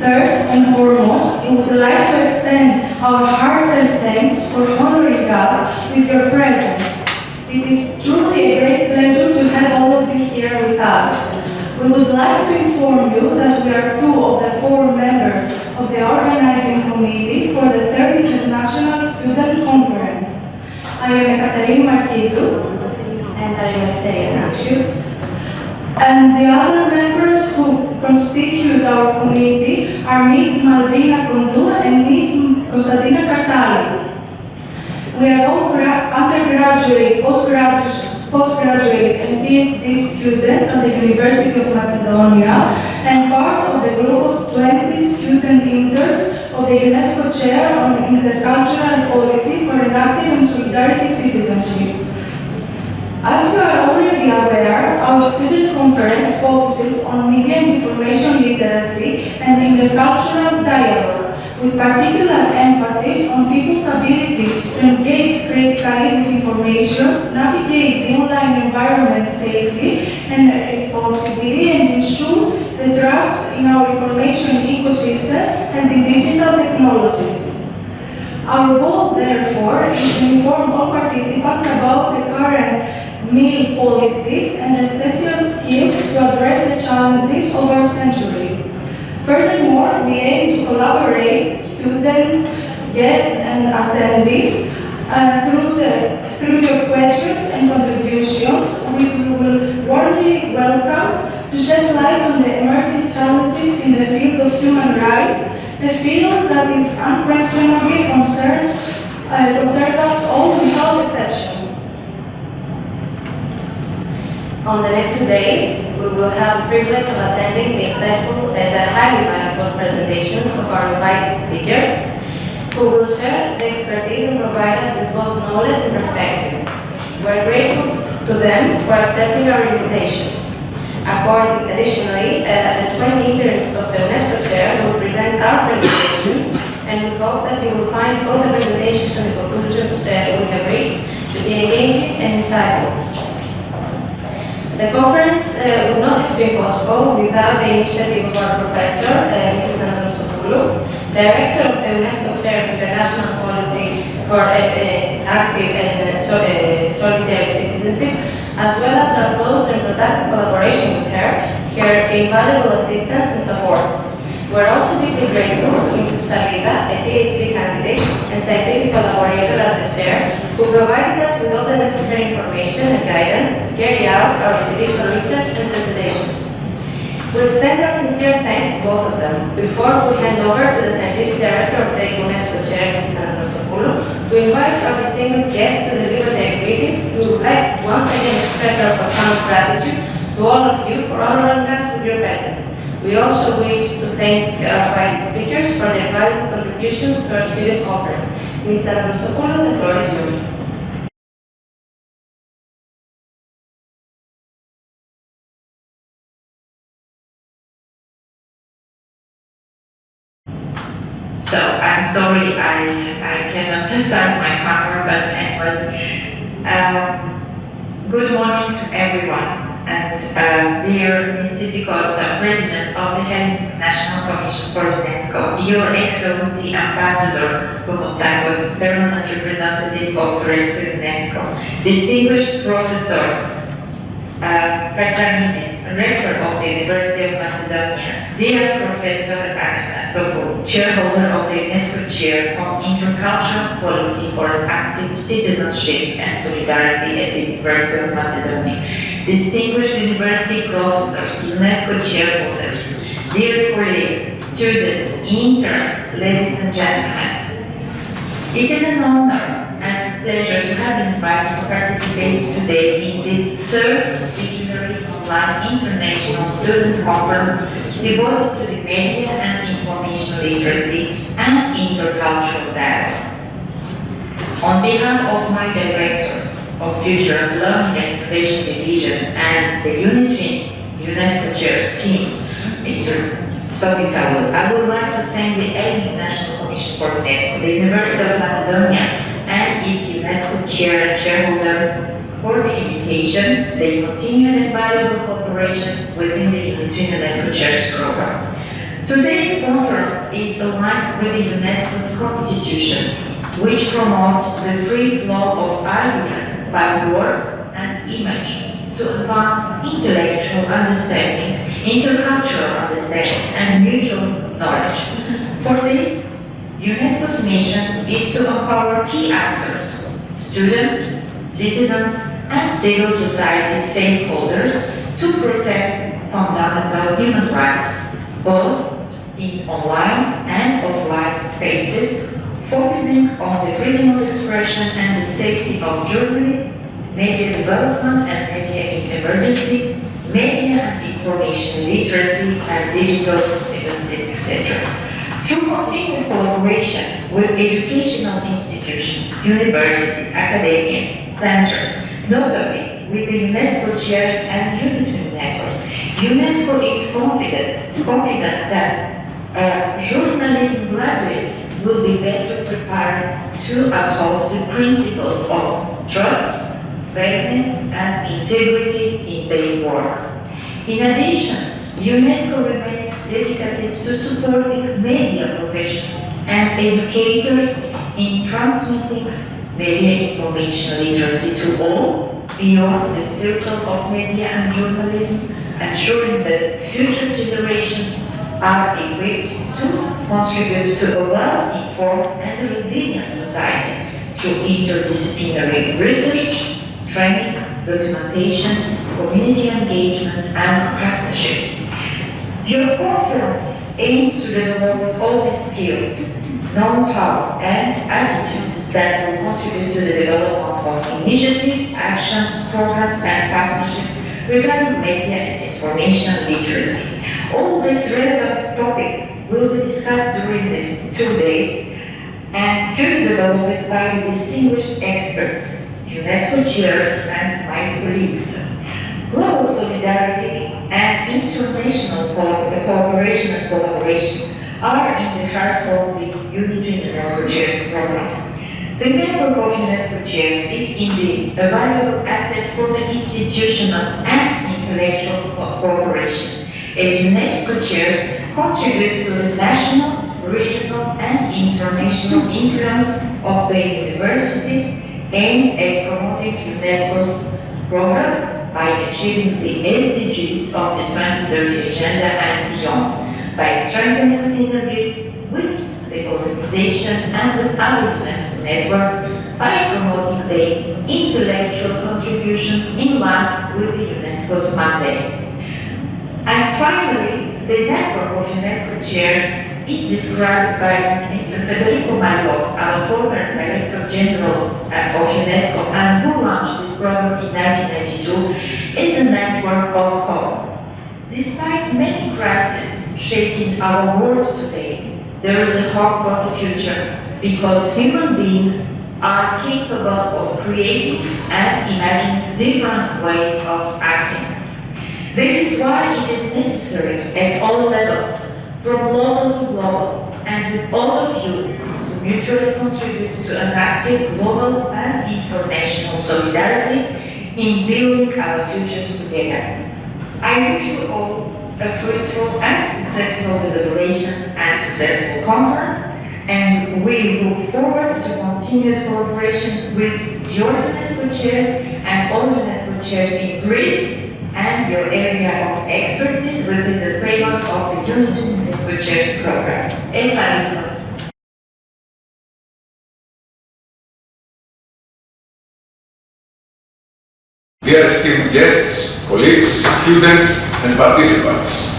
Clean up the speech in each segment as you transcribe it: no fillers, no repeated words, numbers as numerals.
First and foremost, we would like to extend our heartfelt thanks for honoring us with your presence. It is truly a great pleasure to have all of you here with us. We would like to inform you that we are two of the four members of the organizing committee for the third International Student Conference. I am Ekaterina Markitou. And I am Ekaterina. And the other members who constitute our committee are Ms. Malvina Kondu and Ms. Konstantina Kartali. We are all undergraduate, postgraduate and PhD students at the University of Macedonia and part of the group of 20 student interns of the UNESCO Chair on Intercultural Policy for an Active and Solidarity Citizenship. As you are already aware, our student conference focuses on media and information literacy and intercultural dialogue, with particular emphasis on people's ability to engage critically with information, navigate the online environment safely and responsibly, and ensure the trust in our information ecosystem and in digital technologies. Our goal, therefore, is to inform all participants about the current meal policies and essential skills to address the challenges of our century. Furthermore, we aim to collaborate students, guests, and attendees through your questions and contributions, which we will warmly welcome to shed light on the emerging challenges in the field of human rights, a field that is unquestionably concerns us all without exception. On the next 2 days, we will have the privilege of attending the insightful and highly valuable presentations of our invited speakers, who will share the expertise and provide us with both knowledge and perspective. We are grateful to them for accepting our invitation. Additionally, the 20 interns of the UNESCO Chair will present our presentations, and we hope that you will find all the presentations and the conclusions we have reached to be engaging and insightful. The conference would not have been possible without the initiative of our professor, Mrs. Androstopoulou, Director of the UNESCO Chair of International Policy for Active and Solidary Citizenship, as well as our close and productive collaboration with her invaluable assistance and support. We are also deeply grateful to Mrs. Salida, a PhD candidate and scientific collaborator at the chair, who provided us with all the necessary information and guidance to carry out our individual research and presentations. We extend our sincere thanks to both of them. Before we hand over to the scientific director of the UNESCO Chair, Mrs. Androstopoulou, to invite our distinguished guests to deliver their greetings, we would like once again express our profound gratitude to all of you for honoring us with your presence. We also wish to thank our invited speakers for their valuable contributions to our student conference. Ms. Androstopoulou, the floor is yours. So I'm sorry I cannot start my camera, but anyways, good morning to everyone. And dear Ms. Titi Costa, President of the Hellenic International Commission for UNESCO, Your Excellency Ambassador Koumoutsakos, Permanent Representative of Greece to UNESCO, Distinguished Professor Katranidis, Rector of the University of Macedonia, dear Professor Anastopoulos, Chairholder of the UNESCO Chair on Intercultural Policy for Active Citizenship and Solidarity at the University of Macedonia, distinguished university professors, UNESCO chairholders, dear colleagues, students, interns, ladies and gentlemen. It is an honor and pleasure to have been invited to participate today in this third visionary online international student conference devoted to the media and information literacy and intercultural dialogue. On behalf of my director of Future of Learning and Innovation Division and the UNESCO Chair's team, Mr. Sovitawil, I would like to thank the Hellenic National Commission for UNESCO, the University of Macedonia, and its UNESCO Chair and shareholder for the invitation, the continued and valuable cooperation within the UNESCO Chair's program. Today's conference is aligned with the UNESCO's constitution, which promotes the free flow of ideas by word and image to advance intellectual understanding, intercultural understanding, and mutual knowledge. For this, UNESCO's mission is to empower key actors, students, citizens, and civil society stakeholders to protect fundamental human rights, both in online and offline spaces, focusing on the freedom of expression and the safety of journalists, media development and media in emergency, media and information literacy and digital competencies, etc. Through continued collaboration with educational institutions, universities, academia, centers, notably with the UNESCO chairs and unity networks, UNESCO is confident that journalism graduates will be better prepared to uphold the principles of truth, fairness, and integrity in their work. In addition, UNESCO remains dedicated to supporting media professionals and educators in transmitting media information literacy to all beyond the circle of media and journalism, ensuring that future generations are equipped to contribute to a well-informed and resilient society through interdisciplinary research, training, documentation, community engagement, and partnership. Your conference aims to develop all the skills, know-how, and attitudes that will contribute to the development of initiatives, actions, programs, and partnerships regarding media and information literacy. All these relevant topics will be discussed during these 2 days and further developed by the distinguished experts, UNESCO chairs, and my colleagues. Global solidarity and international cooperation and collaboration are in the heart of the Unity UNESCO Chairs program. The network of UNESCO chairs is indeed a valuable asset for the institutional and intellectual cooperation, as UNESCO chairs contribute to the national, regional, and international influence of the universities aimed at promoting UNESCO's programs by achieving the SDGs of the 2030 Agenda and beyond, by strengthening synergies with the organization and with other UNESCO networks, by promoting the intellectual contributions in line with the UNESCO's mandate. And finally, the network of UNESCO chairs is described by Mr. Federico Maio, our former Director General of UNESCO, and who launched this program in 1992, as a network of hope. Despite many crises shaking our world today, there is a hope for the future, because human beings are capable of creating and imagining different ways of acting. This is why it is necessary at all levels, from local to global, and with all of you, to mutually contribute to an active global and international solidarity in building our futures together. I wish you all a fruitful and successful deliberations and successful conference, and we look forward to continued collaboration with your UNESCO chairs and all UNESCO chairs in Greece and your area of expertise within the framework of the UNESCO Chairs program. Ευχαριστώ. Dear esteemed guests, colleagues, students, and participants,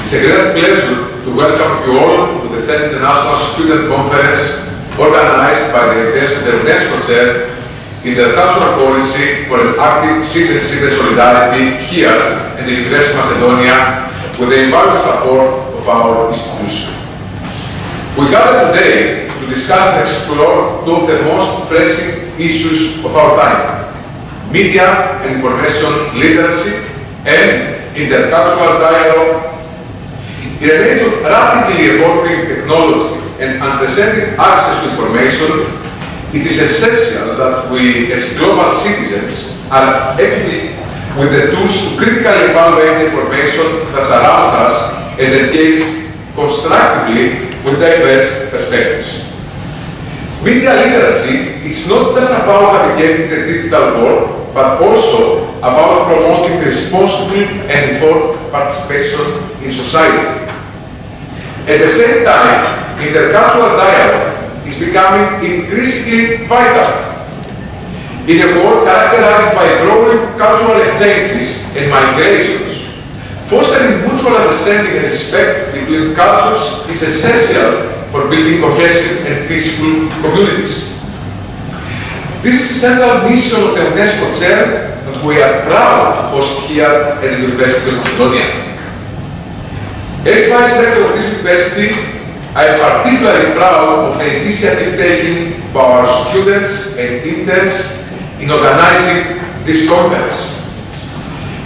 it's a great pleasure to welcome you all to the 3rd International Student Conference organized by the UNESCO Chair Intercultural Policy for an Active Citizen Solidarity here at the University of Macedonia with the invaluable support of our institution. We gather today to discuss and explore two of the most pressing issues of our time: media and information literacy and intercultural dialogue. In an age of rapidly evolving technology and unprecedented access to information, it is essential that we, as global citizens, are equipped with the tools to critically evaluate the information that surrounds us and engage constructively with diverse perspectives. Media literacy is not just about navigating the digital world, but also about promoting responsible and informed participation in society. At the same time, intercultural dialogue is becoming increasingly vital. In a world characterized by growing cultural exchanges and migrations, fostering mutual understanding and respect between cultures is essential for building cohesive and peaceful communities. This is the central mission of the UNESCO Chair that we are proud to host here at the University of Macedonia. As Vice Rector of this university, I am particularly proud of the initiative taken by our students and interns in organizing this conference.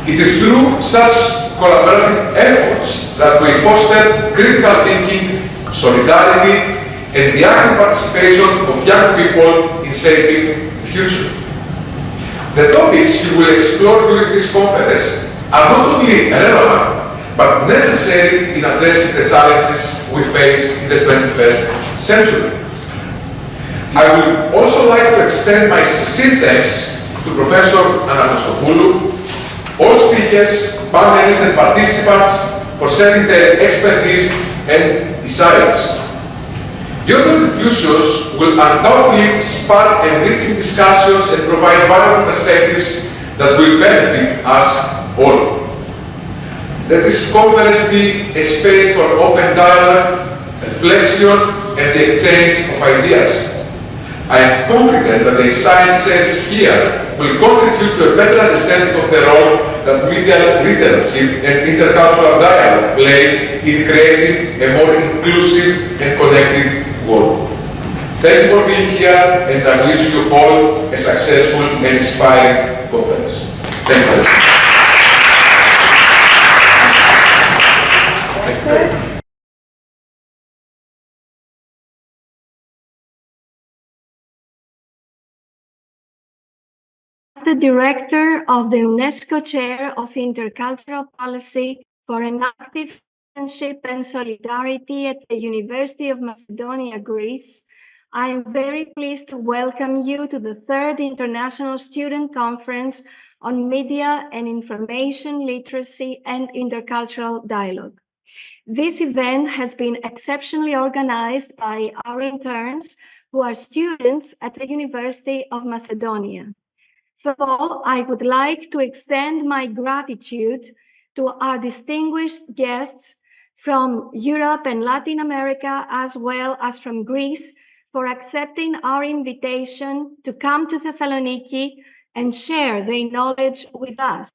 It is through such collaborative efforts that we foster critical thinking, solidarity, and the active participation of young people in shaping the future. The topics you will explore during this conference are not only relevant, but necessary in addressing the challenges we face in the 21st century. I would also like to extend my sincere thanks to Professor Anastasiou, all speakers, panelists, and participants for sharing their expertise and insights. Your contributions will undoubtedly spark enriching discussions and provide valuable perspectives that will benefit us all. Let this conference be a space for open dialogue, reflection, and the exchange of ideas. I am confident that the insights shared here will contribute to a better understanding of the role that media literacy and intercultural dialogue play in creating a more inclusive and connected world. Thank you for being here, and I wish you all a successful and inspiring conference. Thank you. The Director of the UNESCO Chair of Intercultural Policy for an Active Friendship and Solidarity at the University of Macedonia, Greece, I am very pleased to welcome you to the third International Student Conference on Media and Information Literacy and Intercultural Dialogue. This event has been exceptionally organized by our interns who are students at the University of Macedonia. First of all, I would like to extend my gratitude to our distinguished guests from Europe and Latin America, as well as from Greece, for accepting our invitation to come to Thessaloniki and share their knowledge with us.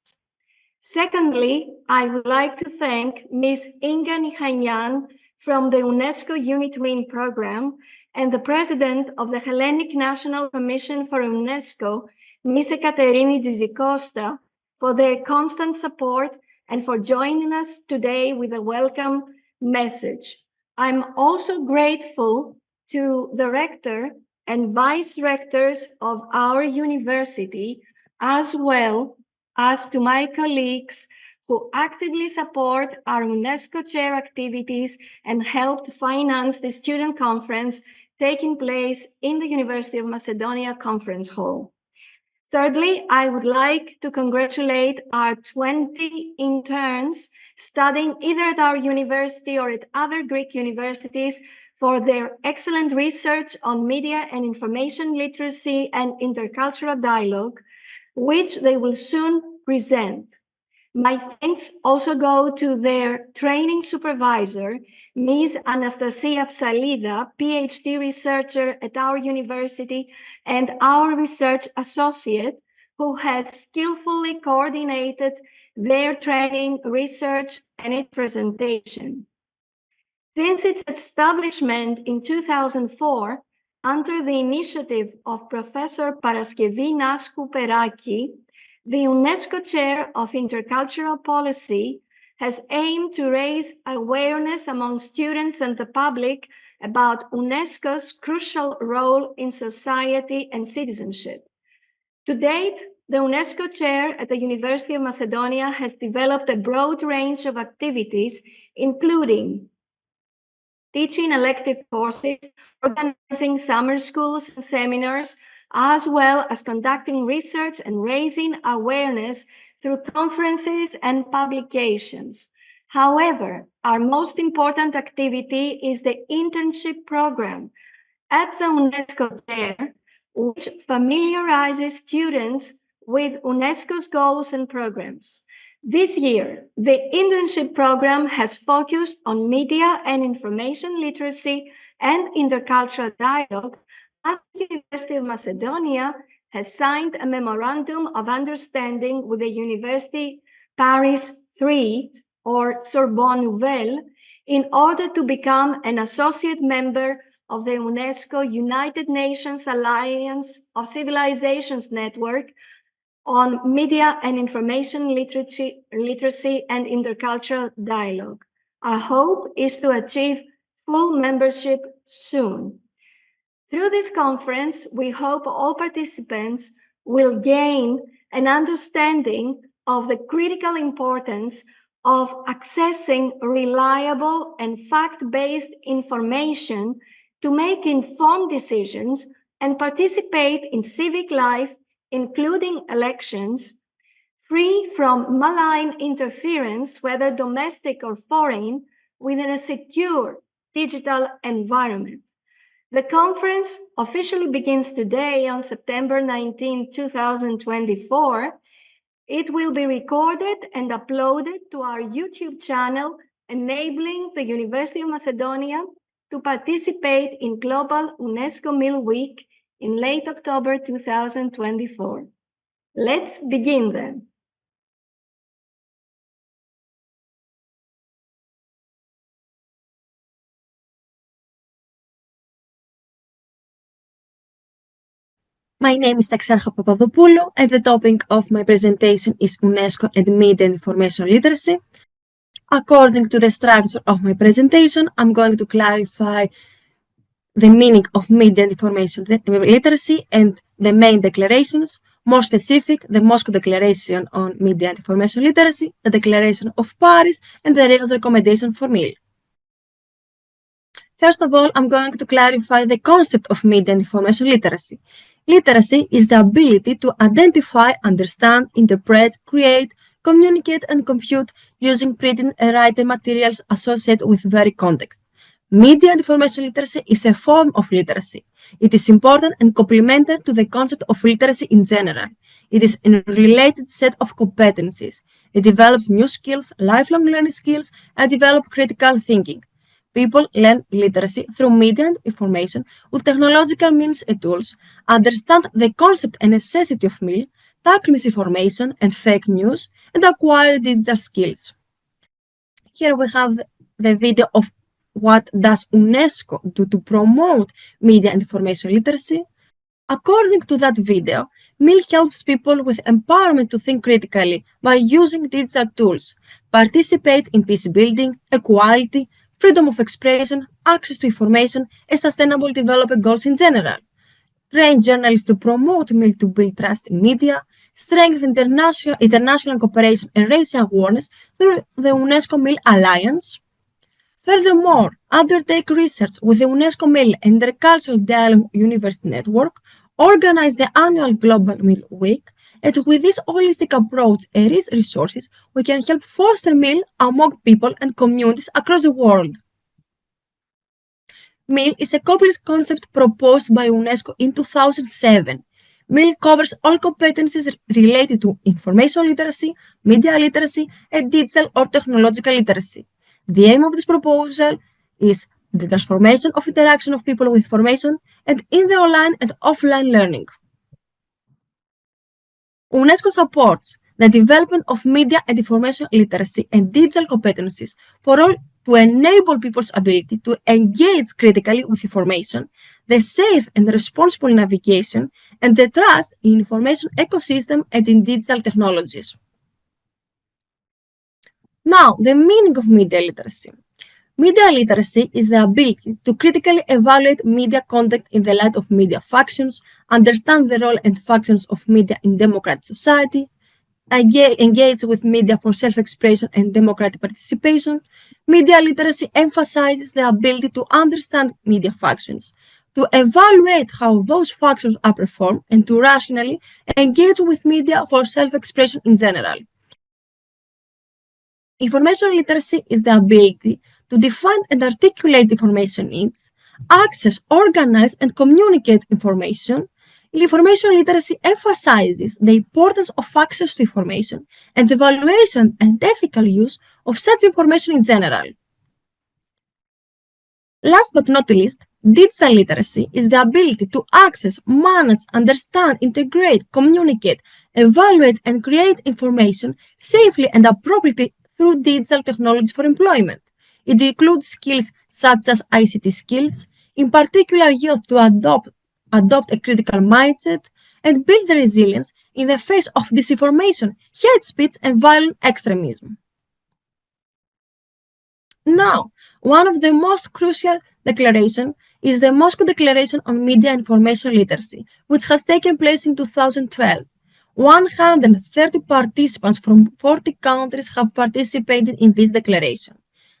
Secondly, I would like to thank Ms. Inga Nihanyan from the UNESCO UniTwin program and the President of the Hellenic National Commission for UNESCO, Ms. Ekaterini Dzikosta, for their constant support and for joining us today with a welcome message. I'm also grateful to the Rector and Vice Rectors of our university, as well as to my colleagues who actively support our UNESCO Chair activities and helped finance the student conference taking place in the University of Macedonia Conference Hall. Thirdly, I would like to congratulate our 20 interns studying either at our university or at other Greek universities for their excellent research on media and information literacy and intercultural dialogue, which they will soon present. My thanks also go to their training supervisor, Ms. Anastasia Psalida, PhD researcher at our university, and our research associate, who has skillfully coordinated their training, research, and its presentation. Since its establishment in 2004, under the initiative of Professor Paraskevi Nasku Peraki, the UNESCO Chair of Intercultural Policy has aimed to raise awareness among students and the public about UNESCO's crucial role in society and citizenship. To date, the UNESCO Chair at the University of Macedonia has developed a broad range of activities including teaching elective courses, organizing summer schools and seminars, as well as conducting research and raising awareness through conferences and publications. However, our most important activity is the internship program at the UNESCO Chair, which familiarizes students with UNESCO's goals and programs. This year, the internship program has focused on media and information literacy and intercultural dialogue, as the University of Macedonia has signed a memorandum of understanding with the University Paris 3 or Sorbonne Nouvelle in order to become an associate member of the UNESCO United Nations Alliance of Civilizations Network on Media and Information Literacy and Intercultural Dialogue. Our hope is to achieve full membership soon. Through this conference, we hope all participants will gain an understanding of the critical importance of accessing reliable and fact-based information to make informed decisions and participate in civic life, including elections, free from malign interference, whether domestic or foreign, within a secure digital environment. The conference officially begins today on September 19, 2024. It will be recorded and uploaded to our YouTube channel, enabling the University of Macedonia to participate in Global UNESCO Meal Week in late October 2024. Let's begin then. My name is Taxarcha Papadopoulou, and the topic of my presentation is UNESCO and Media and Information Literacy. According to the structure of my presentation, I'm going to clarify the meaning of media and information literacy and the main declarations. More specific, the Moscow Declaration on Media and Information Literacy, the Declaration of Paris, and the Riga's recommendation for meal. First of all, I'm going to clarify the concept of media and information literacy. Literacy is the ability to identify, understand, interpret, create, communicate, and compute using printed and written materials associated with varied context. Media and information literacy is a form of literacy. It is important and complementary to the concept of literacy in general. It is a related set of competencies. It develops new skills, lifelong learning skills, and develops critical thinking. People learn literacy through media and information with technological means and tools, understand the concept and necessity of meal, tackle misinformation and fake news, and acquire digital skills. Here we have the video of what does UNESCO do to promote media and information literacy. According to that video, MIL helps people with empowerment to think critically by using digital tools, participate in peace building, equality, freedom of expression, access to information, and sustainable development goals in general. Train journalists to promote MIL to build trust in media, strengthen international cooperation and raise awareness through the UNESCO MIL Alliance. Furthermore, undertake research with the UNESCO MIL and Intercultural Dialogue University Network, organize the annual Global MIL Week, and with this holistic approach and rich resources, we can help foster MIL among people and communities across the world. MIL is a complex concept proposed by UNESCO in 2007. MIL covers all competencies related to information literacy, media literacy, and digital or technological literacy. The aim of this proposal is the transformation of interaction of people with information and in the online and offline learning. UNESCO supports the development of media and information literacy and digital competencies for all to enable people's ability to engage critically with information, the safe and responsible navigation, and the trust in information ecosystem and in digital technologies. Now, the meaning of media literacy. Media literacy is the ability to critically evaluate media content in the light of media functions, understand the role and functions of media in democratic society, engage with media for self-expression and democratic participation. Media literacy emphasizes the ability to understand media functions, to evaluate how those functions are performed, and to rationally engage with media for self-expression in general. Information literacy is the ability to define and articulate information needs, access, organize, and communicate information. Information literacy emphasizes the importance of access to information and evaluation and ethical use of such information in general. Last but not least, digital literacy is the ability to access, manage, understand, integrate, communicate, evaluate, and create information safely and appropriately through digital technologies for employment. It includes skills such as ICT skills, in particular youth to adopt a critical mindset and build resilience in the face of disinformation, hate speech, and violent extremism. Now, one of the most crucial declarations is the Moscow Declaration on Media and Information Literacy, which has taken place in 2012. 130 participants from 40 countries have participated in this declaration.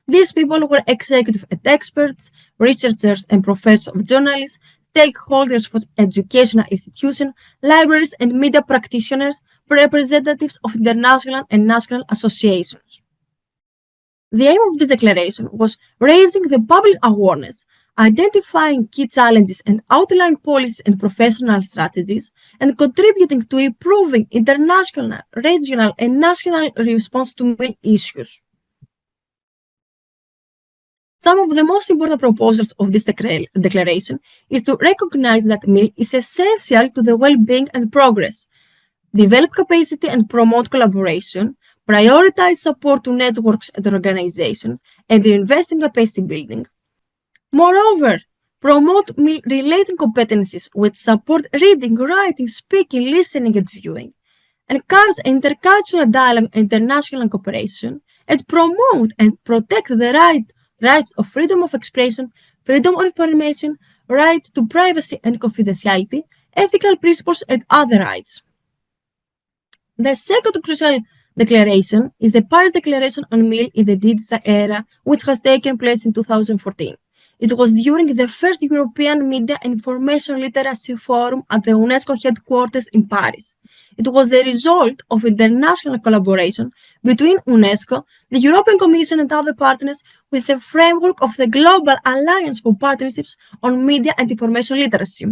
These people were executive and experts, researchers and professors of journalism, stakeholders for educational institutions, libraries, and media practitioners, representatives of international and national associations. The aim of this declaration was raising the public awareness, identifying key challenges and outlining policies and professional strategies, and contributing to improving international, regional, and national response to mail issues. Some of the most important proposals of this declaration is to recognize that mail is essential to the well-being and progress, develop capacity and promote collaboration, prioritize support to networks and organizations, and invest in capacity building. Moreover, promote related competencies which support reading, writing, speaking, listening, and viewing, encourage intercultural dialogue and international cooperation, and promote and protect the rights of freedom of expression, freedom of information, right to privacy and confidentiality, ethical principles, and other rights. The second crucial declaration is the Paris Declaration on Meal in the Digital Era, which has taken place in 2014. It was during the first European Media and Information Literacy Forum at the UNESCO headquarters in Paris. It was the result of international collaboration between UNESCO, the European Commission, and other partners with the framework of the Global Alliance for Partnerships on Media and Information Literacy.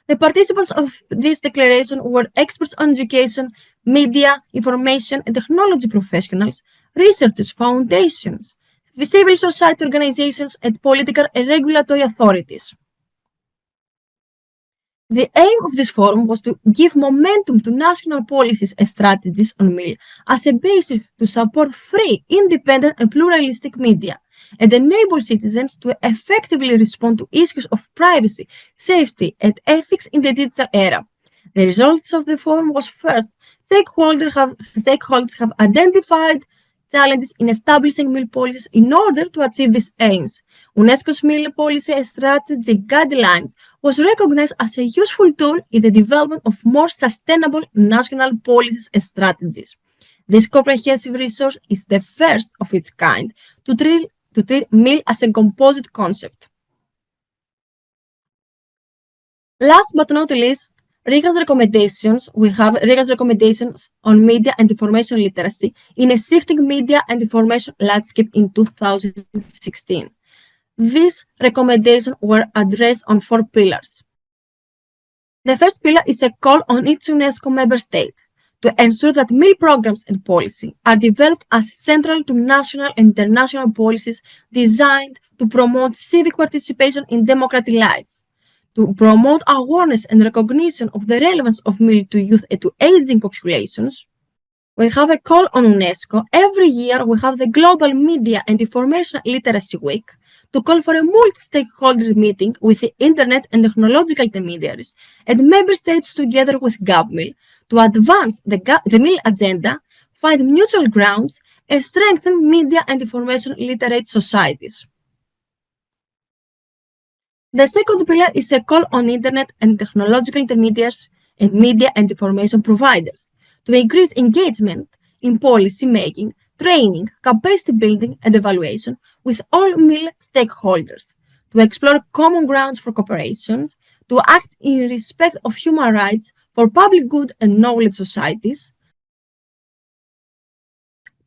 The participants of this declaration were experts on education, media, information, and technology professionals, researchers, foundations, civil society organizations, and political and regulatory authorities. The aim of this forum was to give momentum to national policies and strategies on media as a basis to support free, independent, and pluralistic media, and enable citizens to effectively respond to issues of privacy, safety, and ethics in the digital era. The results of the forum was first, stakeholders have identified challenges in establishing meal policies in order to achieve these aims. UNESCO's meal policy and strategic guidelines was recognized as a useful tool in the development of more sustainable national policies and strategies. This comprehensive resource is the first of its kind to treat meal as a composite concept. Last but not least, Riga's recommendations, we have Riga's recommendations on media and information literacy in a shifting media and information landscape in 2016. These recommendations were addressed on 4 pillars. The first pillar is a call on each UNESCO member state to ensure that meal programs and policy are developed as central to national and international policies designed to promote civic participation in democratic life, to promote awareness and recognition of the relevance of meal to youth and to aging populations. We have a call on UNESCO. Every year we have the Global Media and Information Literacy Week to call for a multi-stakeholder meeting with the internet and technological intermediaries and member states together with GovMeal to advance the meal agenda, find mutual grounds, and strengthen media and information literate societies. The second pillar is a call on internet and technological intermediaries and media and information providers to increase engagement in policy making, training, capacity building, and evaluation with all MIL stakeholders, to explore common grounds for cooperation, to act in respect of human rights for public good and knowledge societies,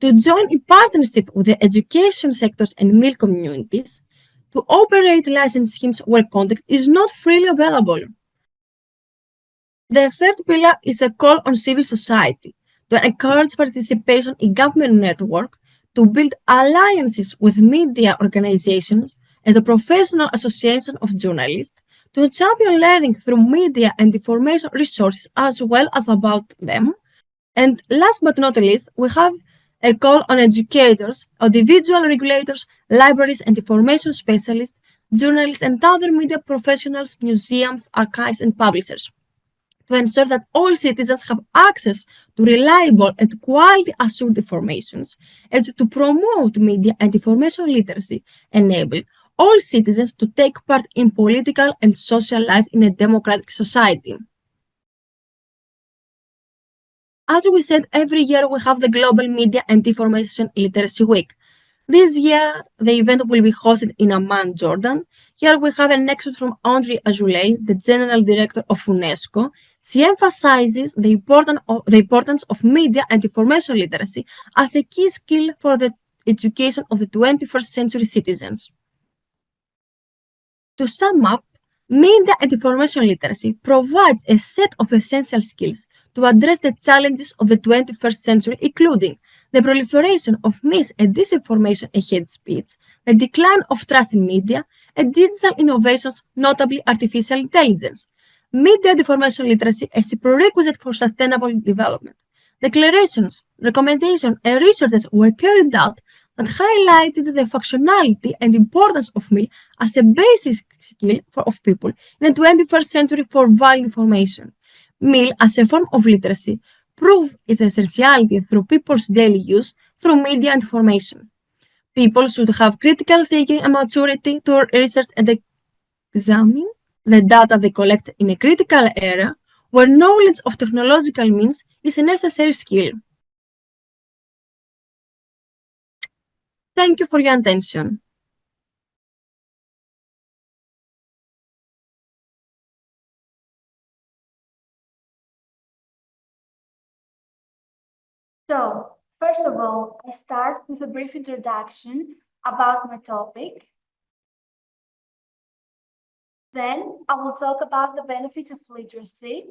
to join in partnership with the education sectors and MIL communities, to operate license schemes where content is not freely available. The third pillar is a call on civil society to encourage participation in government network, to build alliances with media organizations and the professional association of journalists, to champion learning through media and information resources as well as about them. And last but not least, we have a call on educators, audiovisual regulators, libraries and information specialists, journalists and other media professionals, museums, archives and publishers to ensure that all citizens have access to reliable and quality assured information and to promote media and information literacy, enable all citizens to take part in political and social life in a democratic society. As we said, every year we have the Global Media and Information Literacy Week. This year, the event will be hosted in Amman, Jordan. Here we have an excerpt from André Azoulay, the General Director of UNESCO. She emphasizes the importance of media and information literacy as a key skill for the education of the 21st century citizens. To sum up, media and information literacy provides a set of essential skills to address the challenges of the 21st century, including the proliferation of mis and disinformation and hate speech, the decline of trust in media, and digital innovations, notably artificial intelligence. Media and information literacy is a prerequisite for sustainable development. Declarations, recommendations, and researches were carried out that highlighted the functionality and importance of MIL as a basic skill of people in the 21st century for valid information. MIL as a form of literacy proved its essentiality through people's daily use through media and information. People should have critical thinking and maturity to research and examine the data they collect in a critical era where knowledge of technological means is a necessary skill. Thank you for your attention. So, first of all, I start with a brief introduction about my topic. Then I will talk about the benefits of literacy.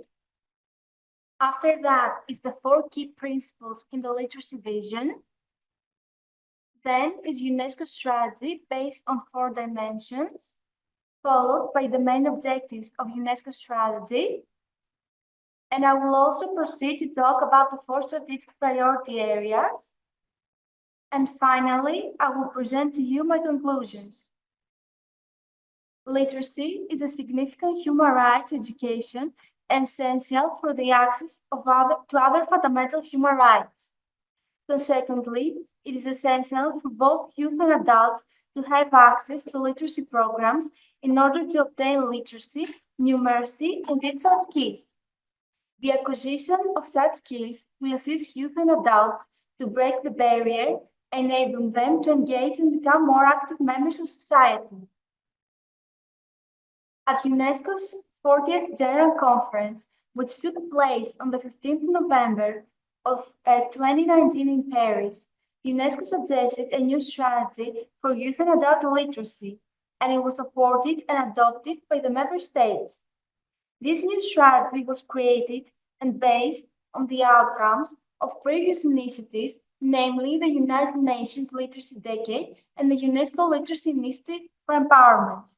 After that is the 4 key principles in the literacy vision. Then is UNESCO strategy based on 4 dimensions, followed by the main objectives of UNESCO strategy. And I will also proceed to talk about the 4 strategic priority areas. And finally, I will present to you my conclusions. Literacy is a significant human right to education, essential for the access of other fundamental human rights. Consequently, it is essential for both youth and adults to have access to literacy programs in order to obtain literacy, numeracy, and digital skills. The acquisition of such skills will assist youth and adults to break the barrier, enabling them to engage and become more active members of society. At UNESCO's 40th General Conference, which took place on the 15th November of 2019 in Paris, UNESCO suggested a new strategy for youth and adult literacy, and it was supported and adopted by the member states. This new strategy was created and based on the outcomes of previous initiatives, namely the United Nations Literacy Decade and the UNESCO Literacy Initiative for Empowerment.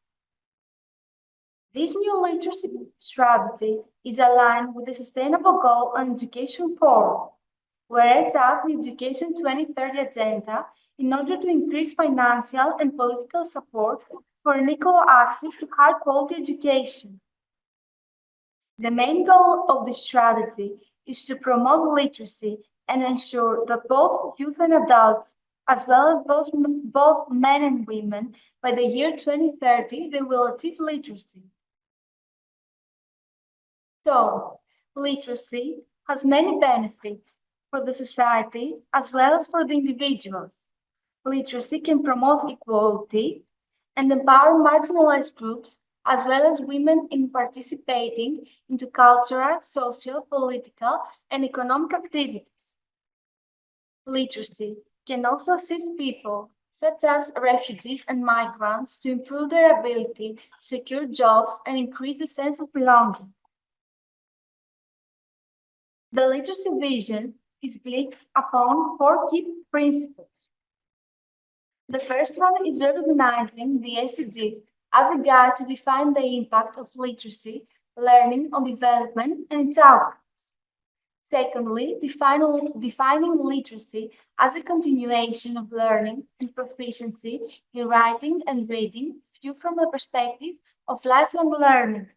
This new literacy strategy is aligned with the Sustainable Goal on Education Forum, whereas out the Education 2030 agenda in order to increase financial and political support for an equal access to high-quality education. The main goal of this strategy is to promote literacy and ensure that both youth and adults, as well as both men and women, by the year 2030, they will achieve literacy. So, literacy, has many benefits for the society as well as for the individuals. Literacy can promote equality and empower marginalized groups as well as women in participating into cultural, social, political, and economic activities. Literacy can also assist people, such as refugees and migrants, to improve their ability to secure jobs and increase the sense of belonging. The literacy vision is built upon four key principles. The first one is recognizing the SDGs as a guide to define the impact of literacy, learning on development and its outcomes. Secondly, defining literacy as a continuation of learning and proficiency in writing and reading, viewed from the perspective of lifelong learning.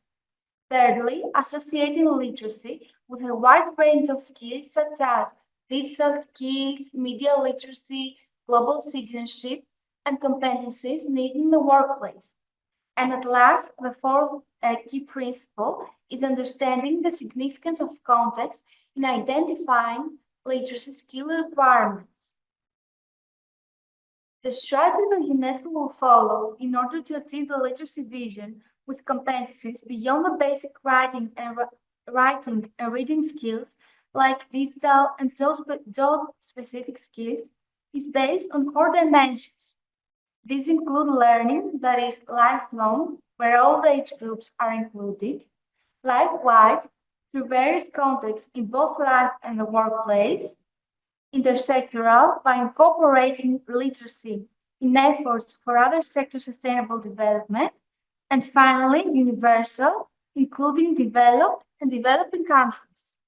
Thirdly, associating literacy with a wide range of skills such as digital skills, media literacy, global citizenship, and competencies needed in the workplace. And at last, the fourth key principle is understanding the significance of context in identifying literacy skill requirements. The strategy that UNESCO will follow in order to achieve the literacy vision with competencies beyond the basic writing and reading skills, like digital and job-specific skills, is based on four dimensions. These include learning that is lifelong, where all the age groups are included, life-wide, through various contexts in both life and the workplace, intersectoral, by incorporating literacy in efforts for other sector sustainable development, and finally, universal, including developed and developing countries.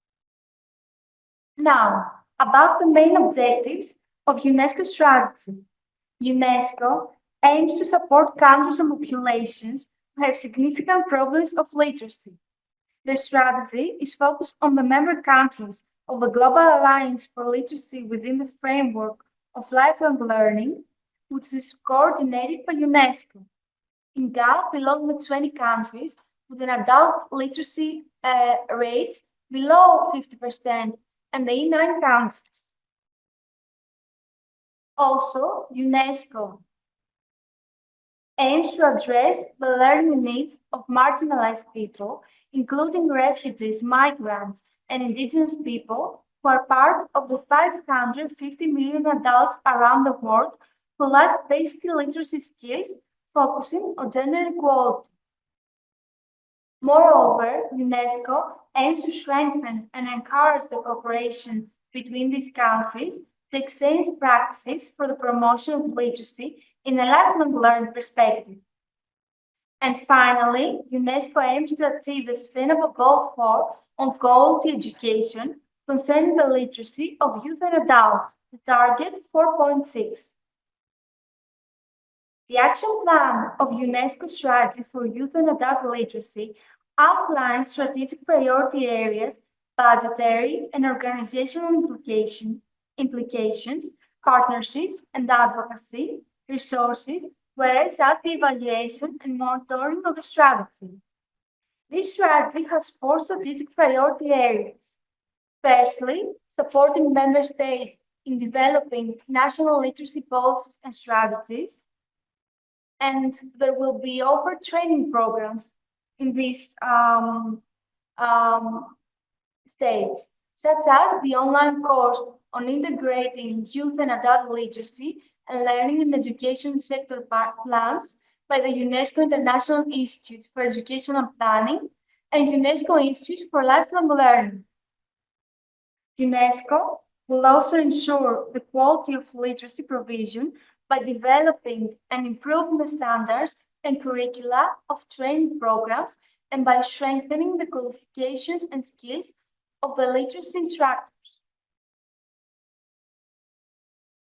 Now, about the main objectives of UNESCO strategy. UNESCO aims to support countries and populations who have significant problems of literacy. The strategy is focused on the member countries of the Global Alliance for Literacy within the framework of lifelong learning, which is coordinated by UNESCO. In GAL belong the 20 countries with an adult literacy rate below 50% and the E9 countries. Also, UNESCO aims to address the learning needs of marginalized people, including refugees, migrants, and indigenous people who are part of the 550 million adults around the world who lack basic literacy skills, focusing on gender equality. Moreover, UNESCO aims to strengthen and encourage the cooperation between these countries to exchange practices for the promotion of literacy in a lifelong learning perspective. And finally, UNESCO aims to achieve the Sustainable Goal 4 on quality education concerning the literacy of youth and adults, the target 4.6. The action plan of UNESCO strategy for youth and adult literacy outlines strategic priority areas, budgetary and organizational implications, partnerships and advocacy, resources, whereas at the evaluation and monitoring of the strategy. This strategy has four strategic priority areas. Firstly, supporting member states in developing national literacy policies and strategies, and there will be offered training programs in these states, such as the online course on integrating youth and adult literacy and learning in education sector plans by the UNESCO International Institute for Education and Planning and UNESCO Institute for Lifelong Learning. UNESCO will also ensure the quality of literacy provision by developing and improving the standards and curricula of training programs and by strengthening the qualifications and skills of the literacy instructors.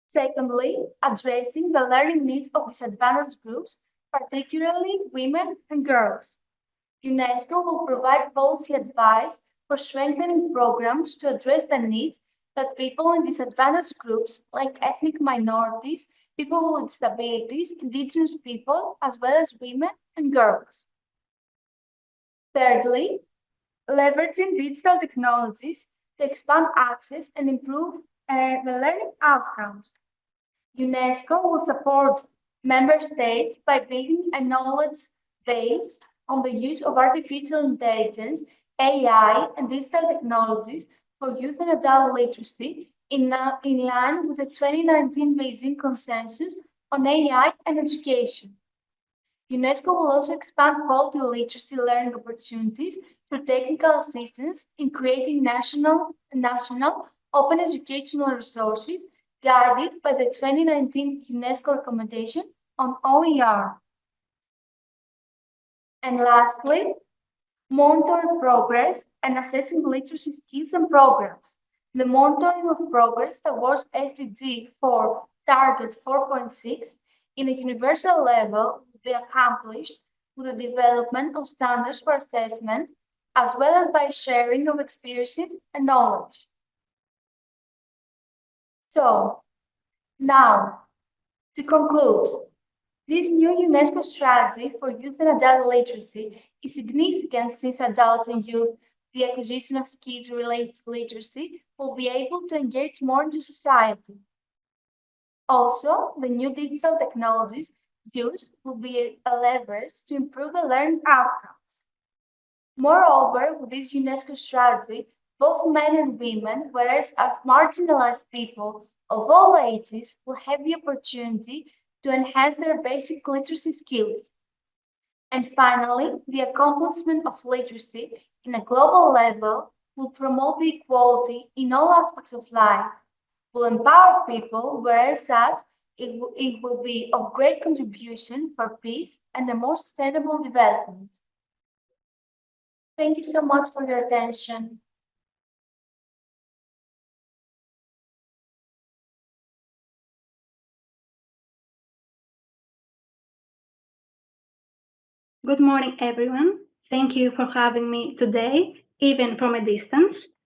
Secondly, addressing the learning needs of disadvantaged groups, particularly women and girls. UNESCO will provide policy advice for strengthening programs to address the needs that people in disadvantaged groups like ethnic minorities, people with disabilities, indigenous people, as well as women and girls. Thirdly, leveraging digital technologies to expand access and improve the learning outcomes. UNESCO will support member states by building a knowledge base on the use of artificial intelligence, AI, and digital technologies for youth and adult literacy in line with the 2019 Beijing Consensus on AI and education. UNESCO will also expand quality literacy learning opportunities through technical assistance in creating national open educational resources guided by the 2019 UNESCO recommendation on OER. And lastly, monitor progress and assessing literacy skills and programs. The monitoring of progress towards SDG 4 Target 4.6 in a universal level will be accomplished with the development of standards for assessment as well as by sharing of experiences and knowledge. So, now, to conclude, this new UNESCO strategy for youth and adult literacy is significant since adults and youth, the acquisition of skills related to literacy, will be able to engage more into society. Also, the new digital technologies used will be a leverage to improve the learning outcomes. Moreover, with this UNESCO strategy, both men and women, whereas as marginalized people of all ages, will have the opportunity to enhance their basic literacy skills. And finally, the accomplishment of literacy in a global level will promote the equality in all aspects of life, will empower people, whereas it will be of great contribution for peace and a more sustainable development. Thank you so much for your attention. Good morning, everyone. Thank you for having me today, even from a distance.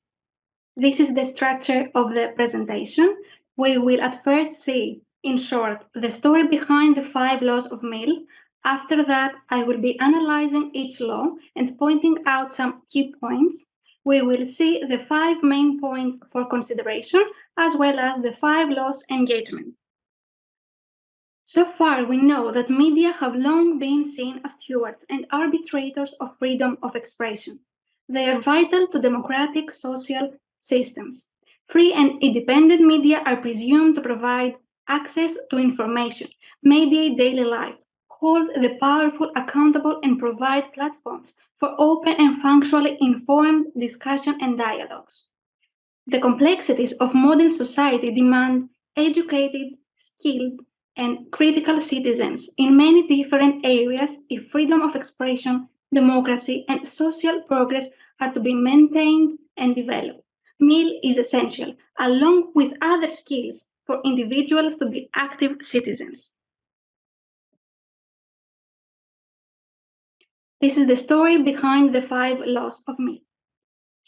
This is the structure of the presentation. We will at first see, in short, the story behind the 5 laws of Mill. After that, I will be analyzing each law and pointing out some key points. We will see the 5 main points for consideration, as well as the 5 laws engagement. So far, we know that media have long been seen as stewards and arbitrators of freedom of expression. They are vital to democratic social systems. Free and independent media are presumed to provide access to information, mediate daily life, hold the powerful accountable, and provide platforms for open and functionally informed discussion and dialogues. The complexities of modern society demand educated, skilled, and critical citizens in many different areas if freedom of expression, democracy, and social progress are to be maintained and developed. Meal is essential, along with other skills, for individuals to be active citizens. This is the story behind the 5 laws of Meal.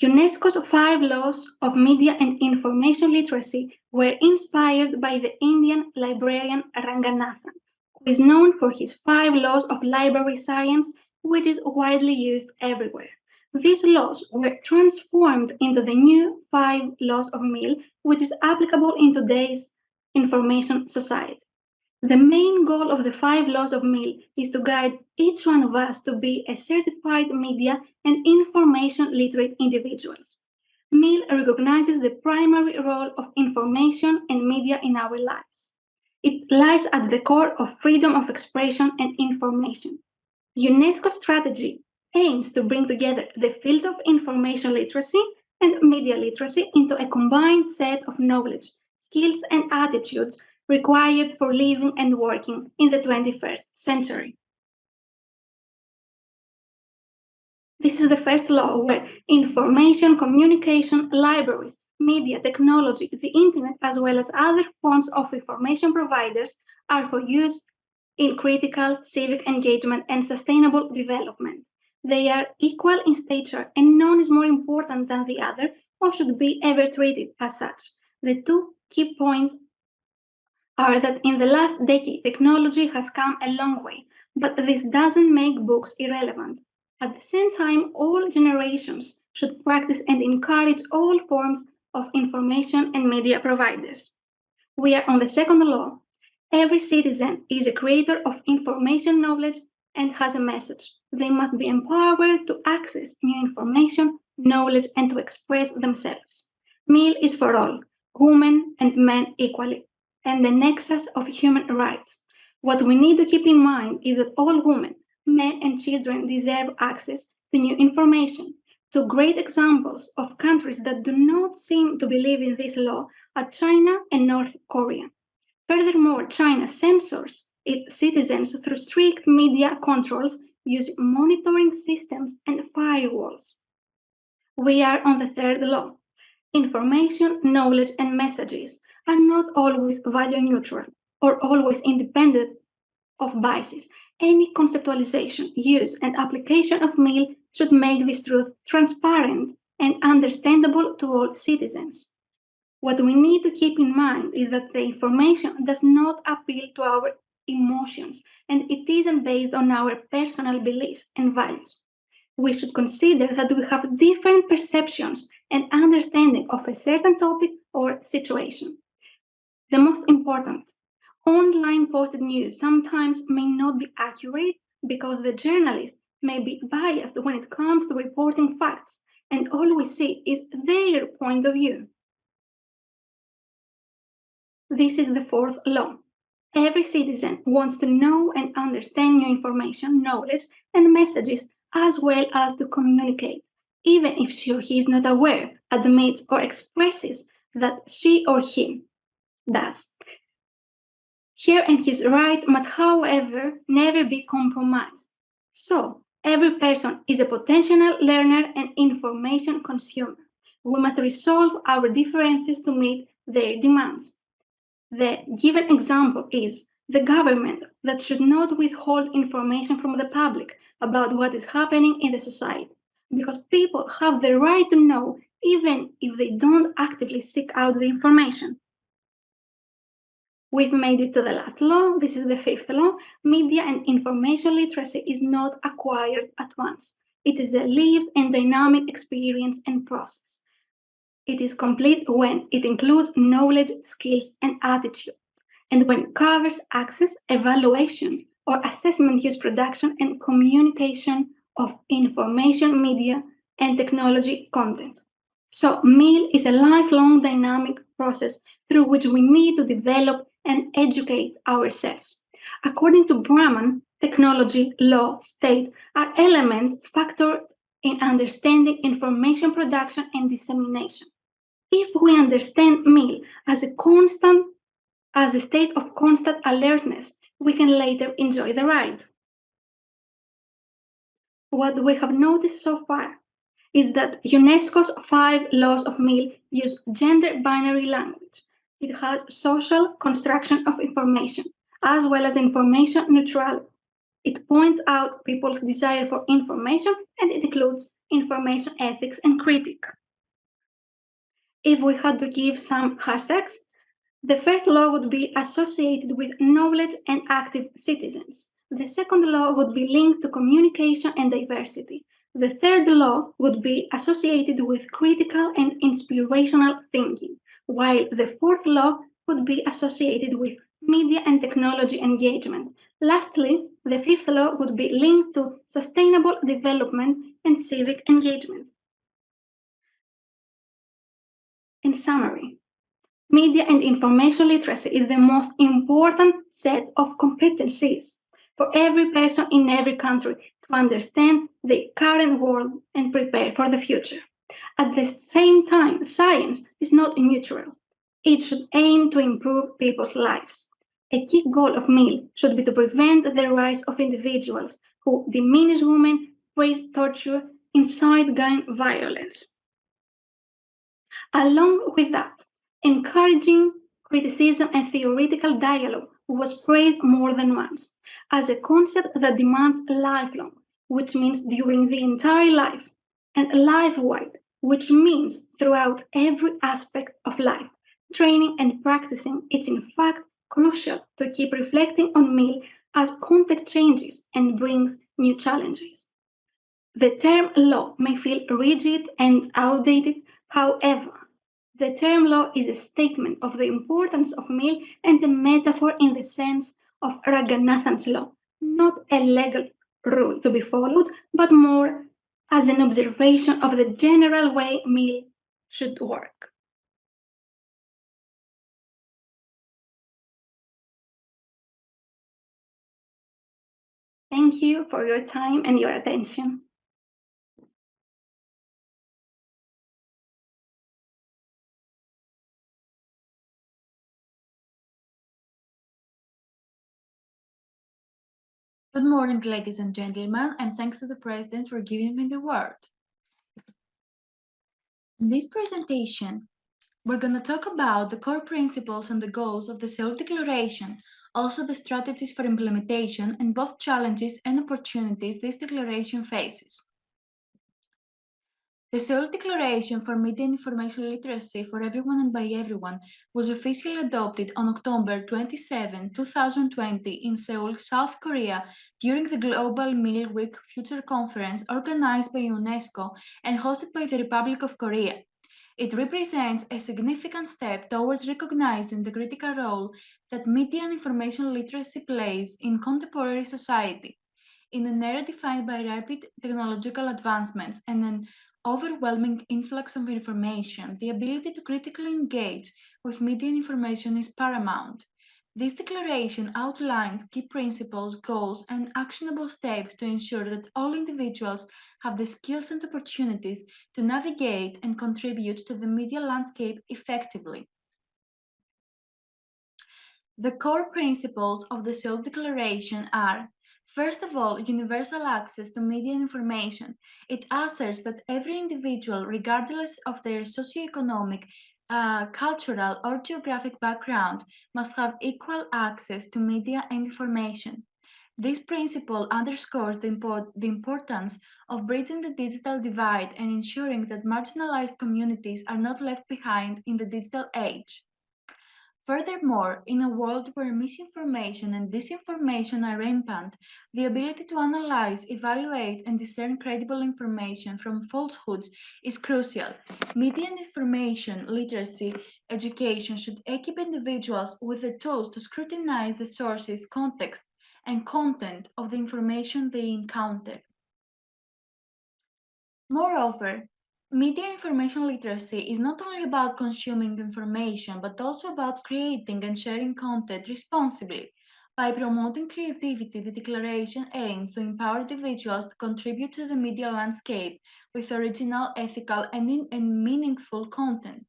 UNESCO's 5 laws of media and information literacy were inspired by the Indian librarian Ranganathan, who is known for his 5 laws of library science, which is widely used everywhere. These laws were transformed into the new 5 laws of Mill, which is applicable in today's information society. The main goal of the 5 laws of Mill is to guide each one of us to be a certified media and information literate individuals. Mill recognizes the primary role of information and media in our lives. It lies at the core of freedom of expression and information. UNESCO's strategy aims to bring together the fields of information literacy and media literacy into a combined set of knowledge, skills, and attitudes required for living and working in the 21st century. This is the first law where information, communication, libraries, media, technology, the internet, as well as other forms of information providers are for use in critical civic engagement and sustainable development. They are equal in stature and none is more important than the other or should be ever treated as such. The 2 key points are that in the last decade, technology has come a long way, but this doesn't make books irrelevant. At the same time, all generations should practice and encourage all forms of information and media providers. We are on the second law. Every citizen is a creator of information knowledge and has a message. They must be empowered to access new information, knowledge, and to express themselves. Meal is for all, women and men equally, and the nexus of human rights. What we need to keep in mind is that all women, men, and children deserve access to new information. Two great examples of countries that do not seem to believe in this law are China and North Korea. Furthermore, China censors its citizens through strict media controls using monitoring systems and firewalls. We are on the third law. Information, knowledge, and messages are not always value neutral or always independent of biases. Any conceptualization, use, and application of meal should make this truth transparent and understandable to all citizens. What we need to keep in mind is that the information does not appeal to our emotions and it isn't based on our personal beliefs and values. We should consider that we have different perceptions and understanding of a certain topic or situation. The most important, online posted news sometimes may not be accurate because the journalist may be biased when it comes to reporting facts, and all we see is their point of view. This is the fourth law. Every citizen wants to know and understand new information, knowledge, and messages as well as to communicate, even if she or he is not aware, admits, or expresses that she or he does. Her and his rights must, however, never be compromised. So, every person is a potential learner and information consumer. We must resolve our differences to meet their demands. The given example is the government that should not withhold information from the public about what is happening in the society, because people have the right to know even if they don't actively seek out the information. We've made it to the last law. This is the fifth law. Media and information literacy is not acquired at once. It is a lived and dynamic experience and process. It is complete when it includes knowledge, skills, and attitude, and when it covers access, evaluation, or assessment use production and communication of information, media, and technology content. So, meal is a lifelong dynamic process through which we need to develop and educate ourselves. According to Brahman, technology, law, state are elements factored in understanding information production and dissemination. If we understand meal as a state of constant alertness, we can later enjoy the ride. What we have noticed so far is that UNESCO's 5 laws of meal use gender binary language. It has social construction of information, as well as information neutrality. It points out people's desire for information and it includes information ethics and critique. If we had to give some hashtags, the first law would be associated with knowledge and active citizens. The second law would be linked to communication and diversity. The third law would be associated with critical and inspirational thinking, while the fourth law would be associated with media and technology engagement. Lastly, the fifth law would be linked to sustainable development and civic engagement. In summary, media and information literacy is the most important set of competencies for every person in every country to understand the current world and prepare for the future. At the same time, science is not neutral. It should aim to improve people's lives. A key goal of MIL should be to prevent the rise of individuals who diminish women, praise torture, incite gang violence. Along with that, encouraging criticism and theoretical dialogue was praised more than once as a concept that demands lifelong, which means during the entire life, and life-wide, which means throughout every aspect of life. Training and practicing is in fact crucial to keep reflecting on MIL as context changes and brings new challenges. The term law may feel rigid and outdated, however, the term law is a statement of the importance of meal and a metaphor in the sense of Ranganathan's law, not a legal rule to be followed, but more as an observation of the general way meal should work. Thank you for your time and your attention. Good morning, ladies and gentlemen, and thanks to the President for giving me the word. In this presentation, we're going to talk about the core principles and the goals of the Seoul Declaration, also the strategies for implementation, and both challenges and opportunities this declaration faces. The Seoul Declaration for Media and Information Literacy for Everyone and by Everyone was officially adopted on October 27, 2020 in Seoul, South Korea during the Global Meal Week Future Conference organized by UNESCO and hosted by the Republic of Korea. It represents a significant step towards recognizing the critical role that media and information literacy plays in contemporary society. In an era defined by rapid technological advancements and an overwhelming influx of information, the ability to critically engage with media and information is paramount. This declaration outlines key principles, goals, and actionable steps to ensure that all individuals have the skills and opportunities to navigate and contribute to the media landscape effectively. The core principles of the Seoul Declaration are: first of all, universal access to media and information. It asserts that every individual, regardless of their socioeconomic, cultural, or geographic background, must have equal access to media and information. This principle underscores the importance of bridging the digital divide and ensuring that marginalized communities are not left behind in the digital age. Furthermore, in a world where misinformation and disinformation are rampant, the ability to analyze, evaluate, and discern credible information from falsehoods is crucial. Media and information literacy education should equip individuals with the tools to scrutinize the sources, context, and content of the information they encounter. Moreover, media information literacy is not only about consuming information, but also about creating and sharing content responsibly. By promoting creativity, the Declaration aims to empower individuals to contribute to the media landscape with original, ethical, and meaningful content.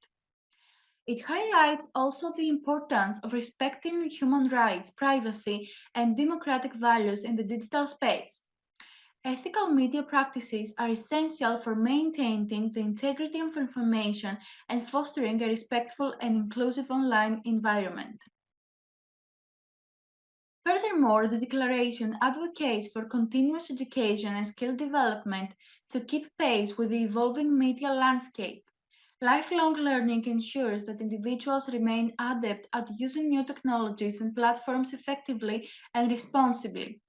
It highlights also the importance of respecting human rights, privacy, and democratic values in the digital space. Ethical media practices are essential for maintaining the integrity of information and fostering a respectful and inclusive online environment. Furthermore, the Declaration advocates for continuous education and skill development to keep pace with the evolving media landscape. Lifelong learning ensures that individuals remain adept at using new technologies and platforms effectively and responsibly.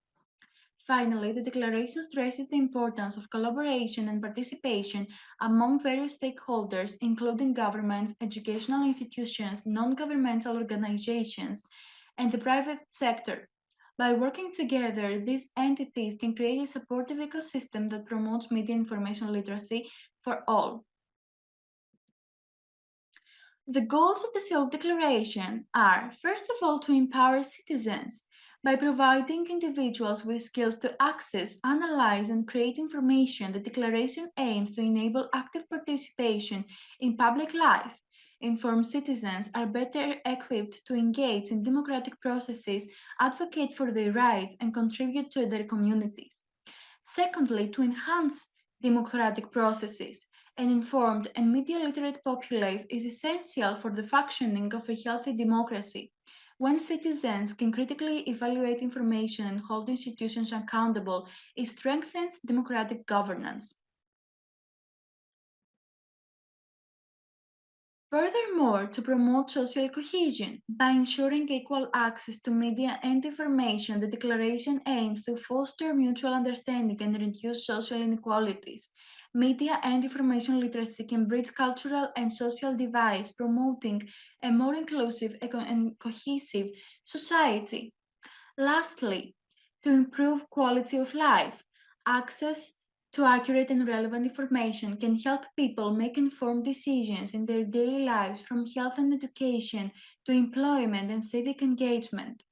Finally, the Declaration stresses the importance of collaboration and participation among various stakeholders, including governments, educational institutions, non-governmental organizations, and the private sector. By working together, these entities can create a supportive ecosystem that promotes media information literacy for all. The goals of the Seoul Declaration are, first of all, to empower citizens. By providing individuals with skills to access, analyze, and create information, the Declaration aims to enable active participation in public life. Informed citizens are better equipped to engage in democratic processes, advocate for their rights, and contribute to their communities. Secondly, to enhance democratic processes. An informed and media literate populace is essential for the functioning of a healthy democracy. When citizens can critically evaluate information and hold institutions accountable, it strengthens democratic governance. Furthermore, to promote social cohesion by ensuring equal access to media and information, the Declaration aims to foster mutual understanding and reduce social inequalities. Media and information literacy can bridge cultural and social divides, promoting a more inclusive and cohesive society. Lastly, to improve quality of life, access to accurate and relevant information can help people make informed decisions in their daily lives, from health and education to employment and civic engagement.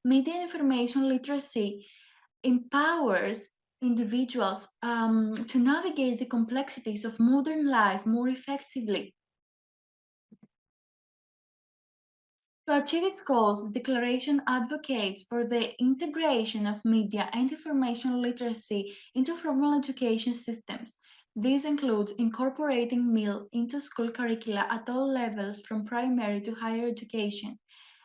Media and information literacy empowers individuals to navigate the complexities of modern life more effectively. To achieve its goals, the Declaration advocates for the integration of media and information literacy into formal education systems. This includes incorporating MIL into school curricula at all levels from primary to higher education.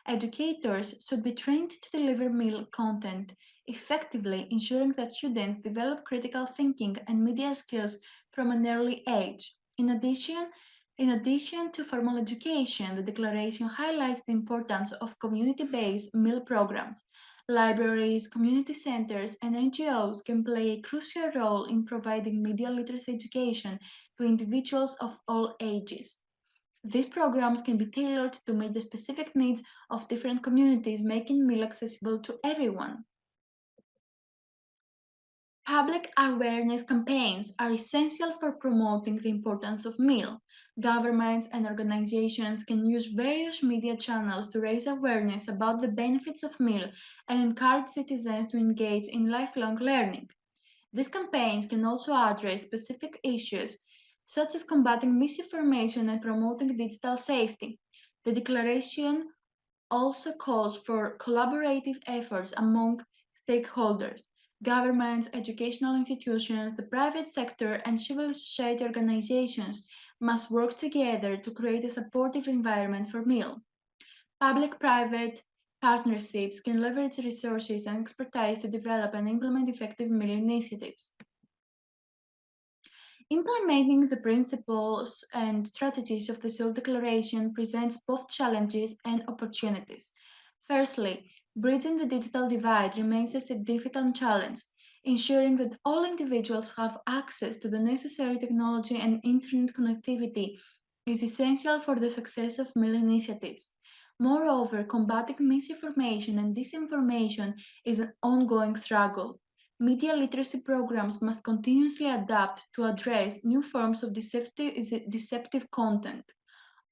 Educators should be trained to deliver MIL content effectively, ensuring that students develop critical thinking and media skills from an early age. In addition to formal education, the Declaration highlights the importance of community-based meal programs. Libraries, community centers, and NGOs can play a crucial role in providing media literacy education to individuals of all ages. These programs can be tailored to meet the specific needs of different communities, making meal accessible to everyone. Public awareness campaigns are essential for promoting the importance of meal. Governments and organizations can use various media channels to raise awareness about the benefits of meal and encourage citizens to engage in lifelong learning. These campaigns can also address specific issues such as combating misinformation and promoting digital safety. The declaration also calls for collaborative efforts among stakeholders. Governments, educational institutions, the private sector, and civil society organizations must work together to create a supportive environment for meal. Public-private partnerships can leverage resources and expertise to develop and implement effective meal initiatives. Implementing the principles and strategies of the Seoul Declaration presents both challenges and opportunities. Firstly, bridging the digital divide remains a significant challenge. Ensuring that all individuals have access to the necessary technology and internet connectivity is essential for the success of meal initiatives. Moreover, combating misinformation and disinformation is an ongoing struggle. Media literacy programs must continuously adapt to address new forms of deceptive content.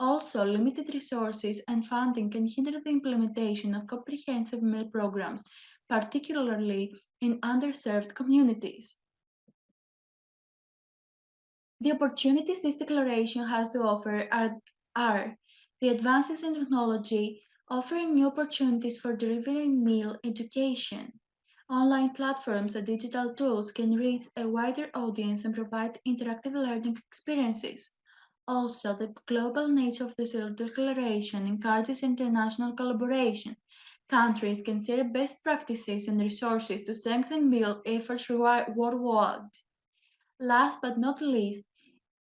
Also, limited resources and funding can hinder the implementation of comprehensive meal programs, particularly in underserved communities. The opportunities this declaration has to offer are the advances in technology, offering new opportunities for delivering meal education. Online platforms and digital tools can reach a wider audience and provide interactive learning experiences. Also, the global nature of the Seoul Declaration encourages international collaboration. Countries can share best practices and resources to strengthen meal efforts worldwide. Last but not least,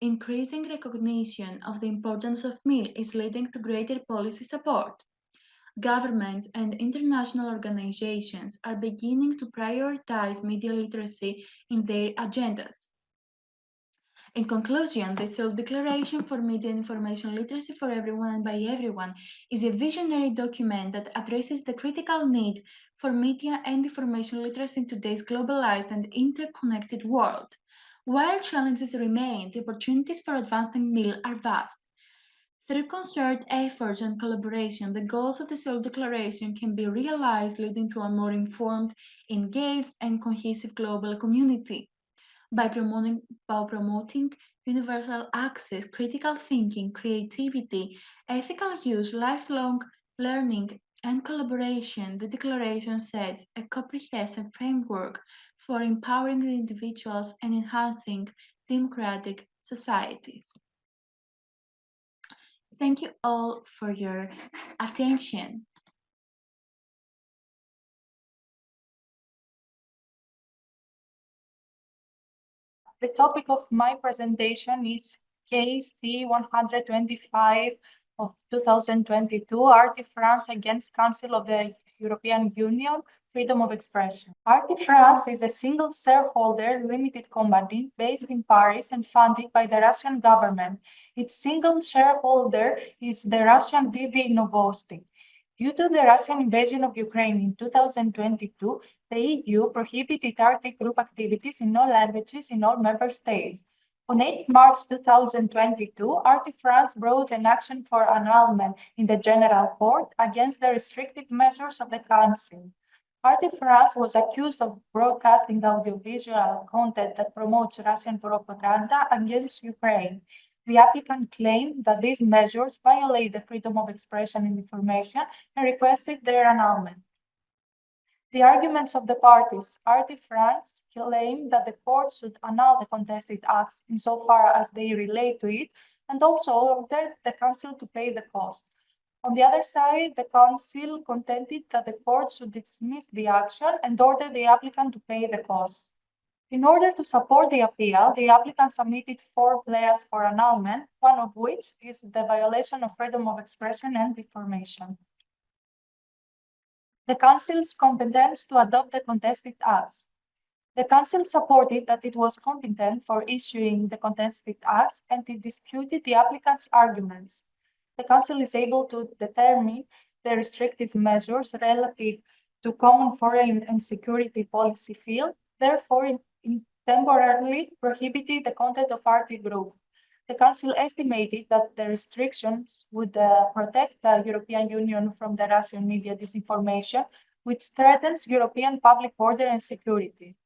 increasing recognition of the importance of meal is leading to greater policy support. Governments and international organizations are beginning to prioritize media literacy in their agendas. In conclusion, the Seoul Declaration for Media and Information Literacy for Everyone and by Everyone is a visionary document that addresses the critical need for media and information literacy in today's globalized and interconnected world. While challenges remain, the opportunities for advancing meal are vast. Through concerted efforts and collaboration, the goals of the Seoul Declaration can be realized, leading to a more informed, engaged, and cohesive global community. By promoting universal access, critical thinking, creativity, ethical use, lifelong learning, and collaboration, the Declaration sets a comprehensive framework for empowering the individuals and enhancing democratic societies. Thank you all for your attention. The topic of my presentation is case C-125 of 2022, RT France against Council of the European Union, freedom of expression. RT France is a single shareholder limited company based in Paris and funded by the Russian government. Its single shareholder is the Russian DV Novosti. Due to the Russian invasion of Ukraine in 2022, the EU prohibited Arctic group activities in all languages in all member states. On 8 March 2022, Arctic France brought an action for annulment in the General Court against the restrictive measures of the Council. Arctic France was accused of broadcasting audiovisual content that promotes Russian propaganda against Ukraine. The applicant claimed that these measures violate the freedom of expression and information and requested their annulment. The arguments of the parties, RT France claimed that the court should annul the contested acts insofar as they relate to it, and also ordered the council to pay the cost. On the other side, the council contended that the court should dismiss the action and order the applicant to pay the costs. In order to support the appeal, the applicant submitted 4 pleas for annulment, one of which is the violation of freedom of expression and information. The Council's competence to adopt the contested acts. The Council supported that it was competent for issuing the contested acts and it disputed the applicant's arguments. The Council is able to determine the restrictive measures relative to common foreign and security policy field, therefore it temporarily prohibited the content of RT group. The Council estimated that the restrictions would protect the European Union from the Russian media disinformation, which threatens European public order and security.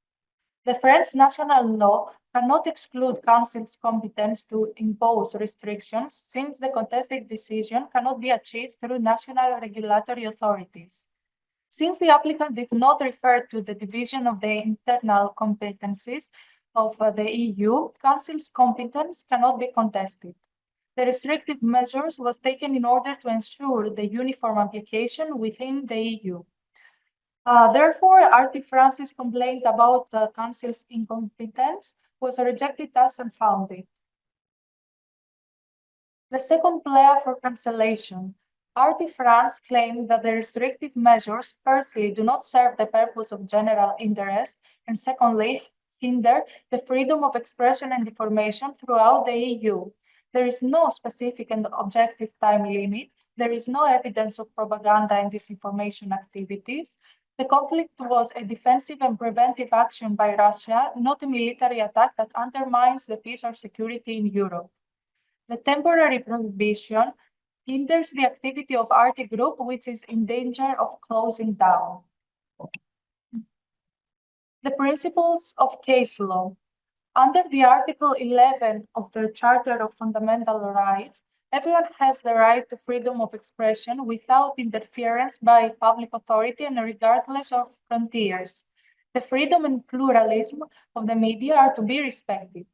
The French national law cannot exclude Council's competence to impose restrictions, since the contested decision cannot be achieved through national regulatory authorities. Since the applicant did not refer to the division of the internal competencies of the EU, Council's competence cannot be contested. The restrictive measures was taken in order to ensure the uniform application within the EU. Therefore, RT France's complaint about the Council's incompetence was rejected as unfounded. The second plea for cancellation. RT France claimed that the restrictive measures, firstly, do not serve the purpose of general interest, and secondly, hinder the freedom of expression and information throughout the EU. There is no specific and objective time limit. There is no evidence of propaganda and disinformation activities. The conflict was a defensive and preventive action by Russia, not a military attack that undermines the peace or security in Europe. The temporary prohibition hinders the activity of RT Group, which is in danger of closing down. The principles of case law. Under the Article 11 of the Charter of Fundamental Rights, everyone has the right to freedom of expression without interference by public authority and regardless of frontiers. The freedom and pluralism of the media are to be respected.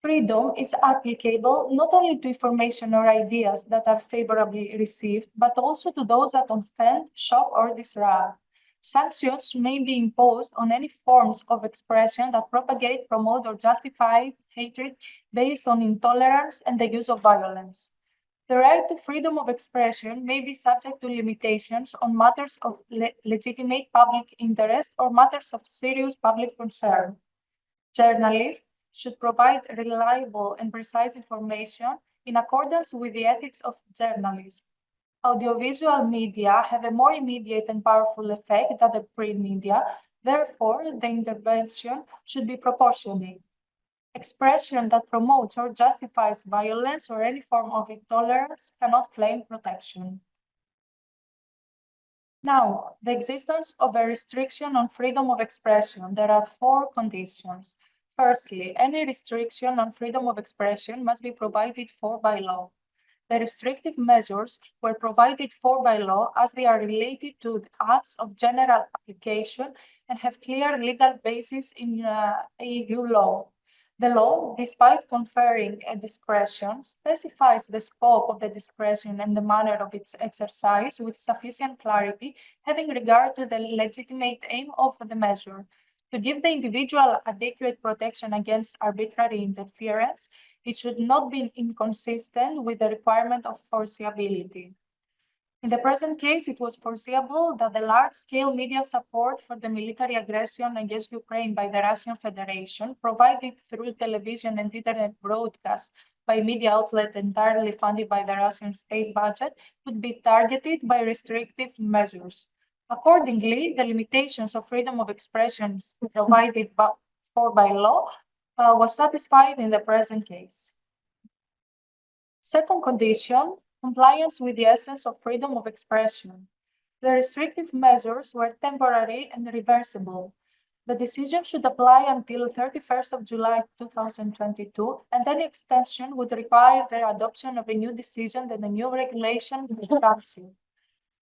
Freedom is applicable not only to information or ideas that are favorably received, but also to those that offend, shock, or disrupt. Sanctions may be imposed on any forms of expression that propagate, promote, or justify hatred based on intolerance and the use of violence. The right to freedom of expression may be subject to limitations on matters of legitimate public interest or matters of serious public concern. Journalists should provide reliable and precise information in accordance with the ethics of journalism. Audiovisual media have a more immediate and powerful effect than the print media, therefore, the intervention should be proportionate. Expression that promotes or justifies violence or any form of intolerance cannot claim protection. Now, the existence of a restriction on freedom of expression. There are 4 conditions. Firstly, any restriction on freedom of expression must be provided for by law. The restrictive measures were provided for by law as they are related to acts of general application and have clear legal basis in EU law. The law, despite conferring a discretion, specifies the scope of the discretion and the manner of its exercise with sufficient clarity, having regard to the legitimate aim of the measure. To give the individual adequate protection against arbitrary interference, It should not be inconsistent with the requirement of foreseeability. In the present case, it was foreseeable that the large-scale media support for the military aggression against Ukraine by the Russian Federation, provided through television and internet broadcasts by media outlets entirely funded by the Russian state budget, could be targeted by restrictive measures. Accordingly, the limitations of freedom of expression provided for by law was satisfied in the present case. Second condition, compliance with the essence of freedom of expression. The restrictive measures were temporary and reversible. The decision should apply until 31st of July 2022, and any extension would require the adoption of a new decision and a new regulation by the Council.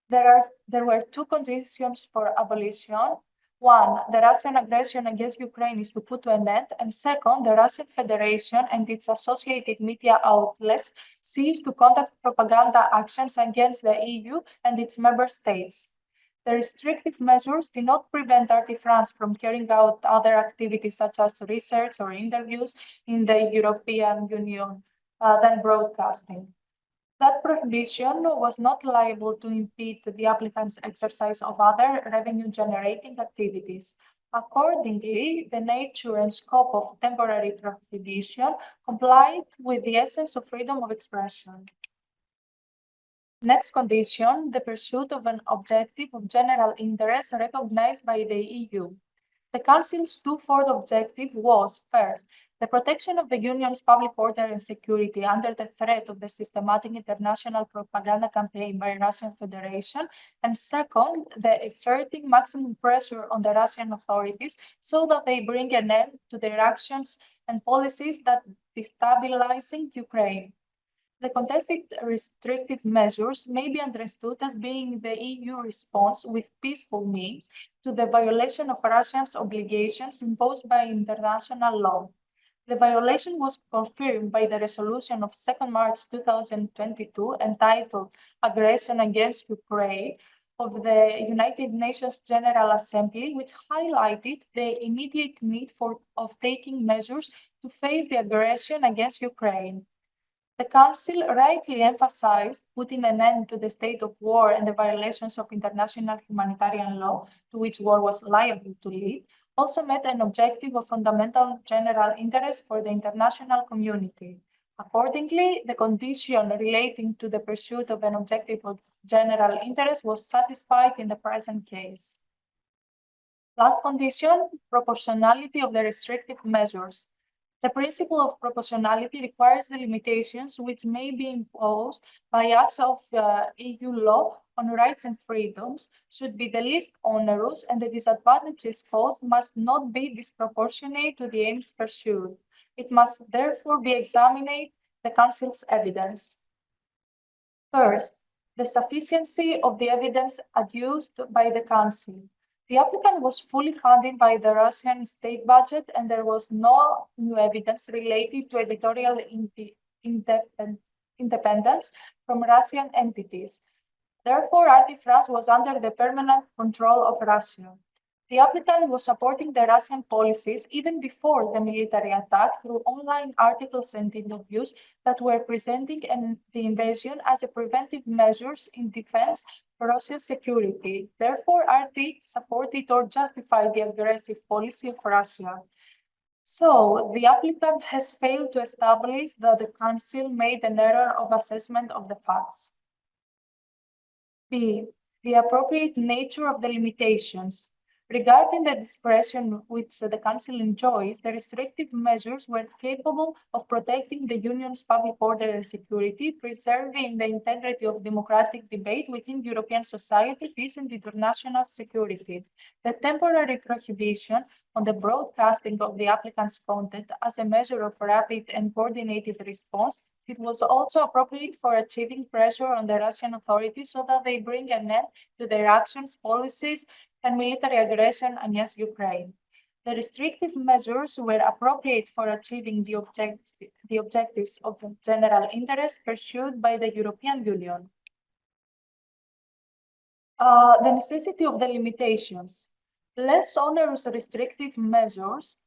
There were two conditions for abolition. One, the Russian aggression against Ukraine is to put to an end, and second, the Russian Federation and its associated media outlets cease to conduct propaganda actions against the EU and its member states. The restrictive measures did not prevent RT France from carrying out other activities such as research or interviews in the European Union than broadcasting. That prohibition was not liable to impede the applicant's exercise of other revenue-generating activities. Accordingly, the nature and scope of temporary prohibition complied with the essence of freedom of expression. Next condition, the pursuit of an objective of general interest recognized by the EU. The Council's twofold objective was, first, the protection of the Union's public order and security under the threat of the systematic international propaganda campaign by Russian Federation, and second, the exerting maximum pressure on the Russian authorities so that they bring an end to their actions and policies that destabilizing Ukraine. The contested restrictive measures may be understood as being the EU response with peaceful means to the violation of Russia's obligations imposed by international law. The violation was confirmed by the resolution of 2nd March 2022 entitled Aggression Against Ukraine of the United Nations General Assembly, which highlighted the immediate need of taking measures to face the aggression against Ukraine. The Council rightly emphasized putting an end to the state of war and the violations of international humanitarian law to which war was liable to lead, also met an objective of fundamental general interest for the international community. Accordingly, the condition relating to the pursuit of an objective of general interest was satisfied in the present case. Last condition, proportionality of the restrictive measures. The principle of proportionality requires the limitations which may be imposed by acts of EU law on rights and freedoms should be the least onerous, and the disadvantages caused must not be disproportionate to the aims pursued. It must therefore be examined the Council's evidence. First, the sufficiency of the evidence adduced by the Council. The applicant was fully funded by the Russian state budget, and there was no new evidence related to editorial independence from Russian entities. Therefore, RT France was under the permanent control of Russia. The applicant was supporting the Russian policies even before the military attack through online articles and interviews that were presenting the invasion as a preventive measures in defense of Russia's security. Therefore, RT supported or justified the aggressive policy of Russia. So, the applicant has failed to establish that the Council made an error of assessment of the facts. B. The appropriate nature of the limitations. Regarding the discretion which the Council enjoys, the restrictive measures were capable of protecting the Union's public order and security, preserving the integrity of democratic debate within European society, peace, and international security. The temporary prohibition on the broadcasting of the applicant's content as a measure of rapid and coordinated response, it was also appropriate for achieving pressure on the Russian authorities so that they bring an end to their actions, policies, and military aggression against Ukraine. The restrictive measures were appropriate for achieving the objectives of general interest pursued by the European Union. The necessity of the limitations. Less onerous restrictive measures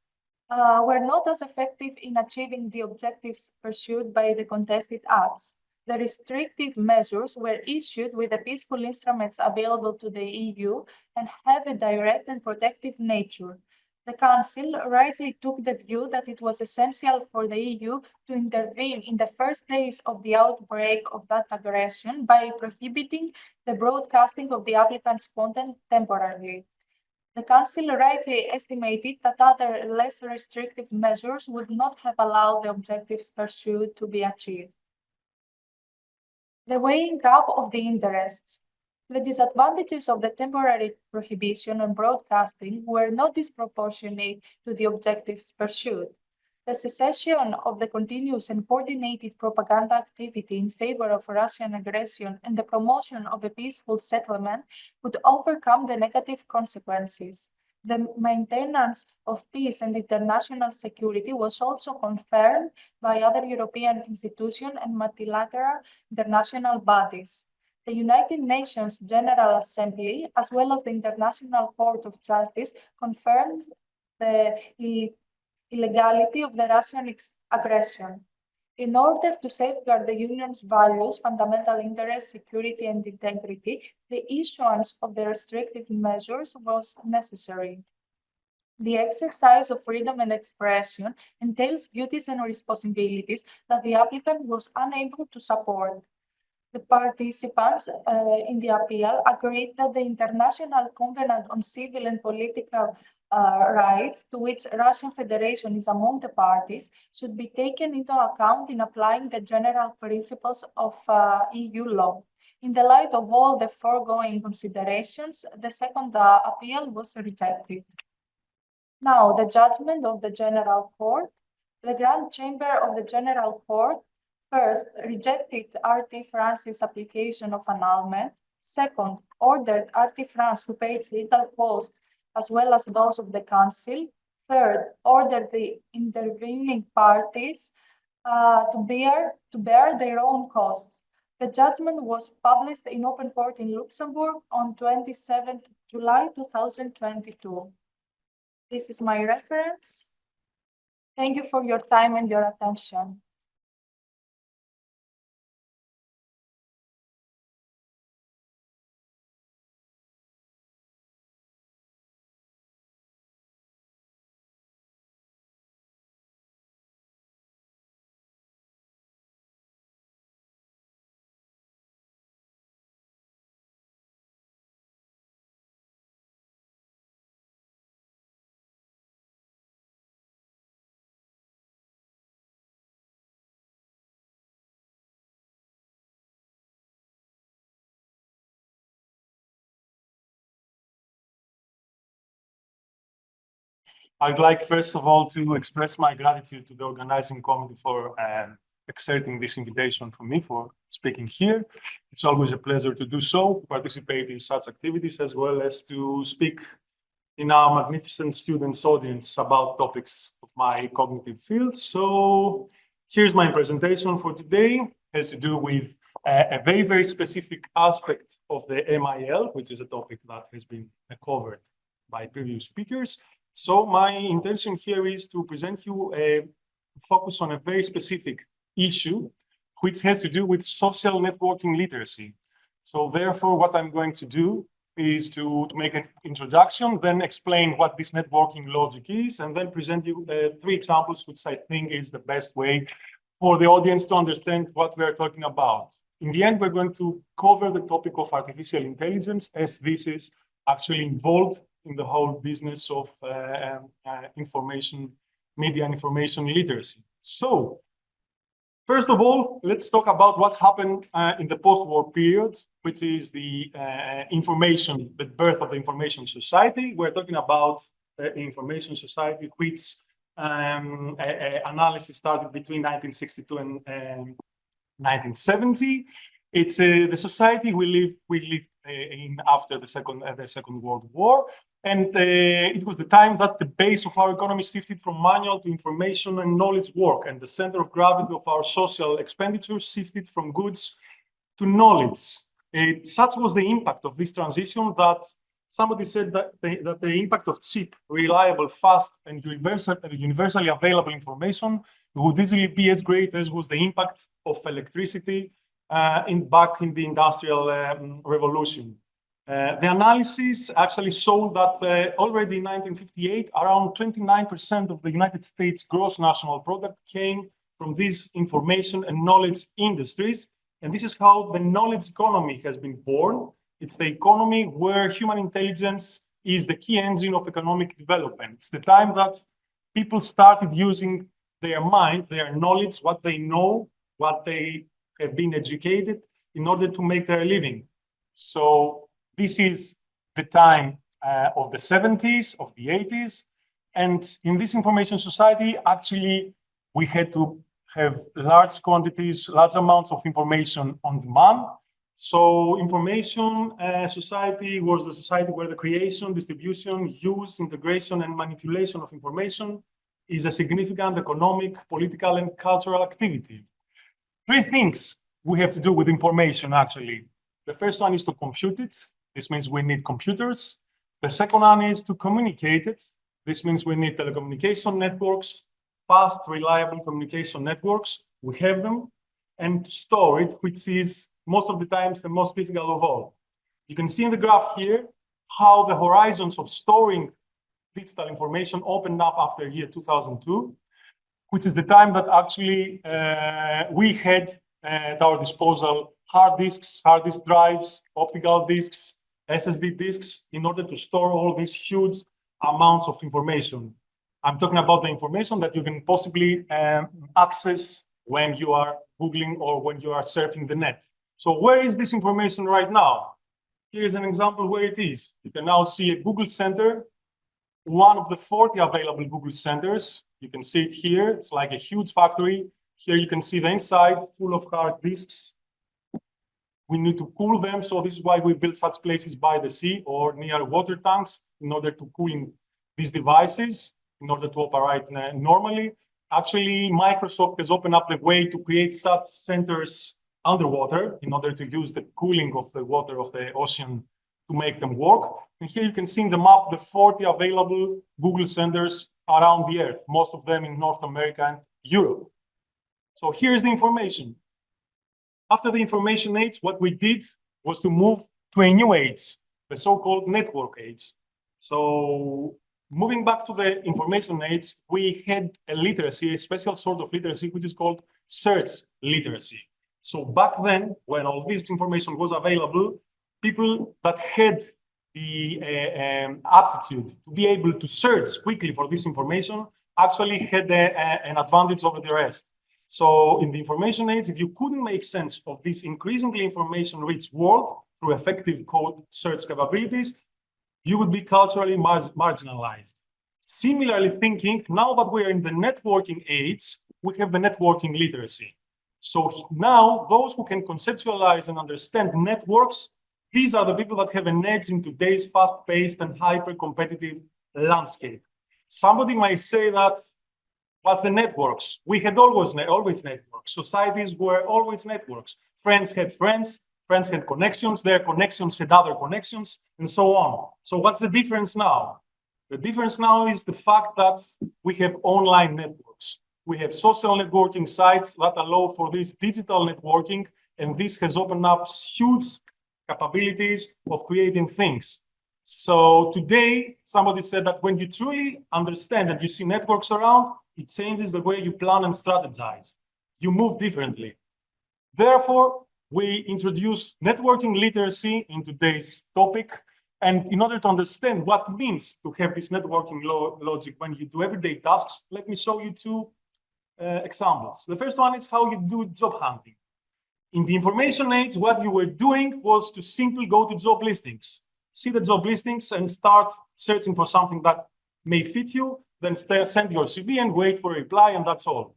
were not as effective in achieving the objectives pursued by the contested acts. The restrictive measures were issued with the peaceful instruments available to the EU and have a direct and protective nature. The Council rightly took the view that it was essential for the EU to intervene in the first days of the outbreak of that aggression by prohibiting the broadcasting of the applicant's content temporarily. The Council rightly estimated that other less restrictive measures would not have allowed the objectives pursued to be achieved. The weighing up of the interests. The disadvantages of the temporary prohibition on broadcasting were not disproportionate to the objectives pursued. The cessation of the continuous and coordinated propaganda activity in favor of Russian aggression and the promotion of a peaceful settlement would overcome the negative consequences. The maintenance of peace and international security was also confirmed by other European institutions and multilateral international bodies. The United Nations General Assembly, as well as the International Court of Justice, confirmed the illegality of the Russian aggression. In order to safeguard the Union's values, fundamental interests, security, and integrity, the issuance of the restrictive measures was necessary. The exercise of freedom and expression entails duties and responsibilities that the applicant was unable to support. The participants in the appeal agreed that the International Covenant on Civil and Political Rights, to which Russian Federation is among the parties, should be taken into account in applying the general principles of EU law. In the light of all the foregoing considerations, the second appeal was rejected. Now, the judgment of the General Court. The Grand Chamber of the General Court first rejected RT France's application of annulment. Second, ordered RT France to pay its legal costs as well as those of the Council. Third, ordered the intervening parties to bear their own costs. The judgment was published in open court in Luxembourg on 27th July 2022. This is my reference. Thank you for your time and your attention. I'd like, first of all, to express my gratitude to the organizing committee for accepting this invitation from me for speaking here. It's always a pleasure to do so, participate in such activities, as well as to speak in our magnificent students' audience about topics of my cognitive field. So here's my presentation for today. It has to do with a very, very specific aspect of the MIL, which is a topic that has been covered by previous speakers. So my intention here is to present you a focus on a very specific issue, which has to do with social networking literacy. So therefore, what I'm going to do is to make an introduction, then explain what this networking logic is, and then present you 3 examples, which I think is the best way for the audience to understand what we are talking about. In the end, we're going to cover the topic of artificial intelligence, as this is actually involved in the whole business of information, media and information literacy. So, first of all, let's talk about what happened in the post-war period, which is the birth of the information society. We're talking about information society, which analysis started between 1962 and 1970. It's the society we lived in after the Second World War. And it was the time that the base of our economy shifted from manual to information and knowledge work, and the center of gravity of our social expenditure shifted from goods to knowledge. Such was the impact of this transition that somebody said that the impact of cheap, reliable, fast, and universally available information would easily be as great as was the impact of electricity back in the Industrial Revolution. The analysis actually showed that already in 1958, around 29% of the United States gross national product came from these information and knowledge industries. And this is how the knowledge economy has been born. It's the economy where human intelligence is the key engine of economic development. It's the time that people started using their mind, their knowledge, what they know, what they have been educated in order to make their living. So this is the time of the 70s, of the 80s. And in this information society, actually, we had to have large quantities, large amounts of information on demand. So information society was the society where the creation, distribution, use, integration, and manipulation of information is a significant economic, political, and cultural activity. Three things we have to do with information, actually. The first one is to compute it. This means we need computers. The second one is to communicate it. This means we need telecommunication networks, fast, reliable communication networks. We have them. And to store it, which is most of the times the most difficult of all. You can see in the graph here how the horizons of storing digital information opened up after year 2002, which is the time that actually we had at our disposal hard disk drives, optical disks, SSD disks, in order to store all these huge amounts of information. I'm talking about the information that you can possibly access when you are Googling or when you are surfing the net. So where is this information right now? Here is an example where it is. You can now see a Google Center, one of the 40 available Google Centers. You can see it here. It's like a huge factory. Here you can see the inside full of hard disks. We need to cool them. So this is why we build such places by the sea or near water tanks in order to cool these devices, in order to operate normally. Actually, Microsoft has opened up the way to create such centers underwater in order to use the cooling of the water of the ocean to make them work. And here you can see in the map the 40 available Google centers around the Earth, most of them in North America and Europe. So here's the information. After the information age, what we did was to move to a new age, the so-called network age. So moving back to the information age, we had a literacy, a special sort of literacy, which is called search literacy. So back then, when all this information was available, people that had the aptitude to be able to search quickly for this information actually had an advantage over the rest. So in the information age, if you couldn't make sense of this increasingly information-rich world through effective code search capabilities, you would be culturally marginalized. Similarly thinking, now that we are in the networking age, we have the networking literacy. So now those who can conceptualize and understand networks, these are the people that have an edge in today's fast-paced and hyper-competitive landscape. Somebody might say that, what's the networks? We had always networks. Societies were always networks. Friends had connections, their connections had other connections, and so on. So what's the difference now? The difference now is the fact that we have online networks. We have social networking sites that allow for this digital networking, and this has opened up huge capabilities of creating things. So today, somebody said that when you truly understand that you see networks around, it changes the way you plan and strategize. You move differently. Therefore, we introduce networking literacy in today's topic. And in order to understand what it means to have this networking logic when you do everyday tasks, let me show you two examples. The first one is how you do job hunting. In the information age, what you were doing was to simply go to job listings, see the job listings and start searching for something that may fit you, then send your CV and wait for a reply, and that's all.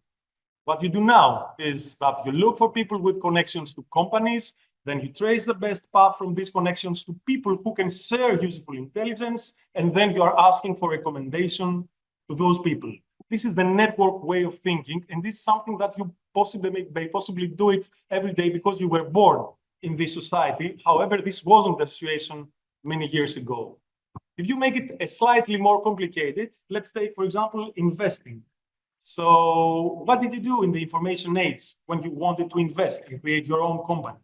What you do now is that you look for people with connections to companies, then you trace the best path from these connections to people who can share useful intelligence, and then you are asking for recommendation to those people. This is the network way of thinking, and this is something that you may possibly do it every day because you were born in this society. However, this wasn't the situation many years ago. If you make it slightly more complicated, let's take, for example, investing. So what did you do in the information age when you wanted to invest and create your own company?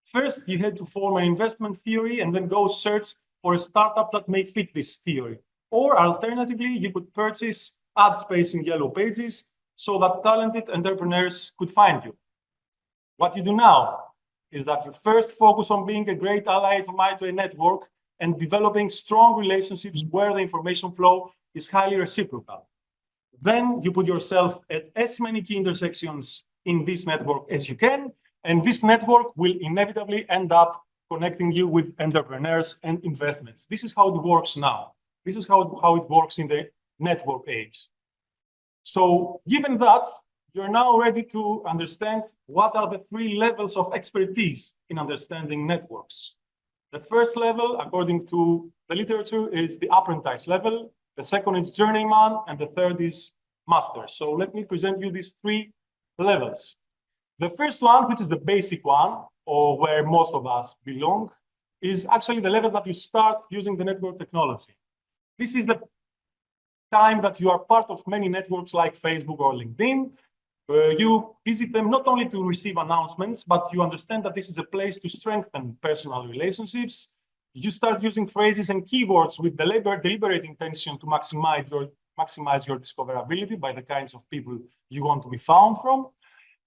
First, you had to form an investment theory and then go search for a startup that may fit this theory. Or alternatively, you could purchase ad space in Yellow Pages so that talented entrepreneurs could find you. What you do now is that you first focus on being a great ally to a network and developing strong relationships where the information flow is highly reciprocal. Then you put yourself at as many key intersections in this network as you can, and this network will inevitably end up connecting you with entrepreneurs and investments. This is how it works now. This is how it works in the network age. So given that, you're now ready to understand what are the three levels of expertise in understanding networks. The first level, according to the literature, is the apprentice level. The second is journeyman, and the third is master. So let me present you these three levels. The first one, which is the basic one, or where most of us belong, is actually the level that you start using the network technology. This is the time that you are part of many networks like Facebook or LinkedIn. You visit them not only to receive announcements, but you understand that this is a place to strengthen personal relationships. You start using phrases and keywords with deliberate intention to maximize your discoverability by the kinds of people you want to be found from.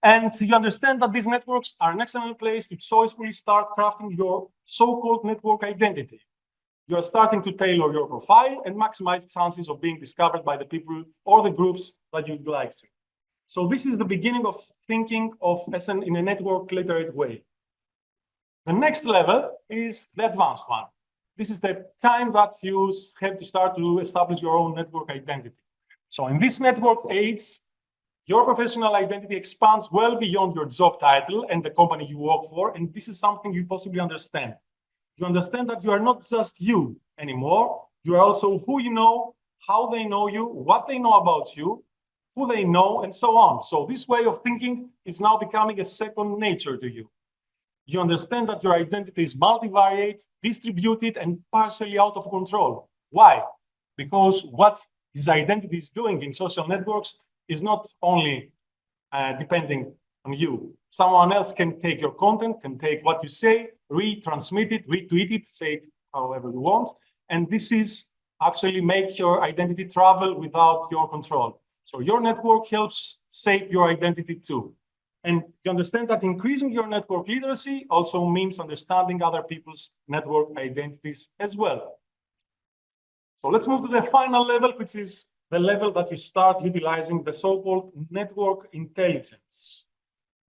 And you understand that these networks are an excellent place to choicefully start crafting your so-called network identity. You are starting to tailor your profile and maximize chances of being discovered by the people or the groups that you'd like to. So this is the beginning of thinking of SN in a network literate way. The next level is the advanced one. This is the time that you have to start to establish your own network identity. So in this network age, your professional identity expands well beyond your job title and the company you work for, and this is something you possibly understand. You understand that you are not just you anymore, you are also who you know, how they know you, what they know about you, who they know, and so on. So this way of thinking is now becoming a second nature to you. You understand that your identity is multivariate, distributed, and partially out of control. Why? Because what this identity is doing in social networks is not only depending on you. Someone else can take your content, can take what you say, retransmit it, retweet it, say it however you want, and this is actually make your identity travel without your control. So your network helps shape your identity too. And you understand that increasing your network literacy also means understanding other people's network identities as well. So let's move to the final level, which is the level that you start utilizing the so-called network intelligence.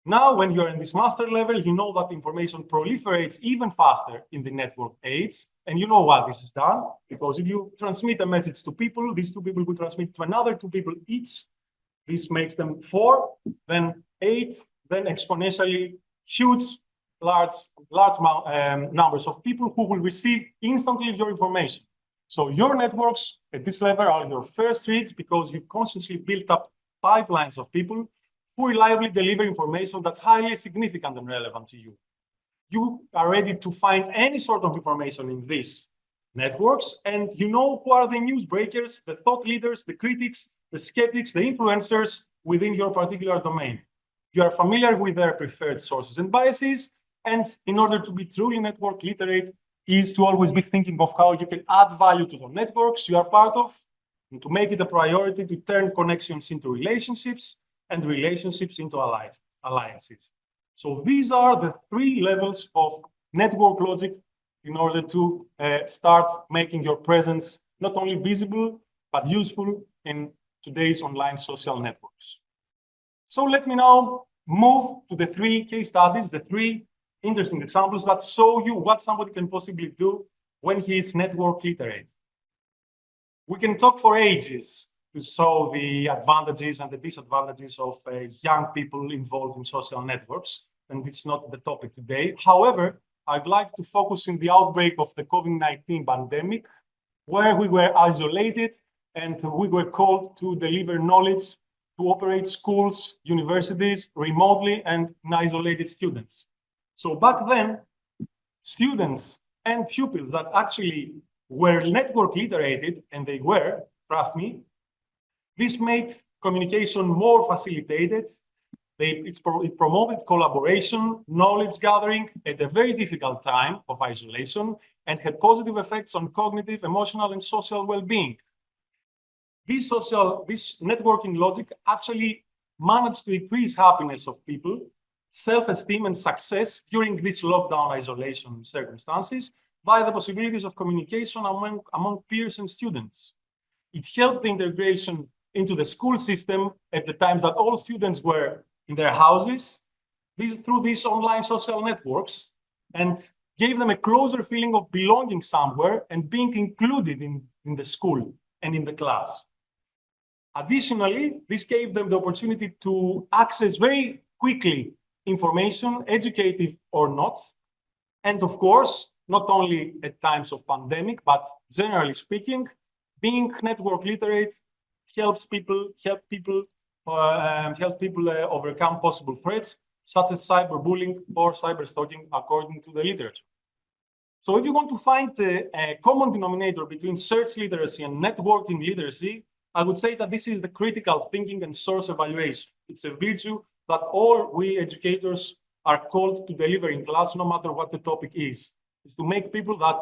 Now, when you're in this master level, you know that information proliferates even faster in the network age. And you know why this is done, because if you transmit a message to people, these two people will transmit to another two people each. This makes them 4, then 8, then exponentially huge, large numbers of people who will receive instantly your information. So your networks at this level are your first reach because you've consciously built up pipelines of people who reliably deliver information that's highly significant and relevant to you. You are ready to find any sort of information in these networks, and you know who are the news breakers, the thought leaders, the critics, the skeptics, the influencers within your particular domain. You are familiar with their preferred sources and biases, and in order to be truly network literate is to always be thinking of how you can add value to the networks you are part of, and to make it a priority to turn connections into relationships and relationships into alliances. So these are the 3 levels of network logic in order to start making your presence not only visible, but useful in today's online social networks. So let me now move to the 3 case studies, the 3 interesting examples that show you what somebody can possibly do when he is network literate. We can talk for ages to show the advantages and the disadvantages of young people involved in social networks, and it's not the topic today. However, I'd like to focus on the outbreak of the COVID-19 pandemic, where we were isolated and we were called to deliver knowledge to operate schools, universities remotely and in isolated students. So back then, students and pupils that actually were network literated, and they were, trust me, this made communication more facilitated. It promoted collaboration, knowledge gathering at a very difficult time of isolation, and had positive effects on cognitive, emotional, and social well-being. This networking logic actually managed to increase happiness of people, self-esteem, and success during this lockdown isolation circumstances by the possibilities of communication among peers and students. It helped the integration into the school system at the times that all students were in their houses through these online social networks, and gave them a closer feeling of belonging somewhere and being included in the school and in the class. Additionally, this gave them the opportunity to access very quickly information, educative or not. And of course, not only at times of pandemic, but generally speaking, being network literate helps people overcome possible threats such as cyberbullying or cyberstalking, according to the literature. So if you want to find a common denominator between search literacy and networking literacy, I would say that this is the critical thinking and source evaluation. It's a virtue that all we educators are called to deliver in class, no matter what the topic is. It's to make people that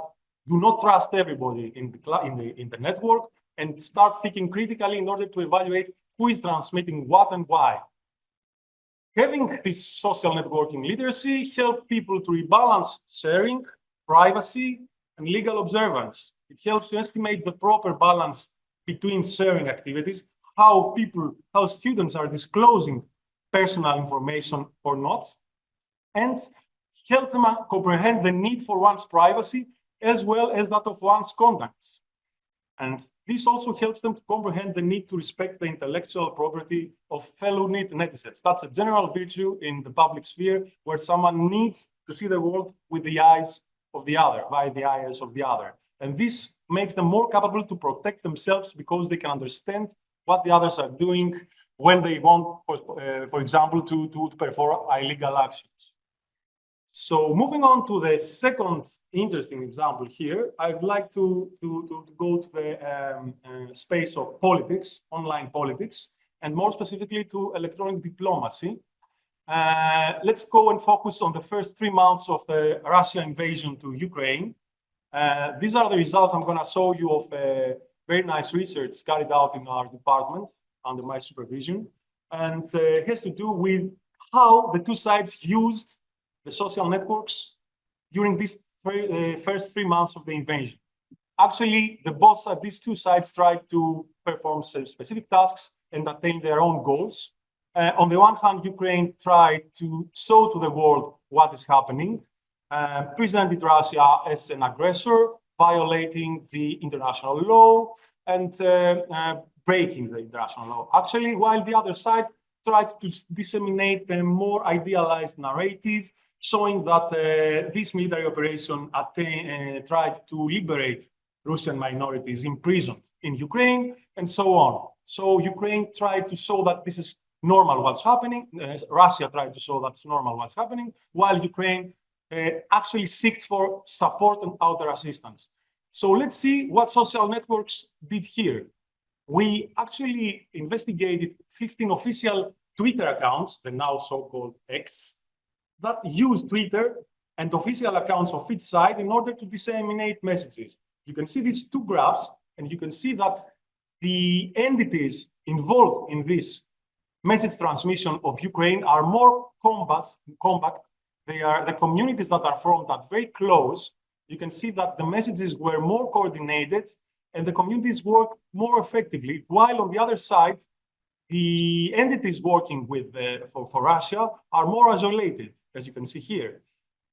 do not trust everybody in the network and start thinking critically in order to evaluate who is transmitting what and why. Having this social networking literacy helps people to rebalance sharing, privacy, and legal observance. It helps to estimate the proper balance between sharing activities, how students are disclosing personal information or not, and help them comprehend the need for one's privacy as well as that of one's contacts. And this also helps them to comprehend the need to respect the intellectual property of fellow netizens. That's a general virtue in the public sphere where someone needs to see the world with the eyes of the other, by the eyes of the other. And this makes them more capable to protect themselves because they can understand what the others are doing when they want, for example, to perform illegal actions. So moving on to the second interesting example here, I'd like to go to the space of politics, online politics, and more specifically to electronic diplomacy. Let's go and focus on the first 3 months of the Russia invasion to Ukraine. These are the results I'm going to show you of very nice research carried out in our department under my supervision. And it has to do with how the two sides used the social networks during these first 3 months of the invasion. Actually, these two sides tried to perform specific tasks and attain their own goals. On the one hand, Ukraine tried to show to the world what is happening, presented Russia as an aggressor, violating the international law and breaking the international law. Actually, while the other side tried to disseminate a more idealized narrative, showing that this military operation tried to liberate Russian minorities imprisoned in Ukraine, and so on. So Ukraine tried to show that this is normal what's happening. Russia tried to show that's normal what's happening, while Ukraine actually sought for support and outer assistance. So let's see what social networks did here. We actually investigated 15 official Twitter accounts, the now so-called X, that use Twitter and official accounts of each side in order to disseminate messages. You can see these two graphs, and you can see that the entities involved in this message transmission of Ukraine are more compact. They are the communities that are formed are very close. You can see that the messages were more coordinated and the communities worked more effectively, while on the other side, the entities working with for Russia are more isolated, as you can see here.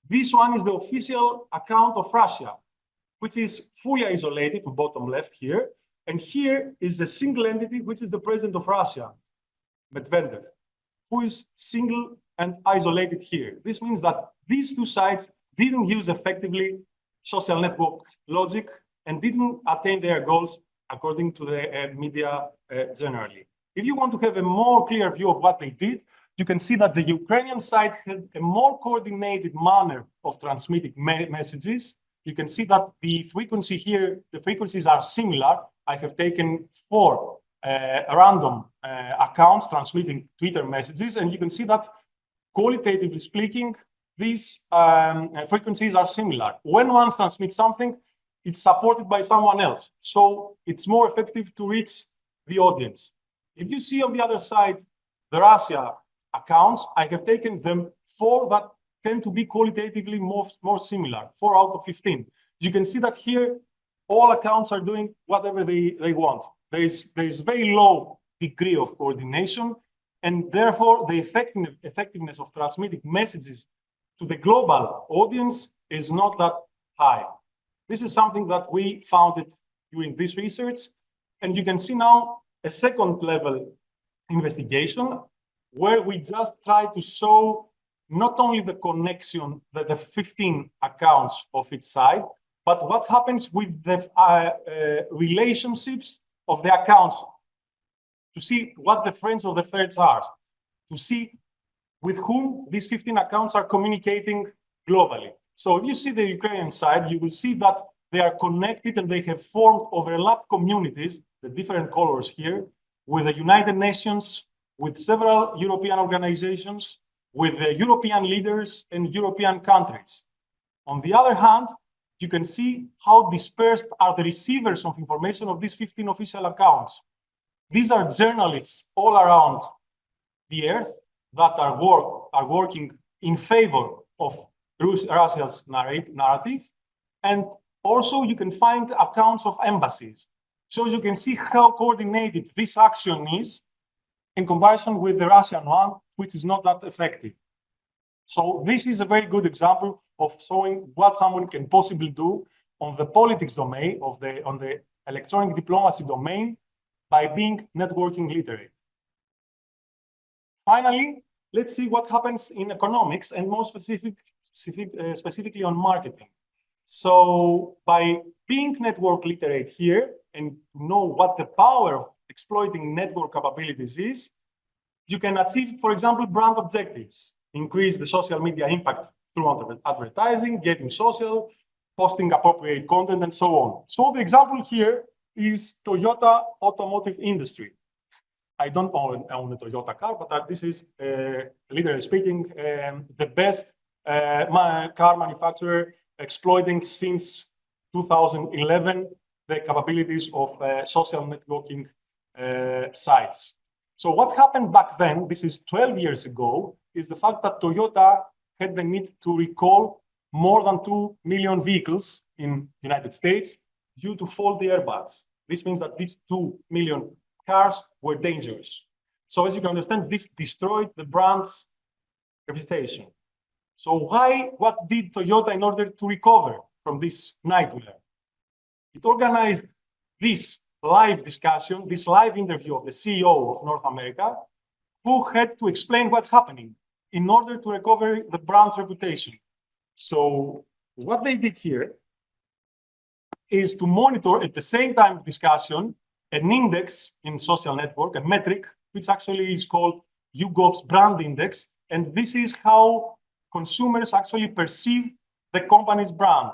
This one is the official account of Russia, which is fully isolated, bottom left here. And here is a single entity, which is the president of Russia, Medvedev, who is single and isolated here. This means that these two sides didn't use effectively social network logic and didn't attain their goals according to the media generally. If you want to have a more clear view of what they did, you can see that the Ukrainian side had a more coordinated manner of transmitting messages. you can see that the frequency here, the frequencies are similar. I have taken 4 random accounts transmitting Twitter messages, and you can see that qualitatively speaking, these frequencies are similar. When one transmits something, it's supported by someone else. So it's more effective to reach the audience. If you see on the other side, the Russia accounts, I have taken them 4 that tend to be qualitatively more similar, 4 out of 15. You can see that here, all accounts are doing whatever they want. There is very low degree of coordination, and therefore the effectiveness of transmitting messages to the global audience is not that high. This is something that we found during this research, and you can see now a second level investigation where we just try to show not only the connection that the 15 accounts of each side, but what happens with the relationships of the accounts, to see what the friends of the thirds are, to see with whom these 15 accounts are communicating globally. So if you see the Ukrainian side, you will see that they are connected and they have formed overlapped communities, the different colors here, with the United Nations, with several European organizations, with the European leaders and European countries. On the other hand, you can see how dispersed are the receivers of information of these 15 official accounts. These are journalists all around the earth that are working in favor of Russia's narrative. And also you can find accounts of embassies. So you can see how coordinated this action is in comparison with the Russian one, which is not that effective. So this is a very good example of showing what someone can possibly do on the politics domain, on the electronic diplomacy domain, by being networking literate. Finally, let's see what happens in economics and more specifically on marketing. So by being network literate here and know what the power of exploiting network capabilities is, you can achieve, for example, brand objectives, increase the social media impact through advertising, getting social, posting appropriate content, and so on. So the example here is Toyota automotive industry. I don't own a Toyota car, but this is, literally speaking, the best car manufacturer exploiting since 2011 the capabilities of social networking sites. So what happened back then, this is 12 years ago, is the fact that Toyota had the need to recall more than 2 million vehicles in the United States due to faulty airbags. This means that these 2 million cars were dangerous. So as you can understand, this destroyed the brand's reputation. So what did Toyota in order to recover from this nightmare? It organized this live discussion, this live interview of the CEO of North America, who had to explain what's happening in order to recover the brand's reputation. So what they did here is to monitor at the same time of discussion an index in social network, a metric, which actually is called YouGov's brand index. And this is how consumers actually perceive the company's brand.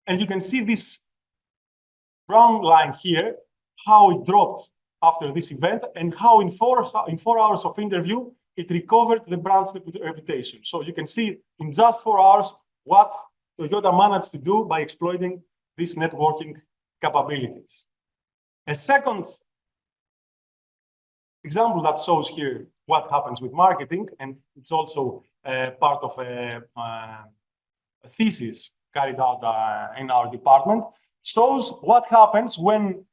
And you can see this brown line here, how it dropped after this event and how in 4 hours of interview, it recovered the brand's reputation. So you can see in just 4 hours what Toyota managed to do by exploiting these networking capabilities. A second example that shows here what happens with marketing, and it's also part of a thesis carried out in our department, shows what happens when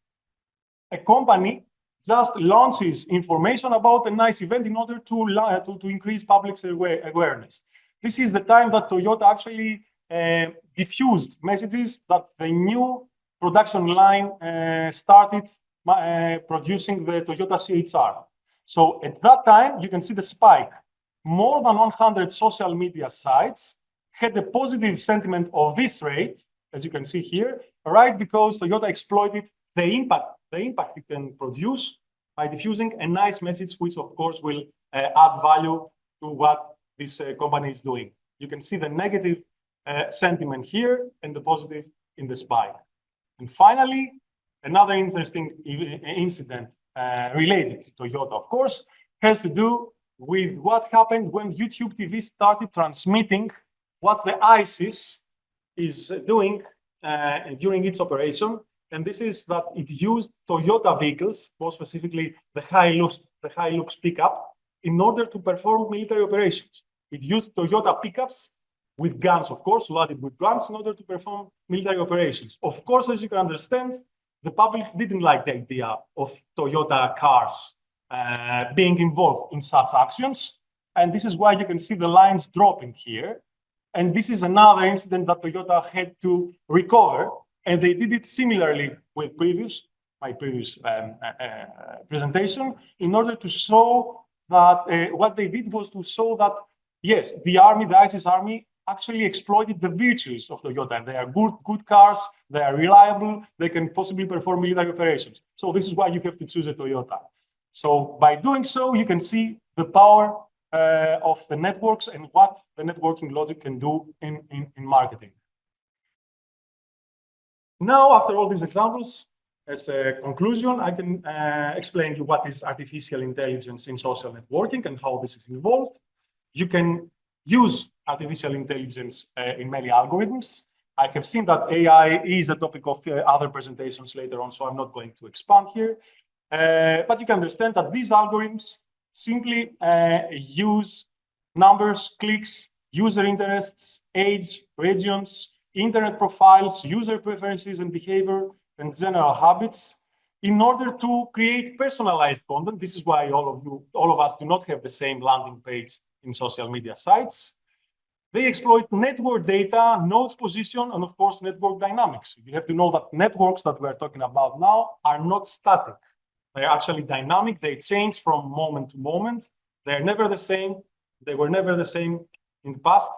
a company just launches information about a nice event in order to increase public awareness. This is the time that Toyota actually diffused messages that the new production line started producing the Toyota CHR. So at that time, you can see the spike. More than 100 social media sites had a positive sentiment of this rate, as you can see here, right because Toyota exploited the impact it can produce by diffusing a nice message, which of course will add value to what this company is doing. You can see the negative sentiment here and the positive in the spike. And finally, another interesting incident related to Toyota, of course, has to do with what happened when YouTube TV started transmitting what the ISIS is doing during its operation. And this is that it used Toyota vehicles, more specifically the Hilux pickup, in order to perform military operations. It used Toyota pickups with guns, of course, loaded with guns in order to perform military operations. Of course, as you can understand, the public didn't like the idea of Toyota cars being involved in such actions. And this is why you can see the lines dropping here. And this is another incident that Toyota had to recover. And they did it similarly with my previous presentation, in order to show that what they did was to show that, yes, the ISIS army actually exploited the virtues of Toyota. They are good cars, they are reliable, they can possibly perform military operations. So this is why you have to choose a Toyota. So by doing so, you can see the power of the networks and what the networking logic can do in marketing. Now, after all these examples, as a conclusion, I can explain you what is artificial intelligence in social networking and how this is involved. You can use artificial intelligence in many algorithms. I have seen that AI is a topic of other presentations later on, so I'm not going to expand here. But you can understand that these algorithms simply use numbers, clicks, user interests, age, regions, internet profiles, user preferences and behavior, and general habits in order to create personalized content. This is why all of us do not have the same landing page in social media sites. They exploit network data, nodes position, and of course, network dynamics. You have to know that networks that we're talking about now are not static. They're actually dynamic. They change from moment to moment. They're never the same. They were never the same in the past.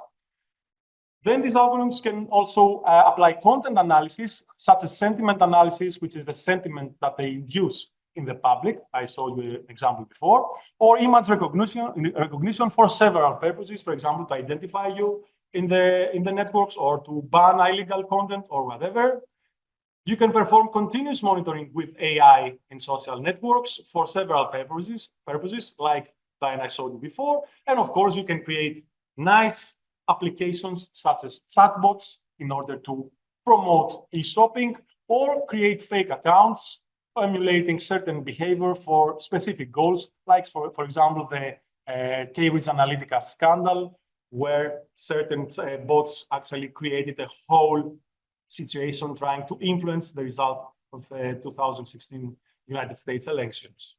Then these algorithms can also apply content analysis, such as sentiment analysis, which is the sentiment that they induce in the public. I showed you an example before, or image recognition for several purposes. For example, to identify you in the networks, or to ban illegal content, or whatever. You can perform continuous monitoring with AI in social networks for several purposes, like I showed you before. And of course, you can create nice applications such as chatbots in order to promote e-shopping, or create fake accounts emulating certain behavior for specific goals, like for example, the Cambridge Analytica scandal, where certain bots actually created a whole situation trying to influence the result of the 2016 United States elections.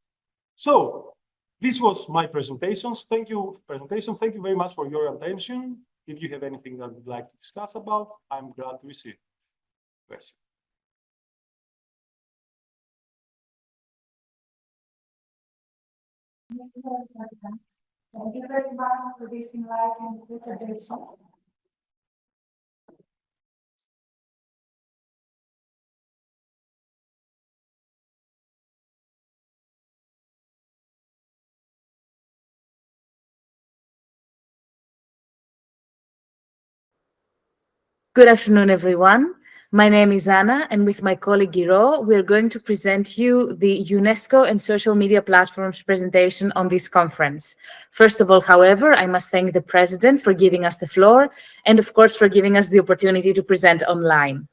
So this was my presentation. Thank you very much for your attention. If you have anything that you'd like to discuss about, I'm glad to receive questions. Thank you very much for this enlightening presentation. Good afternoon, everyone. My name is Anna, and with my colleague Giro, we're going to present you the UNESCO and social media platforms presentation on this conference. First of all, however, I must thank the President for giving us the floor, and of course, for giving us the opportunity to present online.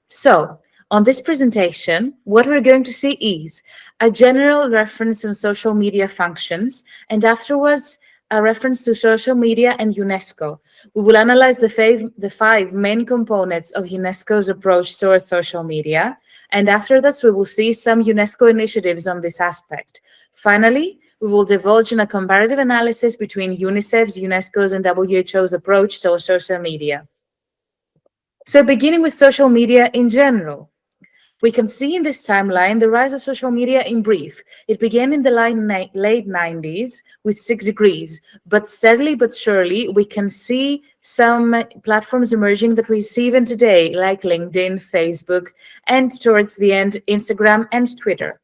So, on this presentation, what we're going to see is a general reference on social media functions, and afterwards, a reference to social media and UNESCO. We will analyze the five main components of UNESCO's approach towards social media, and after that, we will see some UNESCO initiatives on this aspect. Finally, we will divulge in a comparative analysis between UNICEF's, UNESCO's, and WHO's approach to social media. So beginning with social media in general, we can see in this timeline the rise of social media in brief. It began in the late 90s with 6 degrees, but steadily but surely we can see some platforms emerging that we see even today, like LinkedIn, Facebook, and towards the end, Instagram and Twitter.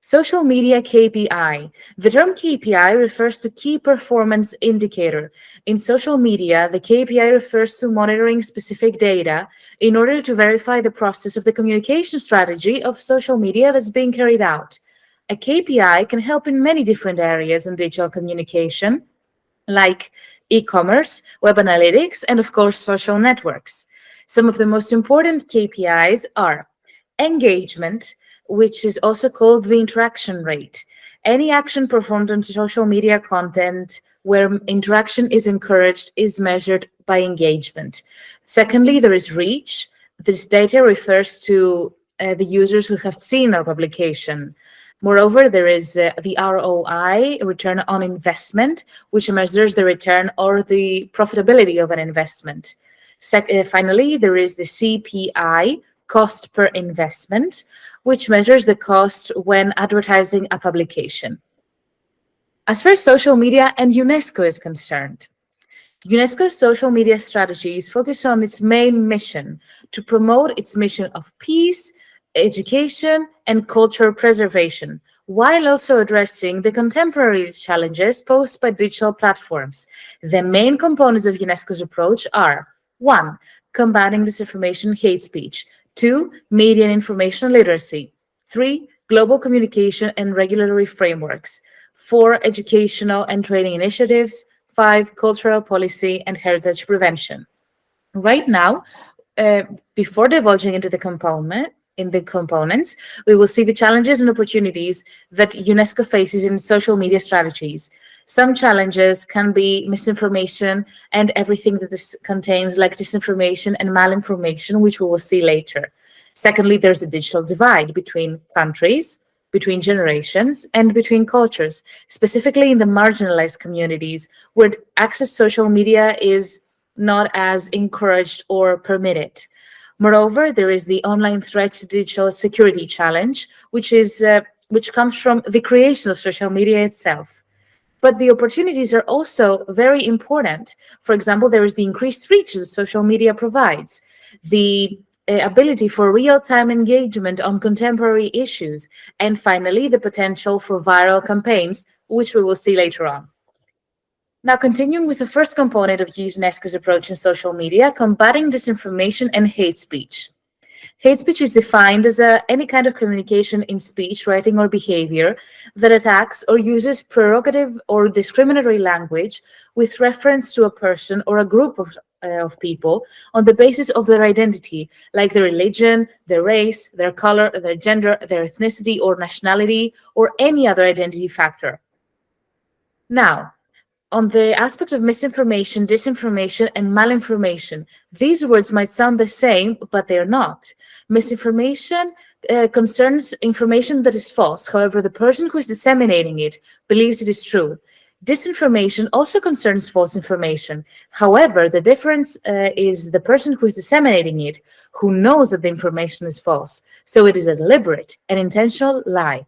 Social media KPI. The term KPI refers to key performance indicator. In social media, the KPI refers to monitoring specific data in order to verify the process of the communication strategy of social media that's being carried out. A KPI can help in many different areas in digital communication, like e-commerce, web analytics, and of course, social networks. Some of the most important KPIs are engagement, which is also called the interaction rate. Any action performed on social media content where interaction is encouraged is measured by engagement. Secondly, there is reach. This data refers to the users who have seen our publication. Moreover, there is the ROI, return on investment, which measures the return or the profitability of an investment. Finally, there is the CPI, cost per investment, which measures the cost when advertising a publication. As far as social media and UNESCO is concerned, UNESCO's social media strategy is focused on its main mission to promote its mission of peace, education, and cultural preservation, while also addressing the contemporary challenges posed by digital platforms. The main components of UNESCO's approach are 1. Combating disinformation, hate speech, 2. Media and information literacy, 3. Global communication and regulatory frameworks, 4. Educational and training initiatives, 5. Cultural policy and heritage prevention. Right now, before divulging into the components, we will see the challenges and opportunities that UNESCO faces in social media strategies. Some challenges can be misinformation and everything that this contains, like disinformation and malinformation, which we will see later. Secondly, there's a digital divide between countries, between generations, and between cultures, specifically in the marginalized communities where access to social media is not as encouraged or permitted. Moreover, there is the online threat to digital security challenge, which comes from the creation of social media itself. But the opportunities are also very important. For example, there is the increased reach that social media provides, the ability for real-time engagement on contemporary issues, and finally, the potential for viral campaigns, which we will see later on. Now, continuing with the first component of UNESCO's approach in social media, combating disinformation and hate speech. Hate speech is defined as any kind of communication in speech, writing, or behavior that attacks or uses pejorative or discriminatory language with reference to a person or a group of people on the basis of their identity, like their religion, their race, their color, their gender, their ethnicity or nationality, or any other identity factor. Now, on the aspect of misinformation, disinformation, and malinformation, these words might sound the same, but they're not. Misinformation concerns information that is false. However, the person who is disseminating it believes it is true. Disinformation also concerns false information. However, the difference is the person who is disseminating it, who knows that the information is false. So it is a deliberate and intentional lie.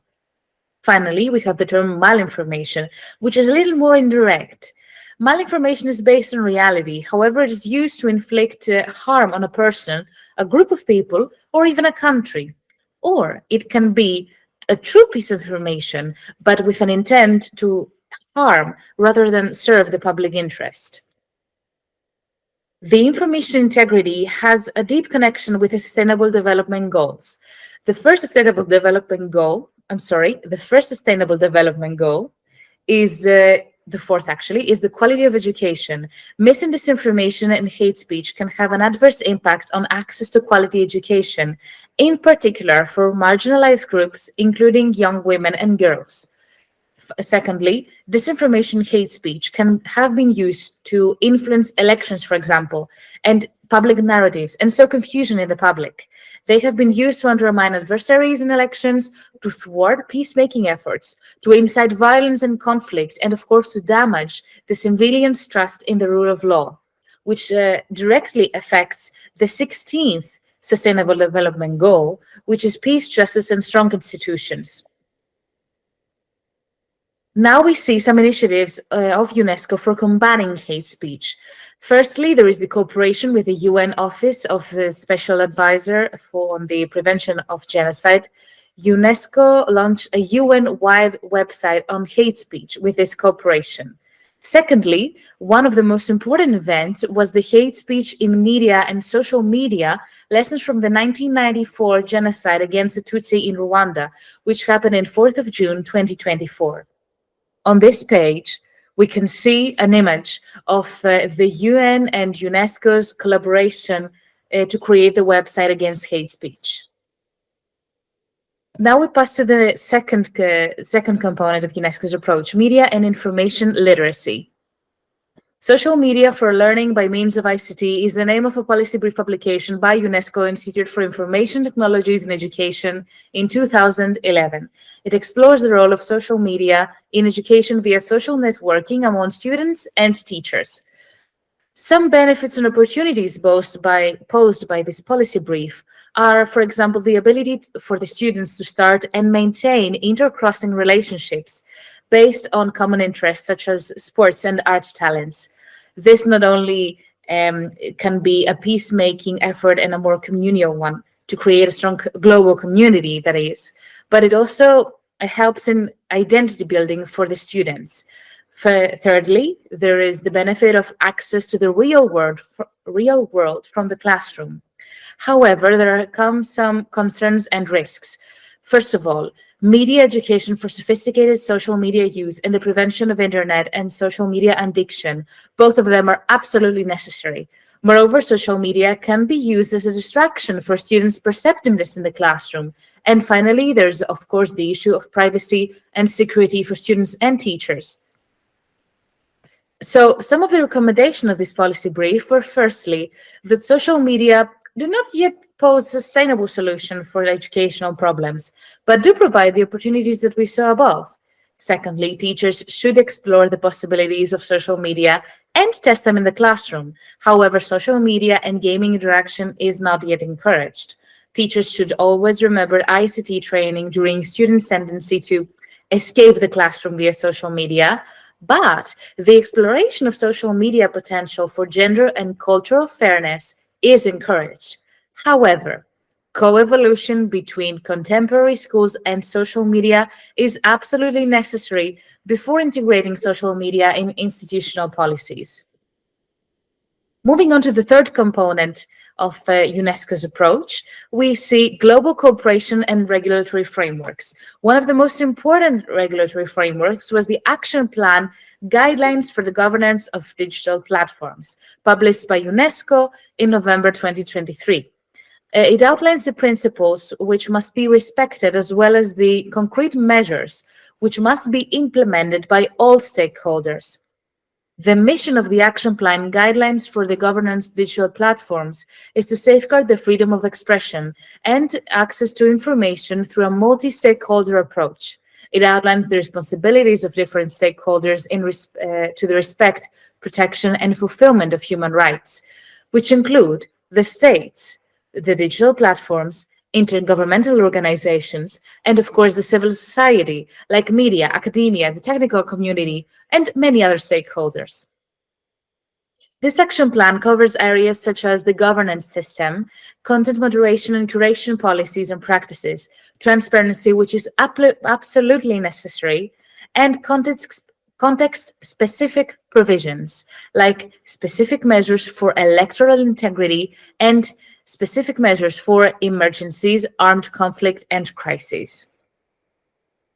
Finally, we have the term malinformation, which is a little more indirect. Malinformation is based on reality. However, it is used to inflict harm on a person, a group of people, or even a country. Or it can be a true piece of information, but with an intent to harm rather than serve the public interest. The information integrity has a deep connection with the Sustainable Development Goals. The first Sustainable Development Goal is the fourth actually, is the quality of education. Mis and disinformation and hate speech can have an adverse impact on access to quality education, in particular for marginalized groups, including young women and girls. Secondly, disinformation, hate speech can have been used to influence elections, for example, and public narratives, and sow confusion in the public. They have been used to undermine adversaries in elections, to thwart peacemaking efforts, to incite violence and conflict, and of course to damage the civilians' trust in the rule of law, which directly affects the 16th Sustainable Development Goal, which is peace, justice, and strong institutions. Now we see some initiatives of UNESCO for combating hate speech. Firstly, there is the cooperation with the UN Office of the Special Advisor on the Prevention of Genocide. UNESCO launched a UN-wide website on hate speech with this cooperation. Secondly, one of the most important events was the Hate Speech in Media and Social Media Lessons from the 1994 Genocide against the Tutsi in Rwanda, which happened on 4th of June 2024. On this page, we can see an image of the UN and UNESCO's collaboration to create the website against hate speech. Now we pass to the second component of UNESCO's approach, media and information literacy. Social Media for Learning by Means of ICT is the name of a policy brief publication by UNESCO Institute for Information Technologies in Education in 2011. It explores the role of social media in education via social networking among students and teachers. Some benefits and opportunities posed by this policy brief are, for example, the ability for the students to start and maintain intercrossing relationships based on common interests such as sports and arts talents. This not only can be a peacemaking effort and a more communal one to create a strong global community, that is, but it also helps in identity building for the students. Thirdly, there is the benefit of access to the real world from the classroom. However, there come some concerns and risks. First of all, media education for sophisticated social media use and the prevention of internet and social media addiction, both of them are absolutely necessary. Moreover, social media can be used as a distraction for students' perceptiveness in the classroom. And finally, there's, of course, the issue of privacy and security for students and teachers. So some of the recommendations of this policy brief were firstly, that social media do not yet pose a sustainable solution for educational problems, but do provide the opportunities that we saw above. Secondly, teachers should explore the possibilities of social media and test them in the classroom. However, social media and gaming interaction is not yet encouraged. Teachers should always remember ICT training during students' tendency to escape the classroom via social media, but the exploration of social media potential for gender and cultural fairness is encouraged. However, co-evolution between contemporary schools and social media is absolutely necessary before integrating social media in institutional policies. Moving on to the third component of UNESCO's approach, we see global cooperation and regulatory frameworks. One of the most important regulatory frameworks was the Action Plan Guidelines for the Governance of Digital Platforms, published by UNESCO in November 2023. It outlines the principles which must be respected as well as the concrete measures which must be implemented by all stakeholders. The mission of the Action Plan Guidelines for the Governance Digital Platforms is to safeguard the freedom of expression and access to information through a multi-stakeholder approach. It outlines the responsibilities of different stakeholders to the respect, protection, and fulfillment of human rights, which include the states, the digital platforms, intergovernmental organizations, and of course the civil society, like media, academia, the technical community, and many other stakeholders. This action plan covers areas such as the governance system, content moderation and curation policies and practices, transparency, which is absolutely necessary, and context-specific provisions, like specific measures for electoral integrity and specific measures for emergencies, armed conflict, and crises.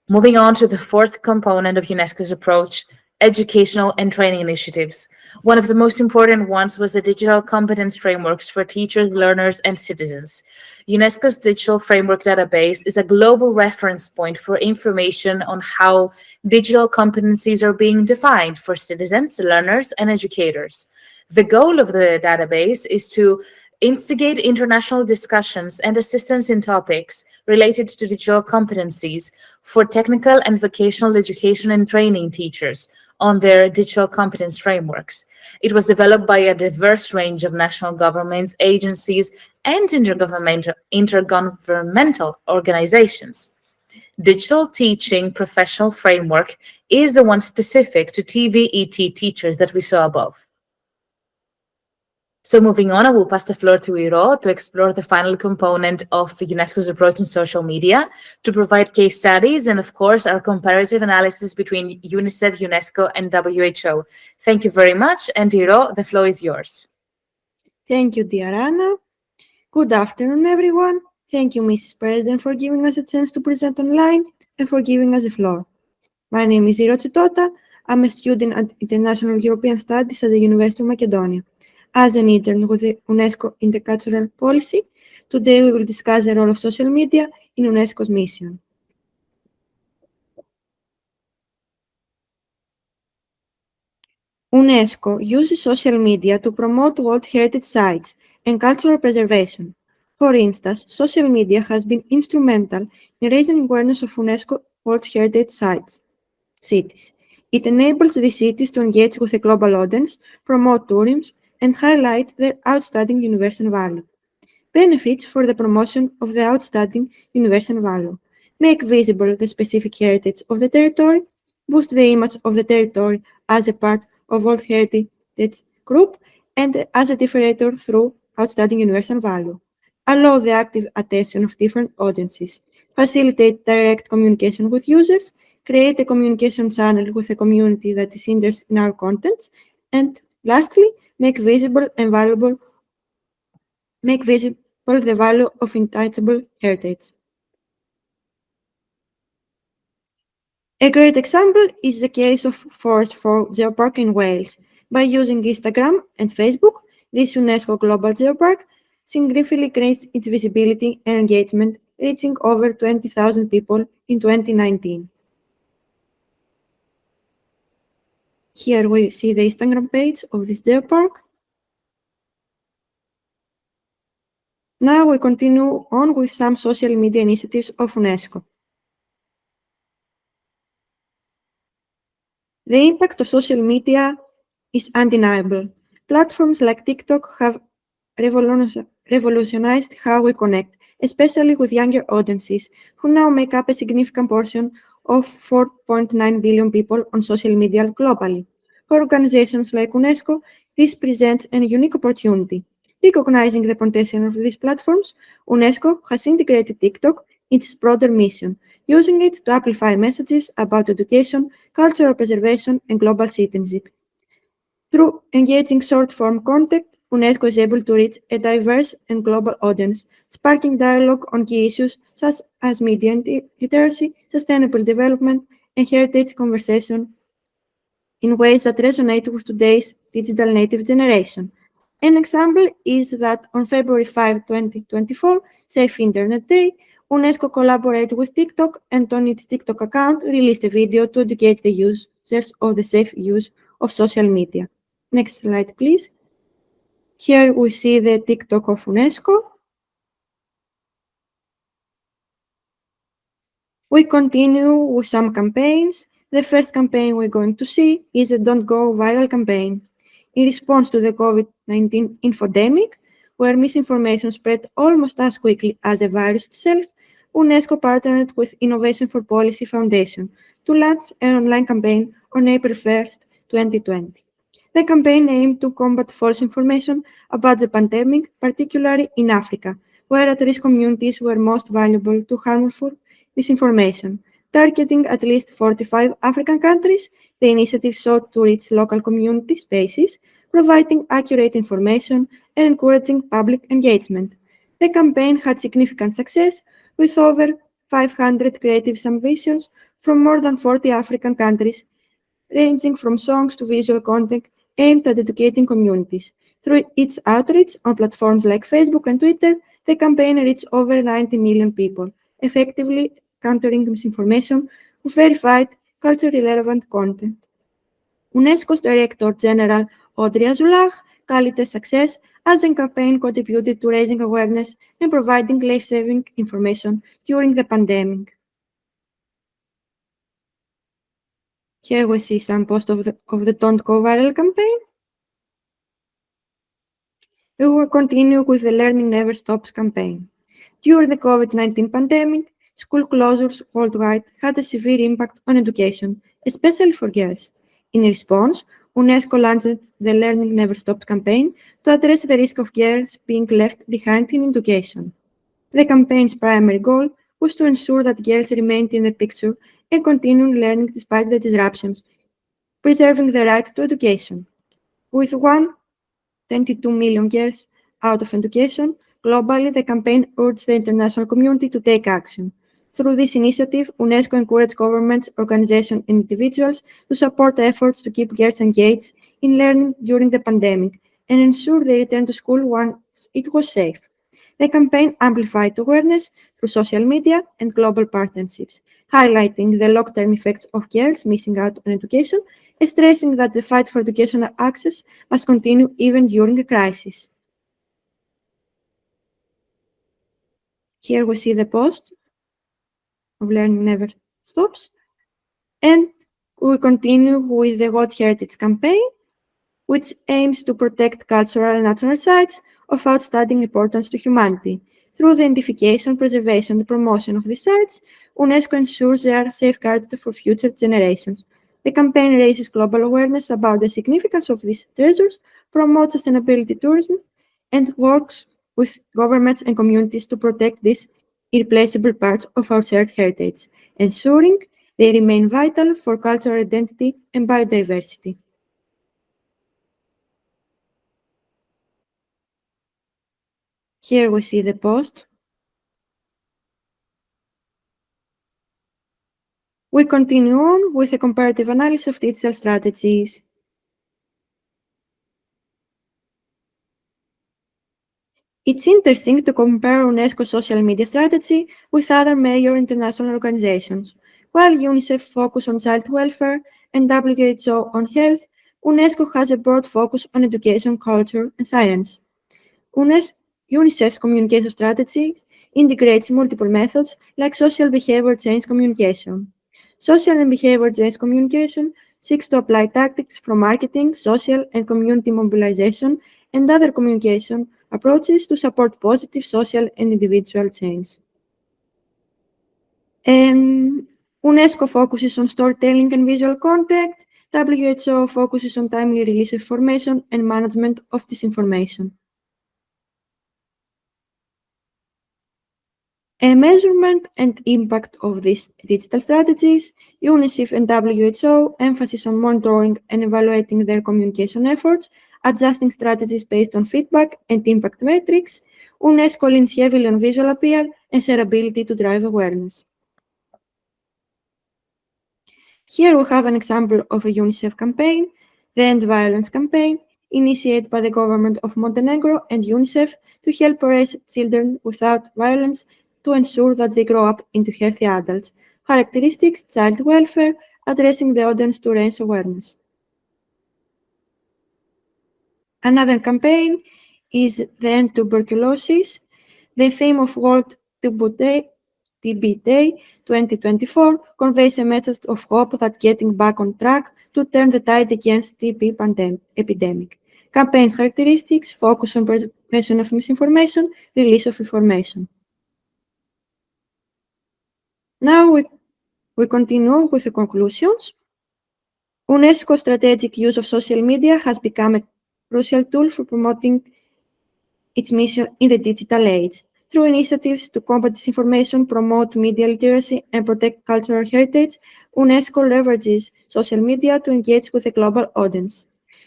Moving on to the fourth component of UNESCO's approach, educational and training initiatives. One of the most important ones was the digital competence frameworks for teachers, learners, and citizens. UNESCO's digital framework database is a global reference point for information on how digital competencies are being defined for citizens, learners, and educators. The goal of the database is to instigate international discussions and assistance in topics related to digital competencies for technical and vocational education and training teachers on their digital competence frameworks. It was developed by a diverse range of national governments, agencies, and intergovernmental organizations. Digital Teaching Professional Framework is the one specific to TVET teachers that we saw above. So moving on, I will pass the floor to Iro to explore the final component of UNESCO's approach in social media, to provide case studies and, of course, our comparative analysis between UNICEF, UNESCO, and WHO. Thank you very much, and Iro, the floor is yours. Thank you, dear Anna. Good afternoon, everyone. Thank you, Mrs. President, for giving us a chance to present online and for giving us the floor. My name is Iro Tsitota. I'm a student at International European Studies at the University of Macedonia. As an intern with the UNESCO Intercultural Policy, today we will discuss the role of social media in UNESCO's mission. UNESCO uses social media to promote World Heritage Sites and cultural preservation. For instance, social media has been instrumental in raising awareness of UNESCO World Heritage cities. It enables these cities to engage with a global audience, promote tourism, and highlight their outstanding universal value. Benefits for the promotion of the outstanding universal value: make visible the specific heritage of the territory, boost the image of the territory as a part of World Heritage Group, and as a differentiator through outstanding universal value. Allow the active attention of different audiences, facilitate direct communication with users, create a communication channel with a community that is interested in our contents, and lastly, make visible the value of intangible heritage. A great example is the case of Forest for Geopark in Wales. By using Instagram and Facebook, this UNESCO Global Geopark significantly increased its visibility and engagement, reaching over 20,000 people in 2019. Here we see the Instagram page of this geopark. Now we continue on with some social media initiatives of UNESCO. The impact of social media is undeniable. Platforms like TikTok have revolutionized how we connect, especially with younger audiences, who now make up a significant portion of 4.9 billion people on social media globally. For organizations like UNESCO, this presents a unique opportunity. Recognizing the potential of these platforms, UNESCO has integrated TikTok in its broader mission, using it to amplify messages about education, cultural preservation, and global citizenship. Through engaging short-form content, UNESCO is able to reach a diverse and global audience, sparking dialogue on key issues such as media literacy, sustainable development, and heritage conversation in ways that resonate with today's digital native generation. An example is that on February 5, 2024, Safe Internet Day, UNESCO collaborated with TikTok and on its TikTok account released a video to educate the users of the safe use of social media. Next slide, please. Here we see the TikTok of UNESCO. We continue with some campaigns. The first campaign we're going to see is the Don't Go Viral campaign. In response to the COVID-19 infodemic, where misinformation spread almost as quickly as the virus itself, UNESCO partnered with Innovation for Policy Foundation to launch an online campaign on April 1st, 2020. The campaign aimed to combat false information about the pandemic, particularly in Africa, where at-risk communities were most vulnerable to harmful misinformation. Targeting at least 45 African countries, the initiative sought to reach local community spaces, providing accurate information and encouraging public engagement. The campaign had significant success, with over 500 creative submissions from more than 40 African countries, ranging from songs to visual content aimed at educating communities. Through its outreach on platforms like Facebook and Twitter, the campaign reached over 90 million people, effectively countering misinformation with verified, culturally relevant content. UNESCO's Director General Audrey Azoulay called it a success as the campaign contributed to raising awareness and providing life-saving information during the pandemic. Here we see some posts of the Don't Go Viral campaign. We will continue with the Learning Never Stops campaign. During the COVID-19 pandemic, school closures worldwide had a severe impact on education, especially for girls. In response, UNESCO launched the Learning Never Stops campaign to address the risk of girls being left behind in education. The campaign's primary goal was to ensure that girls remained in the picture and continued learning despite the disruptions, preserving the right to education. With 122 million girls out of education, globally the campaign urged the international community to take action. Through this initiative, UNESCO encouraged governments, organizations, and individuals to support efforts to keep girls engaged in learning during the pandemic and ensure they return to school once it was safe. The campaign amplified awareness through social media and global partnerships, highlighting the long-term effects of girls missing out on education and stressing that the fight for educational access must continue even during a crisis. Here we see the post of Learning Never Stops, and we continue with the World Heritage Campaign, which aims to protect cultural and natural sites of outstanding importance to humanity. Through the identification, preservation, and promotion of these sites, UNESCO ensures they are safeguarded for future generations. The campaign raises global awareness about the significance of these treasures, promotes sustainability tourism, and works with governments and communities to protect these irreplaceable parts of our shared heritage, ensuring they remain vital for cultural identity and biodiversity. Here we see the post. We continue on with a comparative analysis of digital strategies. It's interesting to compare UNESCO's social media strategy with other major international organizations. While UNICEF focuses on child welfare and WHO on health, UNESCO has a broad focus on education, culture, and science. UNICEF's communication strategy integrates multiple methods like social behavior change communication. Social and behavior change communication seeks to apply tactics from marketing, social and community mobilization, and other communication approaches to support positive social and individual change. UNESCO focuses on storytelling and visual content. WHO focuses on timely release of information and management of disinformation. A measurement and impact of these digital strategies, UNICEF and WHO emphasis on monitoring and evaluating their communication efforts, adjusting strategies based on feedback and impact metrics. UNESCO leans heavily on visual appeal and shareability to drive awareness. Here we have an example of a UNICEF campaign, the End Violence campaign, initiated by the government of Montenegro and UNICEF to help raise children without violence to ensure that they grow up into healthy adults. Characteristics, child welfare, addressing the audience to raise awareness. Another campaign is the End Tuberculosis. The theme of World TB Day 2024 conveys a message of hope that getting back on track to turn the tide against TB epidemic. Campaign's characteristics focus on prevention of misinformation, release of information. Now we continue with the conclusions. UNESCO's strategic use of social media has become a crucial tool for promoting its mission in the digital age. Through initiatives to combat disinformation, promote media literacy, and protect cultural heritage, UNESCO leverages social media to engage with a global audience.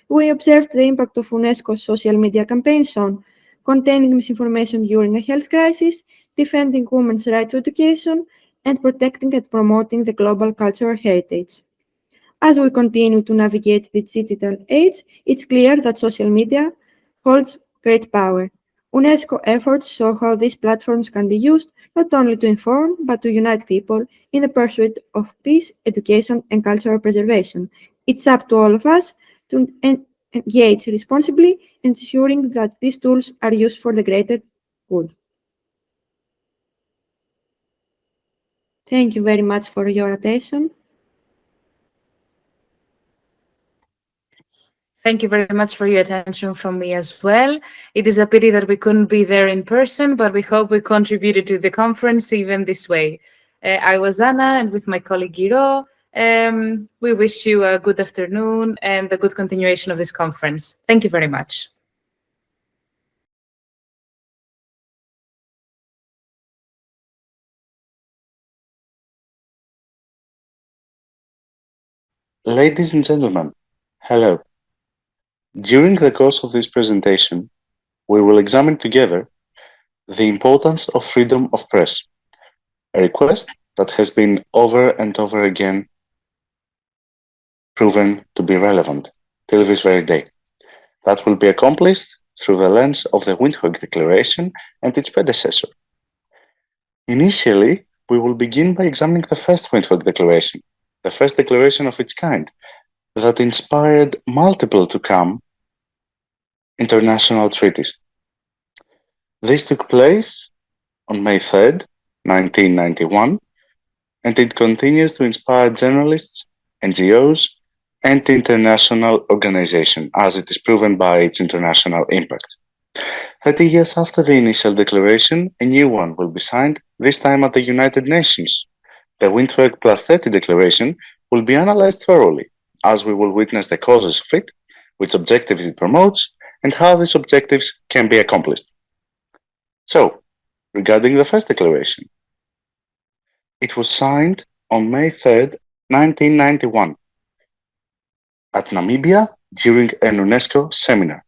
We observed the impact of UNESCO's social media campaigns on containing misinformation during a health crisis, defending women's right to education, and protecting and promoting the global cultural heritage. As we continue to navigate the digital age, it's clear that social media holds great power. UNESCO efforts show how these platforms can be used not only to inform, but to unite people in the pursuit of peace, education, and cultural preservation. It's up to all of us to engage responsibly, ensuring that these tools are used for the greater good. Thank you very much for your attention. Thank you very much for your attention from me as well. It is a pity that we couldn't be there in person, but we hope we contributed to the conference even this way. I was Anna, and with my colleague Giro, We wish you a good afternoon and a good continuation of this conference. Thank you very much. Ladies and gentlemen, hello. During the course of this presentation, we will examine together the importance of freedom of press, a request that has been over and over again proven to be relevant till this very day. That will be accomplished through the lens of the Windhoek Declaration and its predecessor. Initially, we will begin by examining the first Windhoek Declaration, the first declaration of its kind, that inspired multiple to come international treaties. This took place on May 3rd, 1991, and it continues to inspire journalists, NGOs, and international organizations, as it is proven by its international impact. 30 years after the initial declaration, a new one will be signed, this time at the United Nations. The Windhoek Plus 30 declaration will be analyzed thoroughly, as we will witness the causes of it, which objectives it promotes, and how these objectives can be accomplished. So, regarding the first declaration, it was signed on May 3rd, 1991, at Namibia during an UNESCO seminar.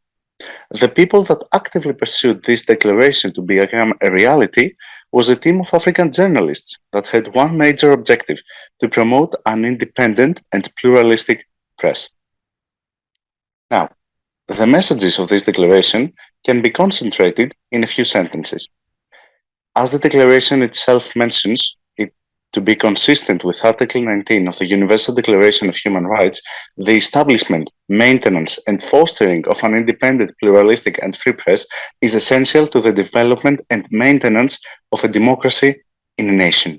The people that actively pursued this declaration to become a reality was a team of African journalists that had one major objective: to promote an independent and pluralistic press. Now, the messages of this declaration can be concentrated in a few sentences. As the declaration itself mentions, to be consistent with Article 19 of the Universal Declaration of Human Rights, the establishment, maintenance, and fostering of an independent, pluralistic, and free press is essential to the development and maintenance of a democracy in a nation.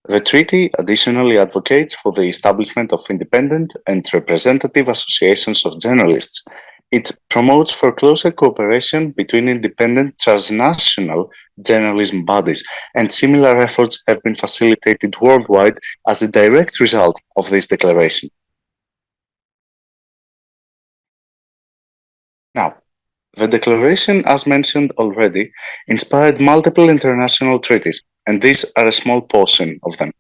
The treaty additionally advocates for the establishment of independent and representative associations of journalists. It promotes for closer cooperation between independent transnational journalism bodies, and similar efforts have been facilitated worldwide as a direct result of this declaration. Now, the declaration, as mentioned already, inspired multiple international treaties, and these are a small portion of them.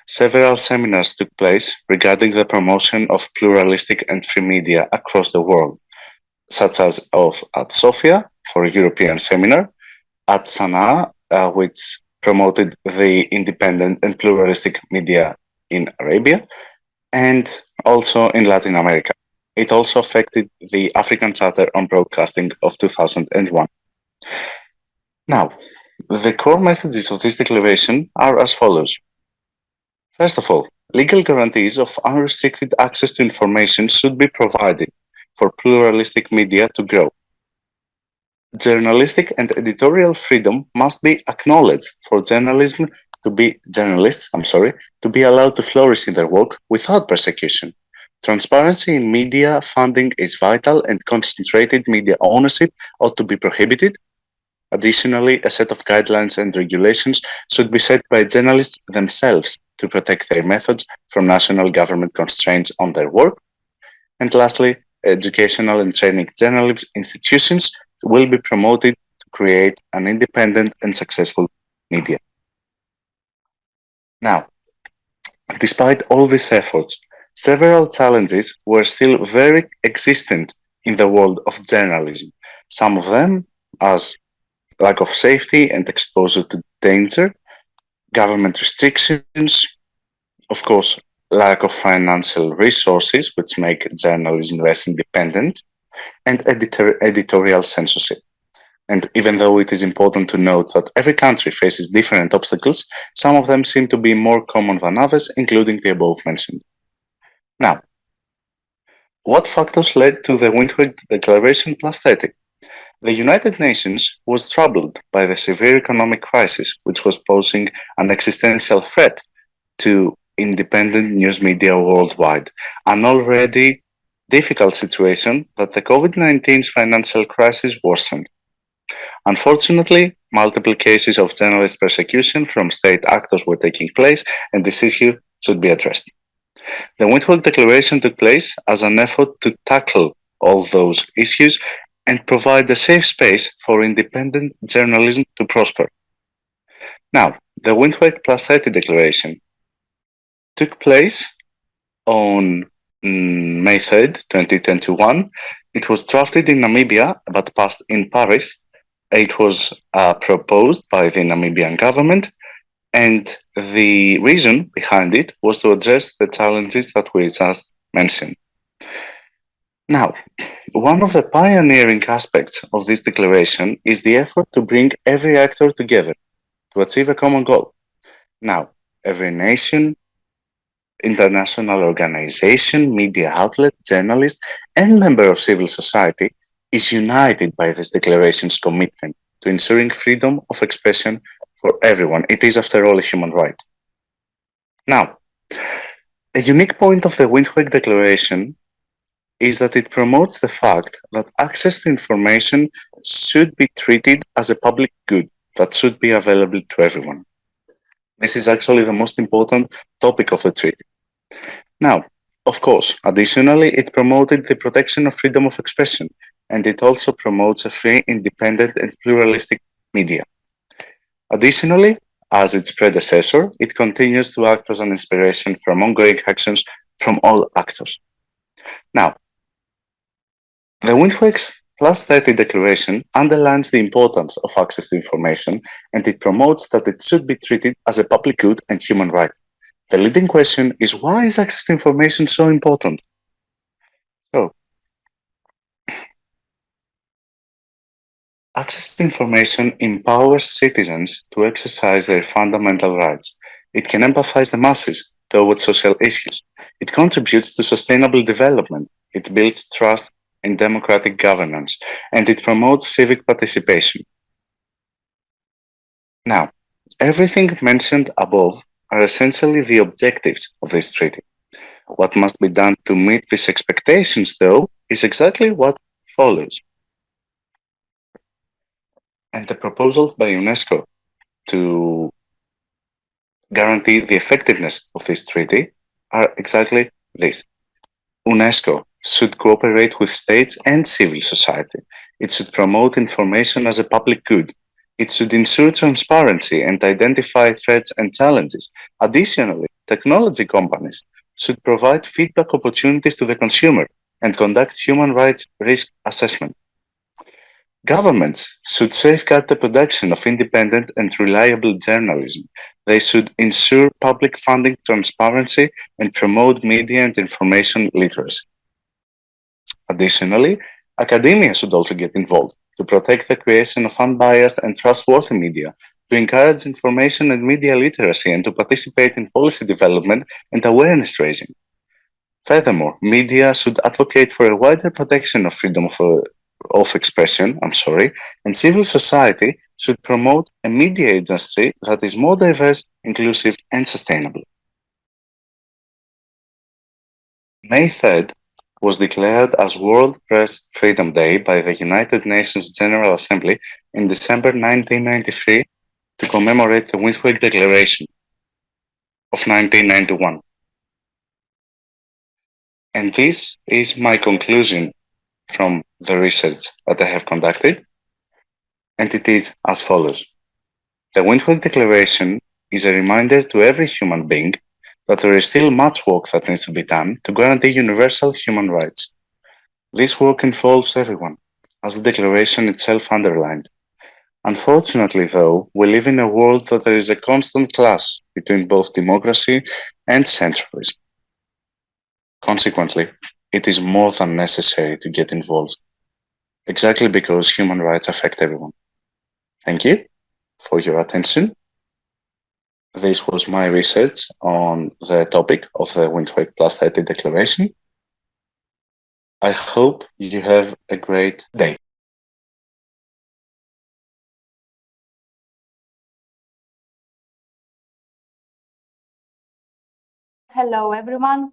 Several seminars took place regarding the promotion of pluralistic and free media across the world, such as at Sofia for a European seminar, at Sana'a, which promoted the independent and pluralistic media in Arabia, and also in Latin America. It also affected the African Charter on Broadcasting of 2001. Now, the core messages of this declaration are as follows. First of all, legal guarantees of unrestricted access to information should be provided for pluralistic media to grow. Journalistic and editorial freedom must be acknowledged for journalists to be allowed to flourish in their work without persecution. Transparency in media funding is vital, and concentrated media ownership ought to be prohibited. Additionally, a set of guidelines and regulations should be set by journalists themselves to protect their methods from national government constraints on their work. And lastly, educational and training journalism institutions will be promoted to create an independent and successful media. Now, despite all these efforts, several challenges were still very existent in the world of journalism. Some of them as lack of safety and exposure to danger, government restrictions, of course, lack of financial resources, which make journalism less independent, and editorial censorship. And even though it is important to note that every country faces different obstacles, some of them seem to be more common than others, including the above mentioned. Now, what factors led to the Windhoek Declaration Plus 30? The United Nations was troubled by the severe economic crisis, which was posing an existential threat to independent news media worldwide, an already difficult situation that the COVID-19's financial crisis worsened. Unfortunately, multiple cases of journalist persecution from state actors were taking place, and this issue should be addressed. The Windhoek Declaration took place as an effort to tackle all those issues and provide a safe space for independent journalism to prosper. Now, the Windhoek Plus 30 Declaration took place on May 3rd, 2021. It was drafted in Namibia but passed in Paris. It was proposed by the Namibian government, and the reason behind it was to address the challenges that we just mentioned. Now, one of the pioneering aspects of this declaration is the effort to bring every actor together to achieve a common goal. Now, every nation, international organization, media outlet, journalist, and member of civil society is united by this declaration's commitment to ensuring freedom of expression for everyone. It is, after all, a human right. Now, a unique point of the Windhoek Declaration is that it promotes the fact that access to information should be treated as a public good that should be available to everyone. This is actually the most important topic of the treaty. Now, of course, additionally, it promoted the protection of freedom of expression, and it also promotes a free, independent, and pluralistic media. Additionally, as its predecessor, it continues to act as an inspiration from ongoing actions from all actors. Now, the Windhoek Plus 30 Declaration underlines the importance of access to information, and it promotes that it should be treated as a public good and human right. The leading question is, why is access to information so important? So, access to information empowers citizens to exercise their fundamental rights. It can empathize the masses towards social issues. It contributes to sustainable development. It builds trust in democratic governance, and it promotes civic participation. Now, everything mentioned above are essentially the objectives of this treaty. What must be done to meet these expectations, though, is exactly what follows. And the proposals by UNESCO to guarantee the effectiveness of this treaty are exactly this. UNESCO should cooperate with states and civil society. It should promote information as a public good. It should ensure transparency and identify threats and challenges. Additionally, technology companies should provide feedback opportunities to the consumer and conduct human rights risk assessment. Governments should safeguard the production of independent and reliable journalism. They should ensure public funding transparency and promote media and information literacy. Additionally, academia should also get involved to protect the creation of unbiased and trustworthy media, to encourage information and media literacy, and to participate in policy development and awareness raising. Furthermore, media should advocate for a wider protection of freedom of expression, and civil society should promote a media industry that is more diverse, inclusive, and sustainable. May 3rd was declared as World Press Freedom Day by the United Nations General Assembly in December 1993 to commemorate the Windhoek Declaration of 1991. And this is my conclusion from the research that I have conducted, and it is as follows. The Windhoek Declaration is a reminder to every human being that there is still much work that needs to be done to guarantee universal human rights. This work involves everyone, as the Declaration itself underlined. Unfortunately, though, we live in a world that there is a constant clash between both democracy and centralism. Consequently, it is more than necessary to get involved, exactly because human rights affect everyone. Thank you for your attention. This was my research on the topic of the Windhoek Plus 30 Declaration. I hope you have a great day. Hello, everyone.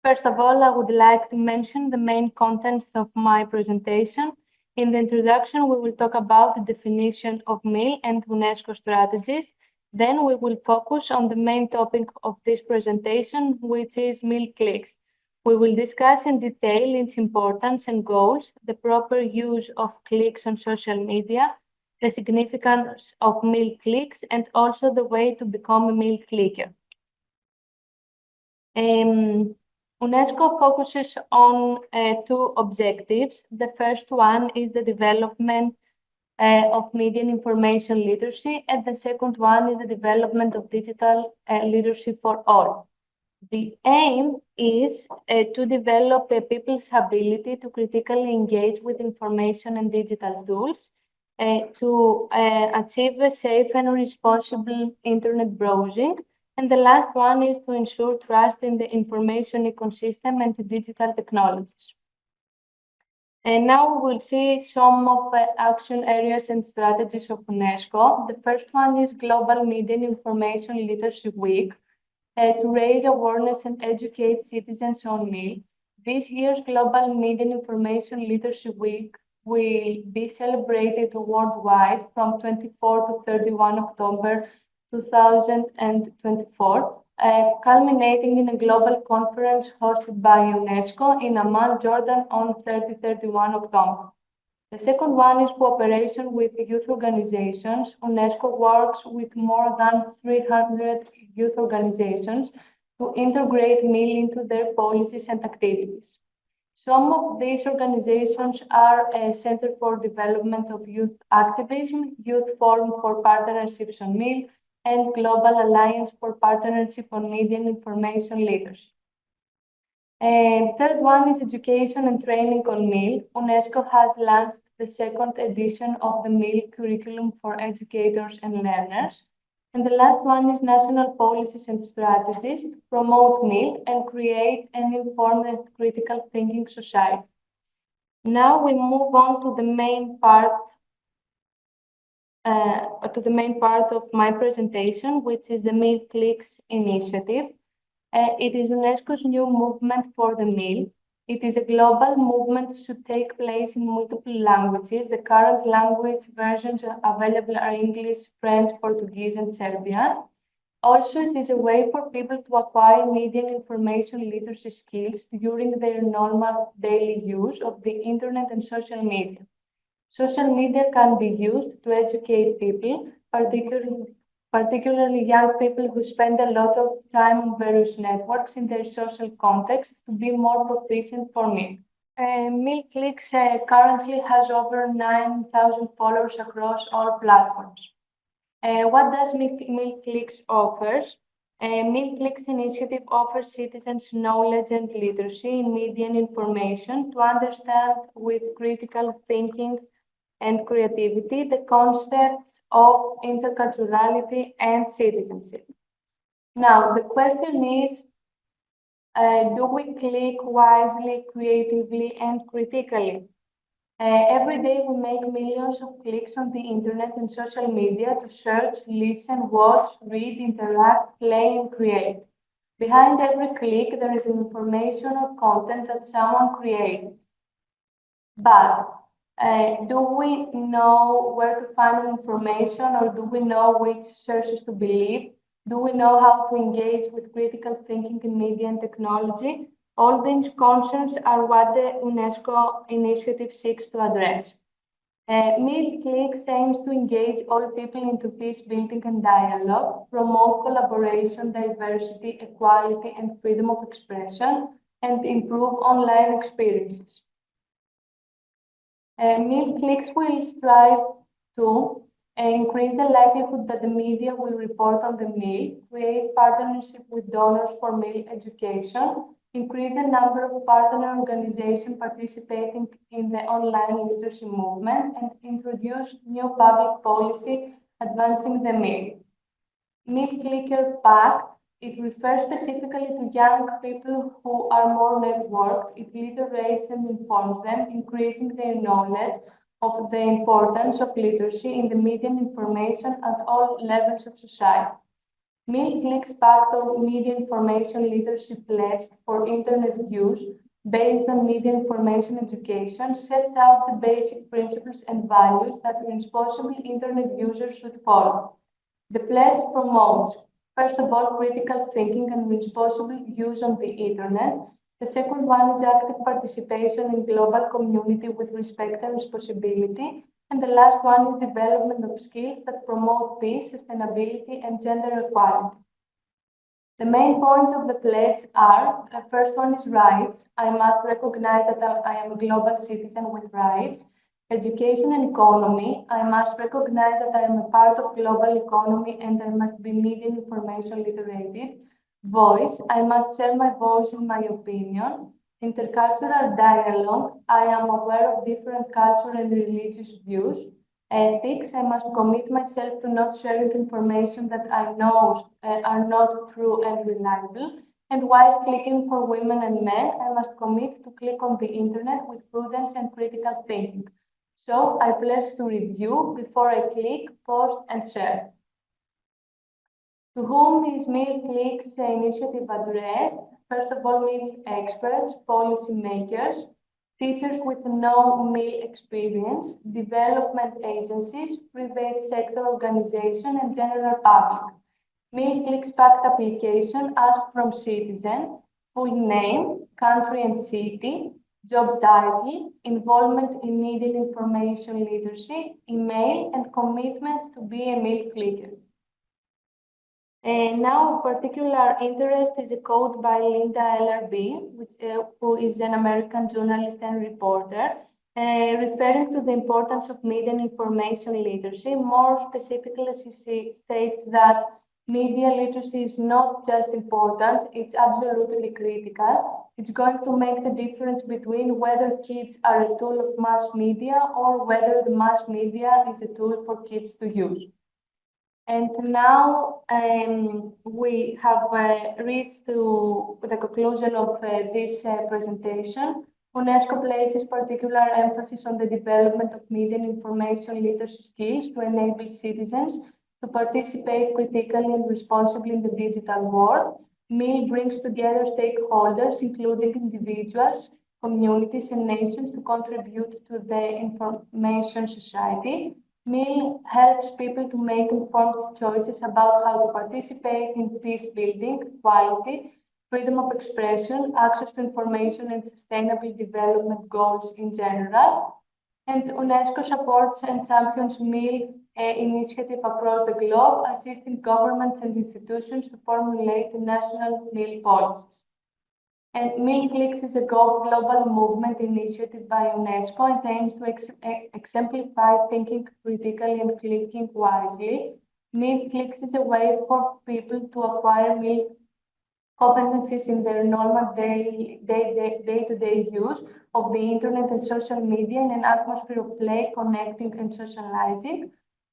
First of all, I would like to mention the main contents of my presentation. In the introduction, we will talk about the definition of MIL and UNESCO strategies. Then we will focus on the main topic of this presentation, which is meal clicks. We will discuss in detail its importance and goals, the proper use of clicks on social media, the significance of meal clicks, and also the way to become a meal clicker. UNESCO focuses on two objectives. The first one is the development of media and information literacy, and the second one is the development of digital literacy for all. The aim is to develop people's ability to critically engage with information and digital tools, to achieve a safe and responsible internet browsing, and the last one is to ensure trust in the information ecosystem and the digital technologies. And now we'll see some of the action areas and strategies of UNESCO. The first one is Global Media and Information Literacy Week, to raise awareness and educate citizens on meal. This year's Global Media and Information Literacy Week will be celebrated worldwide from 24 to 31 October 2024, culminating in a global conference hosted by UNESCO in Amman, Jordan on 30-31 October. The second one is cooperation with youth organizations. UNESCO works with more than 300 youth organizations to integrate meal into their policies and activities. Some of these organizations are a Center for Development of Youth Activism, Youth Forum for Partnerships on Meal, and Global Alliance for Partnership on Media and Information Literacy. And third one is education and training on meal. UNESCO has launched the second edition of the meal curriculum for educators and learners. And the last one is national policies and strategies to promote meal and create an informed and critical thinking society. Now we move on to the main part of my presentation, which is the Meal Clicks initiative. It is UNESCO's new movement for the meal. It is a global movement to take place in multiple languages. The current language versions available are English, French, Portuguese, and Serbian. Also, it is a way for people to acquire media and information literacy skills during their normal daily use of the internet and social media. Social media can be used to educate people, particularly young people who spend a lot of time on various networks in their social context, to be more proficient for meal. Meal Clicks currently has over 9,000 followers across all platforms. What does Meal Clicks offers? Meal Clicks initiative offers citizens knowledge and literacy in media and information to understand with critical thinking and creativity the concepts of interculturality and citizenship. Now, the question is, do we click wisely, creatively, and critically? Every day we make millions of clicks on the internet and social media to search, listen, watch, read, interact, play, and create. Behind every click, there is information or content that someone created. But do we know where to find information, or do we know which sources to believe? Do we know how to engage with critical thinking in media and technology? All these concerns are what the UNESCO initiative seeks to address. Meal Clicks aims to engage all people into peace building and dialogue, promote collaboration, diversity, equality, and freedom of expression, and improve online experiences. Meal Clicks will strive to increase the likelihood that the media will report on the meal, create partnership with donors for meal education, increase the number of partner organizations participating in the online literacy movement, and introduce new public policy advancing the meal. Meal Clicker Pact, it refers specifically to young people who are more networked. It literates and informs them, increasing their knowledge of the importance of literacy in the media and information at all levels of society. Meal Clicks Pact, or Media Information Literacy Pledge for Internet Use, based on media information education, sets out the basic principles and values that responsible Internet users should follow. The pledge promotes, first of all, critical thinking and responsible use of the internet. The second one is active participation in global community with respect and responsibility. And the last one is development of skills that promote peace, sustainability, and gender equality. The main points of the pledge are, the first one is rights. I must recognize that I am a global citizen with rights. Education and economy. I must recognize that I am a part of global economy and I must be media and information literated. Voice. I must share my voice and my opinion. Intercultural dialogue. I am aware of different cultural and religious views. Ethics. I must commit myself to not sharing information that I know are not true and reliable. And wise clicking for women and men. I must commit to click on the internet with prudence and critical thinking. So I pledge to review before I click, post, and share. To whom is MilClick's initiative addressed? First of all, Mil experts, policy makers, teachers with no Mil experience, development agencies, private sector organization, and general public. MilClick's packed application asks from citizen, full name, country and city, job title, involvement in media and information literacy, email, and commitment to be a MilClicker. Now, of particular interest is a quote by Linda LRB, who is an American journalist and reporter, referring to the importance of media and information literacy. More specifically, she states that media literacy is not just important, it's absolutely critical. It's going to make the difference between whether kids are a tool of mass media or whether the mass media is a tool for kids to use. And now we have reached to the conclusion of this presentation. UNESCO places particular emphasis on the development of media and information literacy skills to enable citizens to participate critically and responsibly in the digital world. MIL brings together stakeholders, including individuals, communities, and nations to contribute to the information society. MIL helps people to make informed choices about how to participate in peace building, equality, freedom of expression, access to information, and sustainable development goals in general. And UNESCO supports and champions MIL initiative across the globe, assisting governments and institutions to formulate national MIL policies. And MilClicks is a global movement initiated by UNESCO and aims to exemplify thinking critically and clicking wisely. MilClicks is a way for people to acquire MIL competencies in their normal day-to-day use of the internet and social media in an atmosphere of play, connecting, and socializing.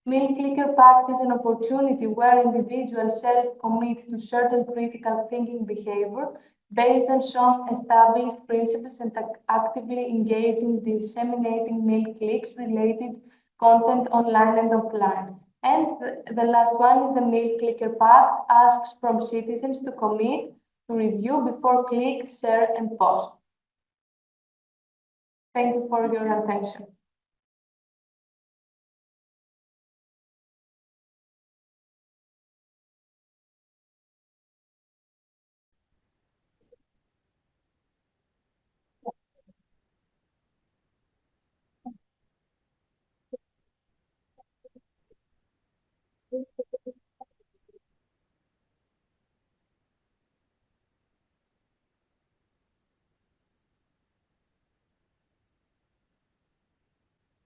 MilClicker Pact is an opportunity where individuals self-commit to certain critical thinking behavior based on some established principles and actively engage in disseminating MilClicks related content online and offline. And the last one is the MilClicker Pact asks from citizens to commit to review before click, share, and post. Thank you for your attention.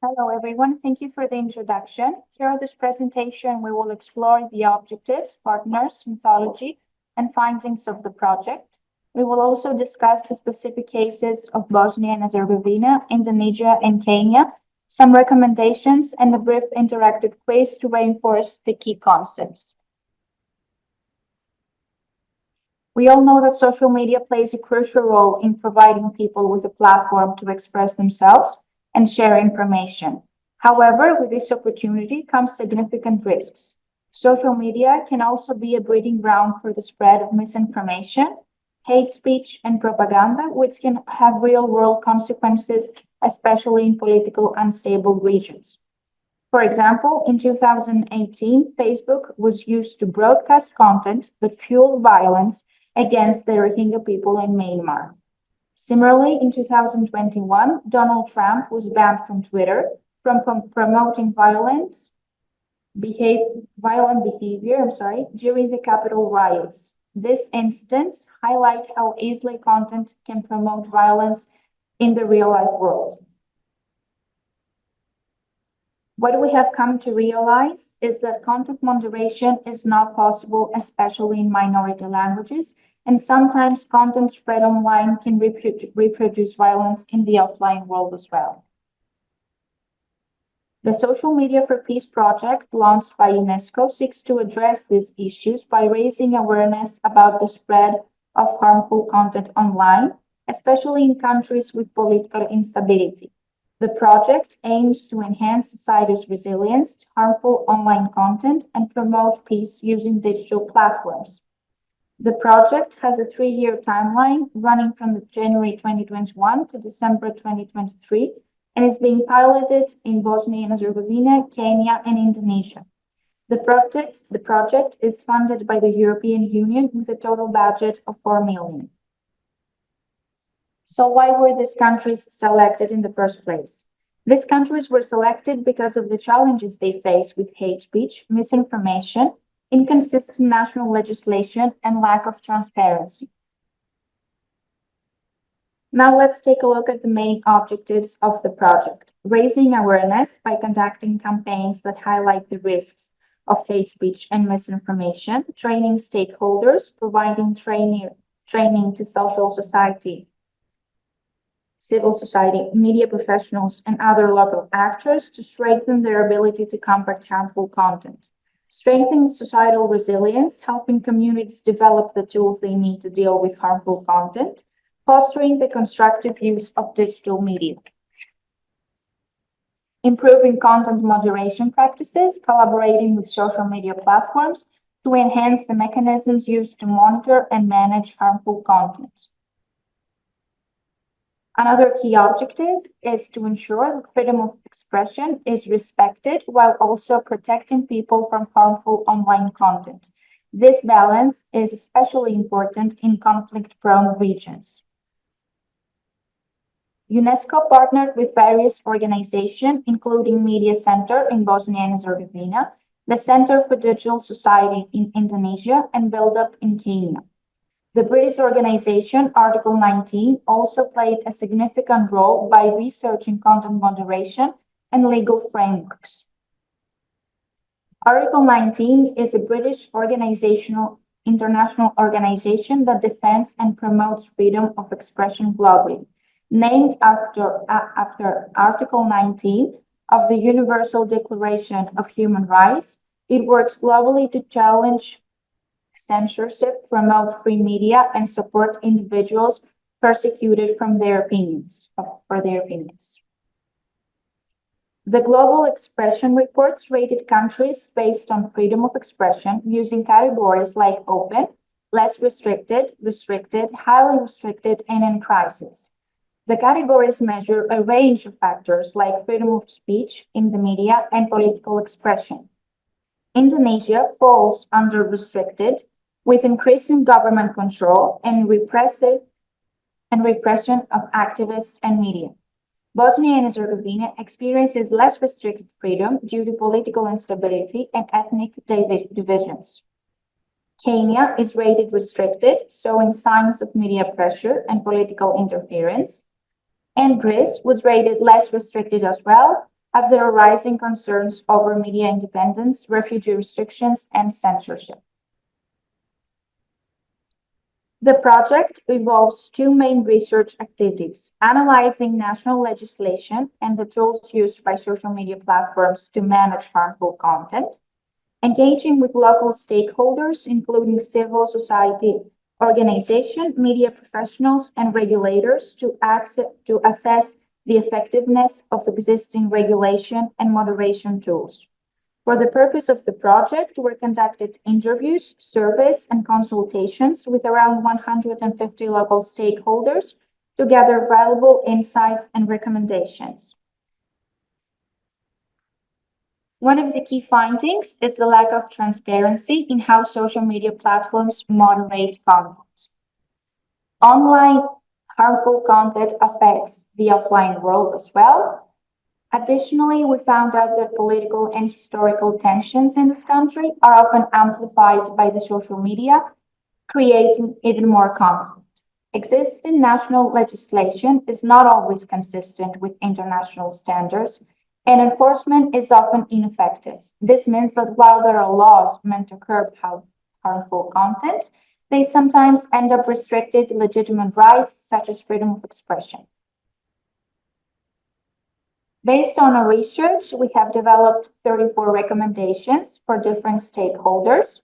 Hello, everyone. Thank you for the introduction. Throughout this presentation, we will explore the objectives, partners, methodology, and findings of the project. We will also discuss the specific cases of Bosnia and Herzegovina, Indonesia, and Kenya, some recommendations, and a brief interactive quiz to reinforce the key concepts. We all know that social media plays a crucial role in providing people with a platform to express themselves and share information. However, with this opportunity comes significant risks. Social media can also be a breeding ground for the spread of misinformation, hate speech, and propaganda, which can have real-world consequences, especially in political unstable regions. For example, in 2018, Facebook was used to broadcast content that fueled violence against the Rohingya people in Myanmar. Similarly, in 2021, Donald Trump was banned from Twitter from promoting violent behavior during the Capitol riots. These incidents highlight how easily content can promote violence in the real-life world. What we have come to realize is that content moderation is not possible, especially in minority languages, and sometimes content spread online can reproduce violence in the offline world as well. The Social Media for Peace project, launched by UNESCO, seeks to address these issues by raising awareness about the spread of harmful content online, especially in countries with political instability. The project aims to enhance society's resilience to harmful online content and promote peace using digital platforms. The project has a 3-year timeline running from January 2021 to December 2023 and is being piloted in Bosnia and Herzegovina, Kenya, and Indonesia. The project is funded by the European Union with a total budget of 4 million. So why were these countries selected in the first place? These countries were selected because of the challenges they face with hate speech, misinformation, inconsistent national legislation, and lack of transparency. Now let's take a look at the main objectives of the project. Raising awareness by conducting campaigns that highlight the risks of hate speech and misinformation, training stakeholders, providing training to civil society, media professionals, and other local actors to strengthen their ability to combat harmful content. Strengthening societal resilience, helping communities develop the tools they need to deal with harmful content, fostering the constructive use of digital media. Improving content moderation practices, collaborating with social media platforms to enhance the mechanisms used to monitor and manage harmful content. Another key objective is to ensure that freedom of expression is respected while also protecting people from harmful online content. This balance is especially important in conflict-prone regions. UNESCO partnered with various organizations, including Media Center in Bosnia and Herzegovina, the Center for Digital Society in Indonesia, and Build Up in Kenya. The British organization Article 19 also played a significant role by researching content moderation and legal frameworks. Article 19 is a British international organization that defends and promotes freedom of expression globally. Named after Article 19 of the Universal Declaration of Human Rights, it works globally to challenge censorship, promote free media, and support individuals persecuted for their opinions. The Global Expression Reports rated countries based on freedom of expression using categories like open, less restricted, restricted, highly restricted, and in crisis. The categories measure a range of factors like freedom of speech in the media and political expression. Indonesia falls under restricted, with increasing government control and repression of activists and media. Bosnia and Herzegovina experiences less restricted freedom due to political instability and ethnic divisions. Kenya is rated restricted, showing signs of media pressure and political interference. And Greece was rated less restricted as well, as there are rising concerns over media independence, refugee restrictions, and censorship. The project involves two main research activities: analyzing national legislation and the tools used by social media platforms to manage harmful content, engaging with local stakeholders, including civil society organizations, media professionals, and regulators to assess the effectiveness of existing regulation and moderation tools. For the purpose of the project, were conducted interviews, surveys, and consultations with around 150 local stakeholders to gather valuable insights and recommendations. One of the key findings is the lack of transparency in how social media platforms moderate content. Online harmful content affects the offline world as well. Additionally, we found out that political and historical tensions in this country are often amplified by the social media, creating even more conflict. Existing national legislation is not always consistent with international standards, and enforcement is often ineffective. This means that while there are laws meant to curb harmful content, they sometimes end up restricting legitimate rights such as freedom of expression. Based on our research, we have developed 34 recommendations for different stakeholders.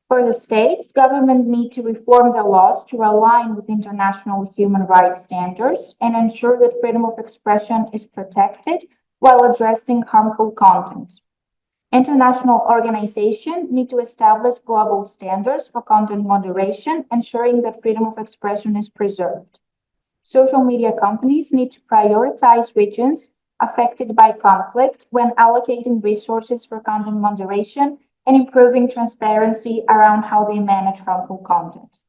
For the states, government need to reform the laws to align with international human rights standards and ensure that freedom of expression is protected while addressing harmful content. International organizations need to establish global standards for content moderation, ensuring that freedom of expression is preserved. Social media companies need to prioritize regions affected by conflict when allocating resources for content moderation and improving transparency around how they manage harmful content.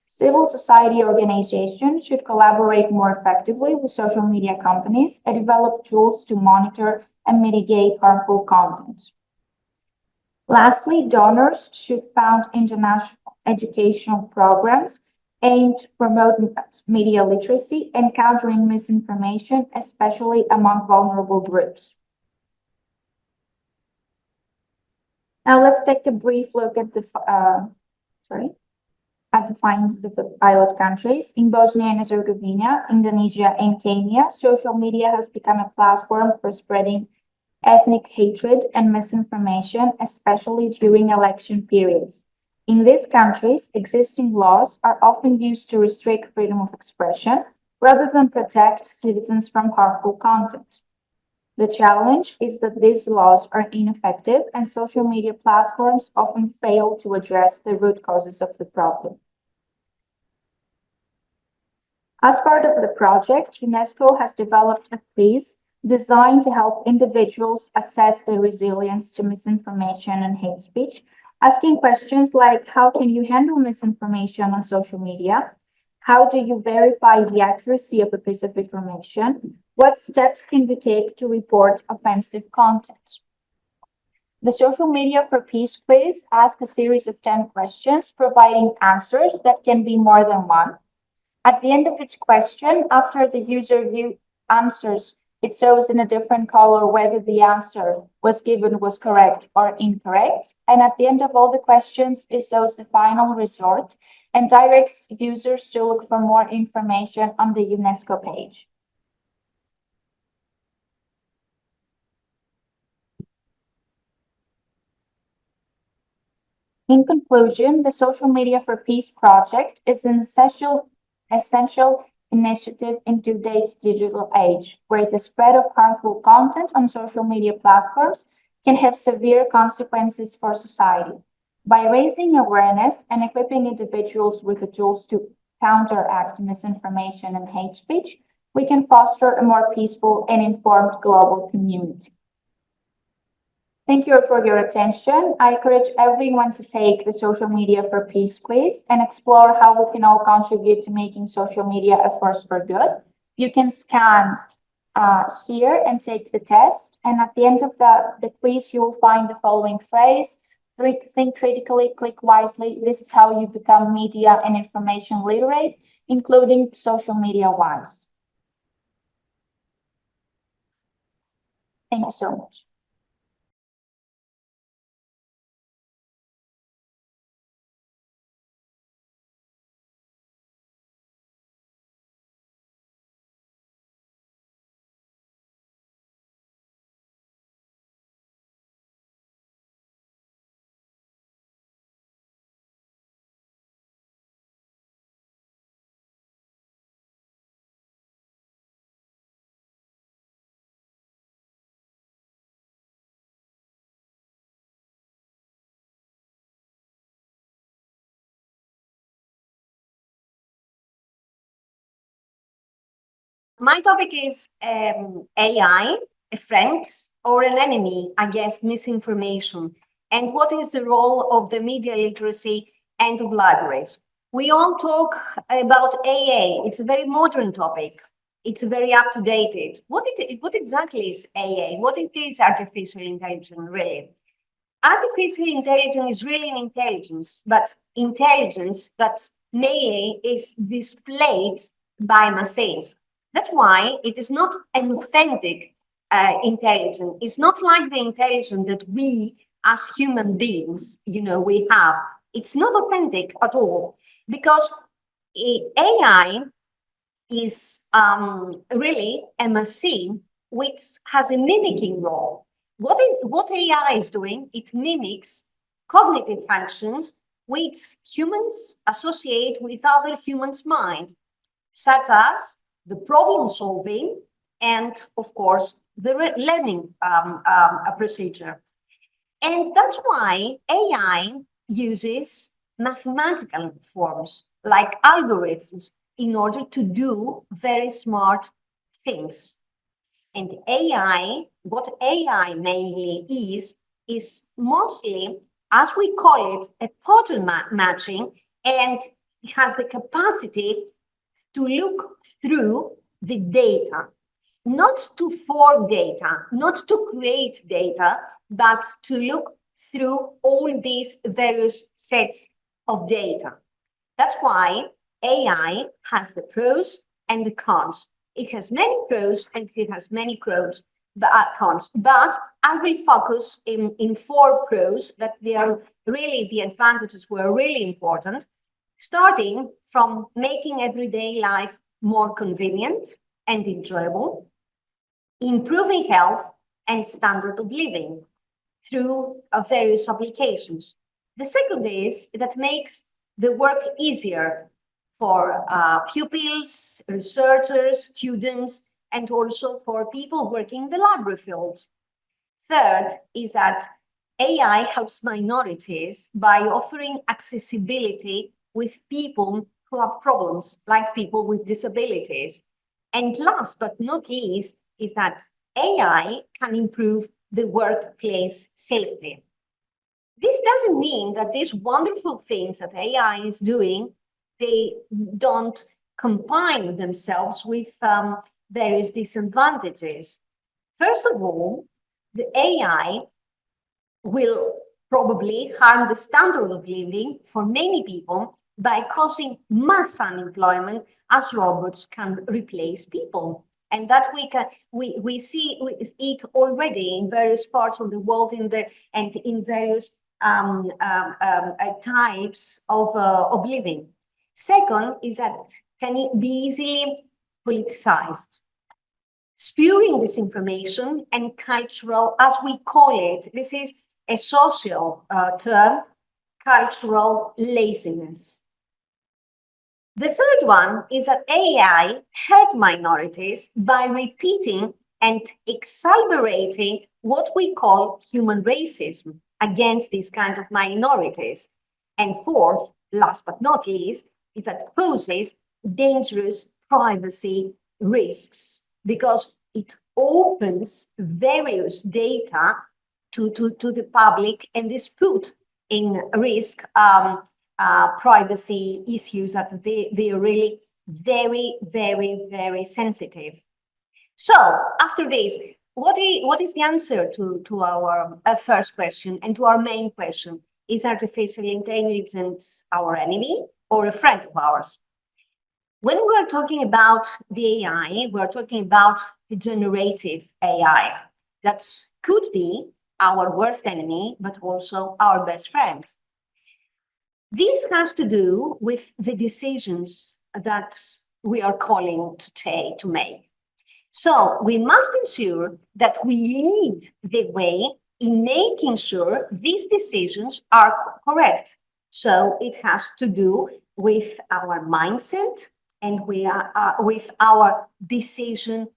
Civil society organizations should collaborate more effectively with social media companies and develop tools to monitor and mitigate harmful content. Lastly, donors should fund international educational programs aimed to promote media literacy and countering misinformation, especially among vulnerable groups. Now let's take a brief look at the findings of the pilot countries. In Bosnia and Herzegovina, Indonesia, and Kenya, social media has become a platform for spreading ethnic hatred and misinformation, especially during election periods. In these countries, existing laws are often used to restrict freedom of expression rather than protect citizens from harmful content. The challenge is that these laws are ineffective and social media platforms often fail to address the root causes of the problem. As part of the project, UNESCO has developed a quiz designed to help individuals assess their resilience to misinformation and hate speech, asking questions like, how can you handle misinformation on social media? How do you verify the accuracy of a piece of information? What steps can you take to report offensive content? The Social Media for Peace quiz asks a series of 10 questions, providing answers that can be more than one. At the end of each question, after the user answers, it shows in a different color whether the answer was given was correct or incorrect. And at the end of all the questions, it shows the final result and directs users to look for more information on the UNESCO page. In conclusion, the Social Media for Peace project is an essential initiative in today's digital age, where the spread of harmful content on social media platforms can have severe consequences for society. By raising awareness and equipping individuals with the tools to counteract misinformation and hate speech, we can foster a more peaceful and informed global community. Thank you for your attention. I encourage everyone to take the Social Media for Peace quiz and explore how we can all contribute to making social media a force for good. You can scan here and take the test. And at the end of the quiz, you will find the following phrase: think critically, click wisely. This is how you become media and information literate, including social media wise. Thank you so much. My topic is AI, a friend or an enemy against misinformation? And what is the role of the media literacy and of libraries? We all talk about AA. It's a very modern topic. It's very up to date. What exactly is AA? What it is artificial intelligence, really? Artificial intelligence is really an intelligence, but intelligence that mainly is displayed by machines. That's why it is not an authentic intelligence. It's not like the intelligence that we as human beings, we have. It's not authentic at all because AI is really a machine which has a mimicking role. What AI is doing, it mimics cognitive functions which humans associate with other humans' mind, such as the problem solving and, of course, the learning procedure. And that's why AI uses mathematical forms like algorithms in order to do very smart things. And AI, what AI mainly is mostly, as we call it, a pattern matching, and it has the capacity to look through the data, not to form data, not to create data, but to look through all these various sets of data. That's why AI has the pros and the cons. It has many pros and it has many cons, but I will focus in 4 pros that they are really, the advantages were really important, starting from making everyday life more convenient and enjoyable, improving health and standard of living through various applications. The second is that makes the work easier for pupils, researchers, students, and also for people working in the library field. Third is that AI helps minorities by offering accessibility with people who have problems, like people with disabilities. And last but not least is that AI can improve the workplace safety. This doesn't mean that these wonderful things that AI is doing, they don't combine themselves with various disadvantages. First of all, the AI will probably harm the standard of living for many people by causing mass unemployment as robots can replace people. And that we see it already in various parts of the world and in various types of living. Second is that can it be easily politicized, spewing disinformation and cultural, as we call it, this is a social term, cultural laziness. The third one is that AI hurt minorities by repeating and exacerbating what we call human racism against these kind of minorities. And fourth, last but not least, is that poses dangerous privacy risks because it opens various data to the public and is put in risk privacy issues that they are really very, very, very sensitive. So after this, what is the answer to our first question and to our main question? Is artificial intelligence our enemy or a friend of ours? When we're talking about the AI, we're talking about the generative AI. That could be our worst enemy, but also our best friend. This has to do with the decisions that we are calling to make. So we must ensure that we lead the way in making sure these decisions are correct. So it has to do with our mindset and with our decision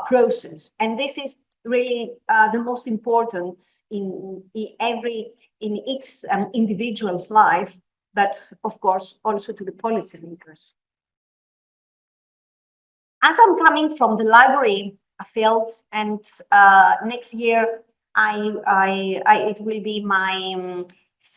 process. And this is really the most important in each individual's life, but of course also to the policymakers. As I'm coming from the library field, and next year it will be my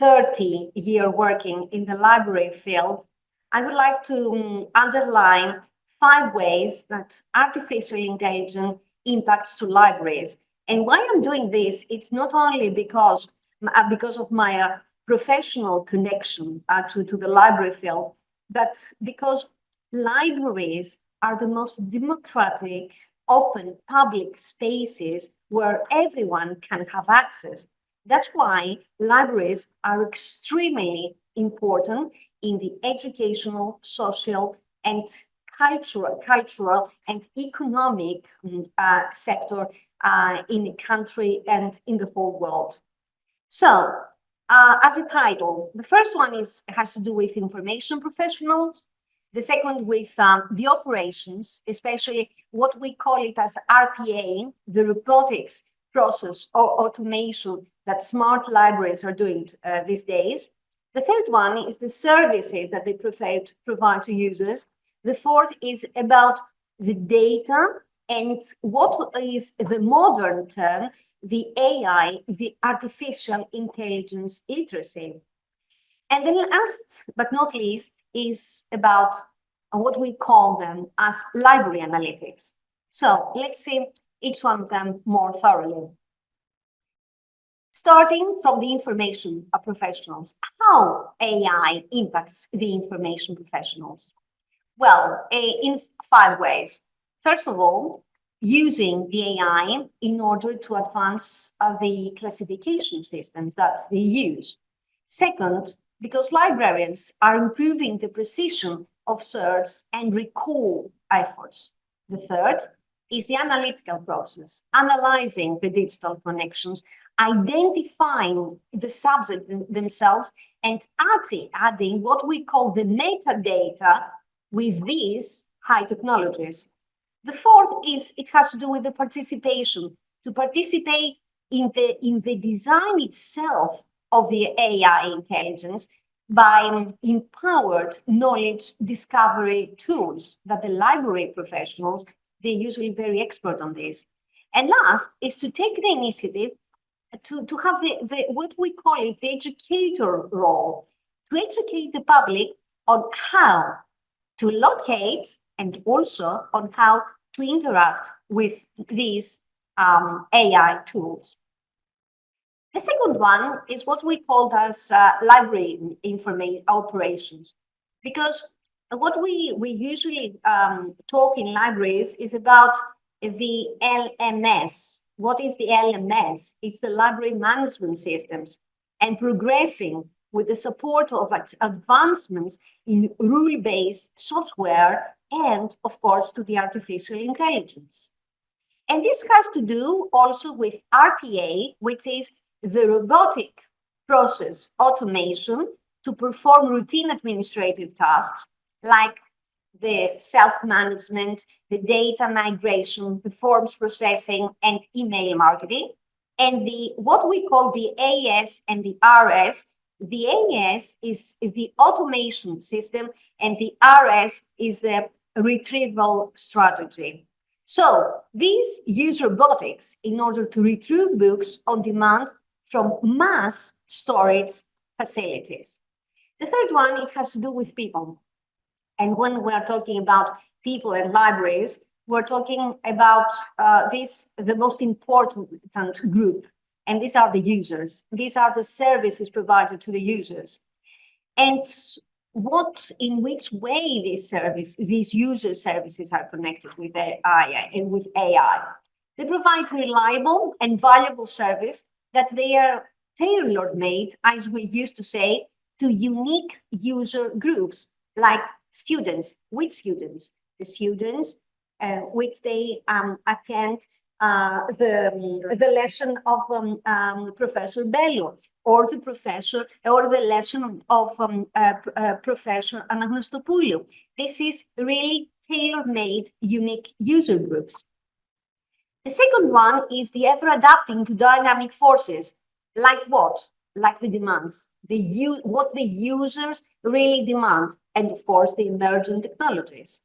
30-year working in the library field. I would like to underline 5 ways that artificial intelligence impacts to libraries. And why I'm doing this, it's not only because of my professional connection to the library field, but because libraries are the most democratic, open public spaces where everyone can have access. That's why libraries are extremely important in the educational, social, and cultural and economic sector in the country and in the whole world. So, as a title, the first one has to do with information professionals. The second with the operations, especially what we call it as RPA, the robotics process or automation that smart libraries are doing these days. The third one is the services that they provide to users. The fourth is about the data and what is the modern term, the AI, the artificial intelligence literacy. And the last but not least is about what we call them as library analytics. So let's see each one of them more thoroughly. Starting from the information professionals, how AI impacts the information professionals? Well, in 5 ways. First of all, using the AI in order to advance the classification systems that they use. Second, because librarians are improving the precision of search and recall efforts. The third is the analytical process, analyzing the digital connections, identifying the subjects themselves, and adding what we call the metadata with these high technologies. The fourth is it has to do with the participation, to participate in the design itself of the AI intelligence by empowered knowledge discovery tools that the library professionals, they're usually very expert on this. And last is to take the initiative to have the what we call it, the educator role, to educate the public on how to locate and also on how to interact with these AI tools. The second one is what we call as library information operations, because what we usually talk in libraries is about the LMS. What is the LMS? It's the library management systems, and progressing with the support of advancements in rule-based software and, of course, to the artificial intelligence. And this has to do also with RPA, which is the robotic process automation to perform routine administrative tasks like the self-management, the data migration, the forms processing, and email marketing. And what we call the AS and the RS. The AS is the automation system, and the RS is the retrieval strategy. So these use robotics in order to retrieve books on demand from mass storage facilities. The third one, it has to do with people. And when we're talking about people and libraries, we're talking about the most important group. And these are the users. These are the services provided to the users. And in which way these user services are connected with AI and with AI. They provide reliable and valuable service that they are tailor-made, as we used to say, to unique user groups, like students. Which students? The students which they attend the lesson of Professor Bello, or the lesson of Professor Anagnostopoulou. This is really tailor-made, unique user groups. The second one is the ever adapting to dynamic forces, like what? Like the demands, what the users really demand, and of course the emergent technologies.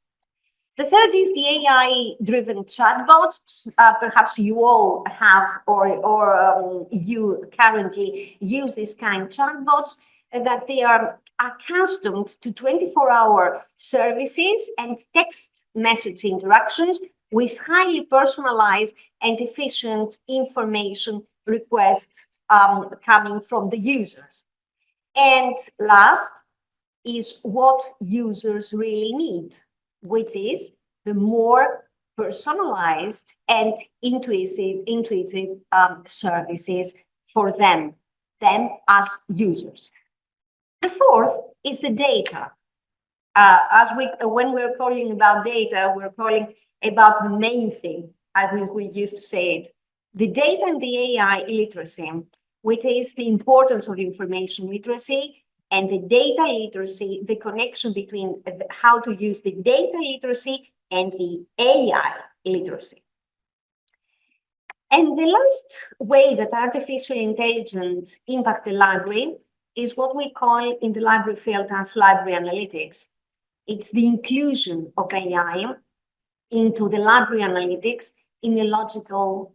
The third is the AI-driven chatbots. Perhaps you all have or you currently use this kind of chatbots, that they are accustomed to 24-hour services and text message interactions with highly personalized and efficient information requests coming from the users. And last is what users really need, which is the more personalized and intuitive services for them as users. The fourth is the data. When we're calling about data, we're calling about the main thing, as we used to say it, the data and the AI literacy, which is the importance of information literacy and the data literacy, the connection between how to use the data literacy and the AI literacy. And the last way that artificial intelligence impact the library is what we call in the library field as library analytics. It's the inclusion of AI into the library analytics in a logical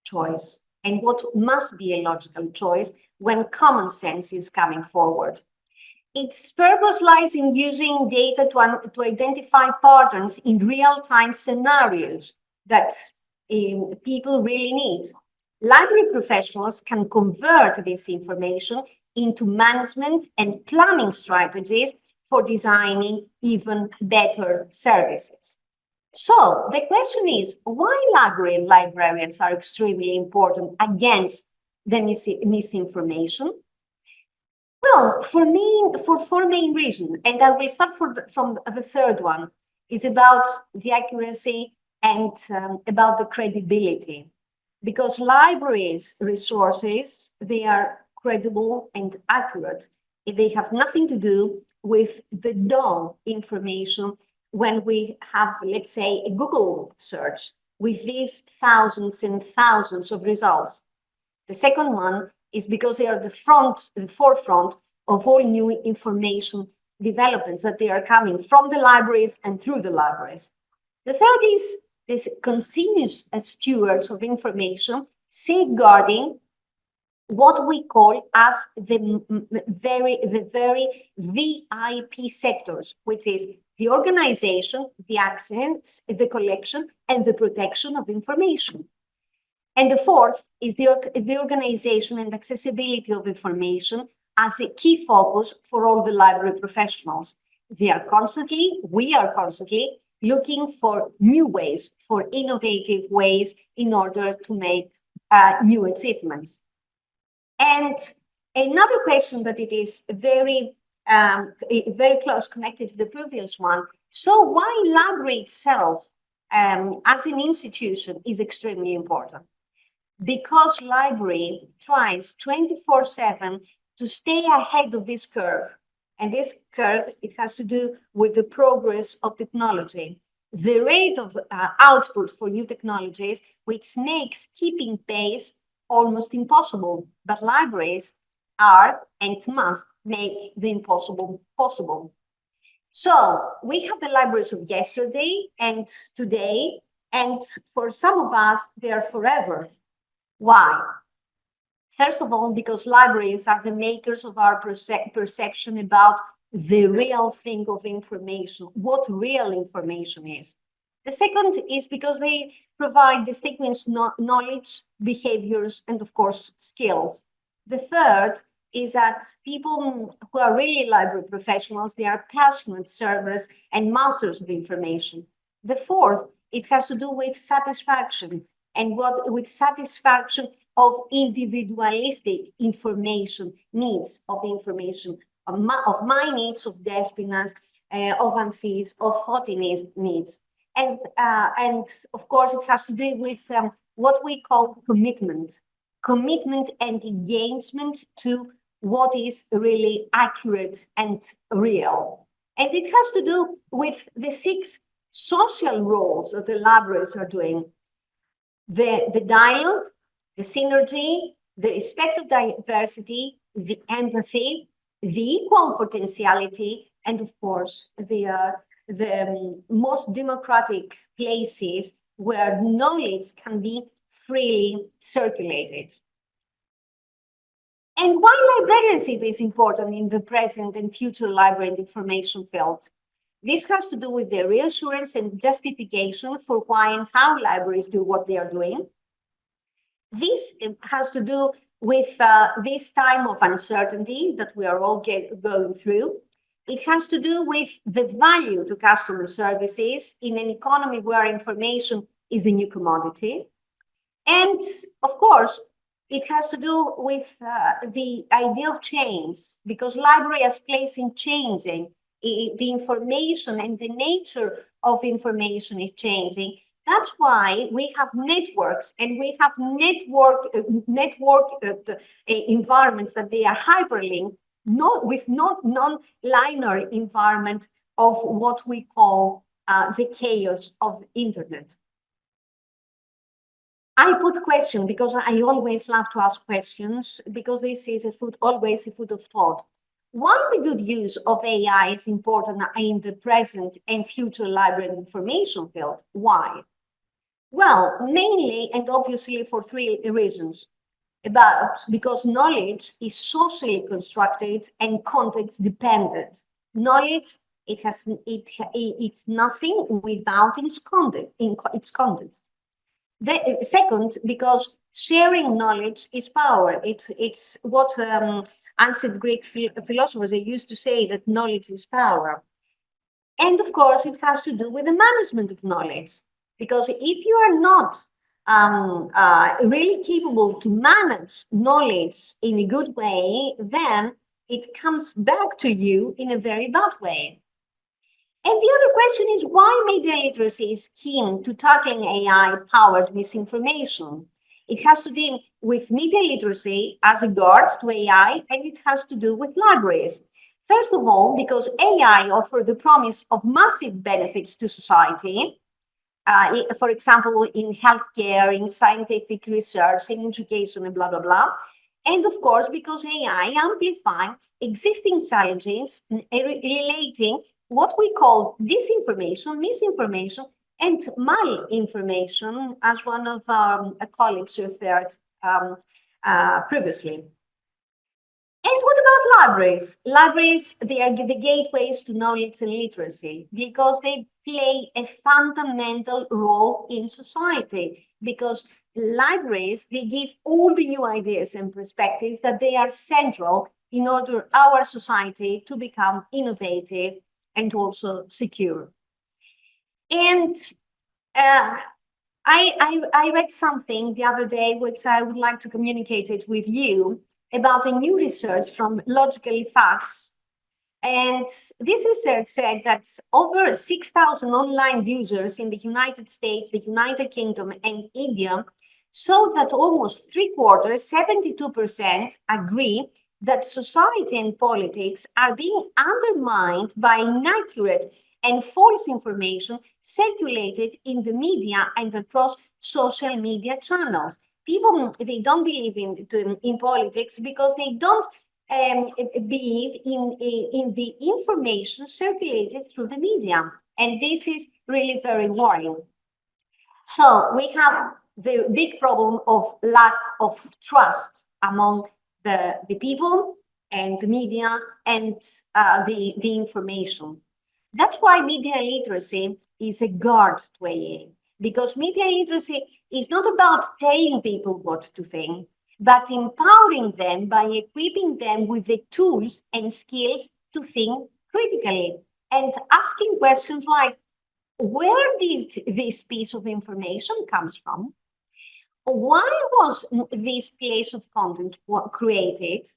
choice, and what must be a logical choice when common sense is coming forward. Its purpose lies in using data to identify patterns in real-time scenarios that people really need. Library professionals can convert this information into management and planning strategies for designing even better services. So the question is, why library and librarians are extremely important against the misinformation? Well, for four main reasons, and I will start from the third one. It's about the accuracy and about the credibility, because libraries' resources, they are credible and accurate. They have nothing to do with the dull information when we have, let's say, a Google search with these thousands and thousands of results. The second one is because they are the forefront of all new information developments that they are coming from the libraries and through the libraries. The third is this continuous stewards of information, safeguarding what we call as the very VIP sectors, which is the organization, the access, the collection, and the protection of information. And the fourth is the organization and accessibility of information as a key focus for all the library professionals. We are constantly looking for new ways, for innovative ways in order to make new achievements. And another question that it is very close connected to the previous one. So why library itself as an institution is extremely important? Because library tries 24/7 to stay ahead of this curve. And this curve, it has to do with the progress of technology, the rate of output for new technologies, which makes keeping pace almost impossible. But libraries are and must make the impossible possible. So we have the libraries of yesterday and today, and for some of us, they are forever. Why? First of all, because libraries are the makers of our perception about the real thing of information, what real information is. The second is because they provide distinguished knowledge, behaviors, and of course, skills. The third is that people who are really library professionals, they are passionate servers and masters of information. The fourth, it has to do with satisfaction, and with satisfaction of individualistic information, needs of information, of my needs, of Despina's, of Amphi's, of Fotine's needs. And of course, it has to do with what we call commitment and engagement to what is really accurate and real. And it has to do with the 6 social roles that the libraries are doing. The dialogue, the synergy, the respect of diversity, the empathy, the equal potentiality, and of course, the the most democratic places where knowledge can be freely circulated. And why librarianship is important in the present and future library and information field? This has to do with the reassurance and justification for why and how libraries do what they are doing. This has to do with this time of uncertainty that we are all going through. It has to do with the value to customer services in an economy where information is the new commodity. And of course, it has to do with the idea of change, because library is placing changing. The information and the nature of information is changing. That's why we have networks, and we have network environments that they are hyperlinked, with non-linear environment of what we call the chaos of internet. I put question because I always love to ask questions, because this is always a food of thought. Why the good use of AI is important in the present and future library and information field? Why? Well, mainly and obviously for three reasons. Because knowledge is socially constructed and context dependent. Knowledge, it's nothing without its context. Second, because sharing knowledge is power. It's what ancient Greek philosophers used to say, that knowledge is power. And of course, it has to do with the management of knowledge. Because if you are not really capable to manage knowledge in a good way, then it comes back to you in a very bad way. And the other question is why media literacy is keen to tackling AI-powered misinformation. It has to do with media literacy as a guard to AI, and it has to do with libraries. First of all, because AI offers the promise of massive benefits to society, for example, in healthcare, in scientific research, in education, and blah, blah, blah. And of course, because AI amplifies existing challenges relating what we call disinformation, misinformation, and malinformation, as one of our colleagues referred previously. And what about libraries? Libraries, they are the gateways to knowledge and literacy, because they play a fundamental role in society, because libraries, they give all the new ideas and perspectives that they are central in order our society to become innovative and also secure. And I read something the other day, which I would like to communicate it with you, about a new research from Logical Facts. And this research said that over 6,000 online users in the United States, the United Kingdom, and India showed that almost 3/4, 72%, agree that society and politics are being undermined by inaccurate and false information circulated in the media and across social media channels. People, they don't believe in politics because they don't believe in the information circulated through the media. And this is really very worrying. So we have the big problem of lack of trust among the people and the media and the information. That's why media literacy is a guard to AA, because media literacy is not about telling people what to think, but empowering them by equipping them with the tools and skills to think critically and asking questions like, where did this piece of information comes from? Why was this piece of content created?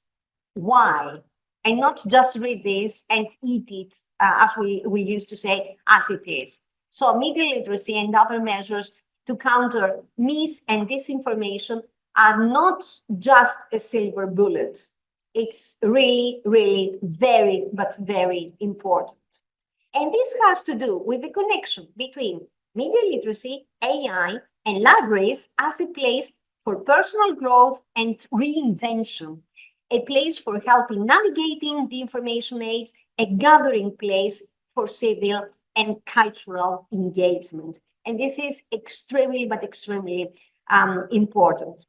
Why? And not just read this and eat it, as we used to say, as it is. So media literacy and other measures to counter mis and disinformation are not just a silver bullet. It's really, really very, but very important. And this has to do with the connection between media literacy, AI, and libraries as a place for personal growth and reinvention, a place for helping navigating the information age, a gathering place for civil and cultural engagement. And this is extremely, but extremely important.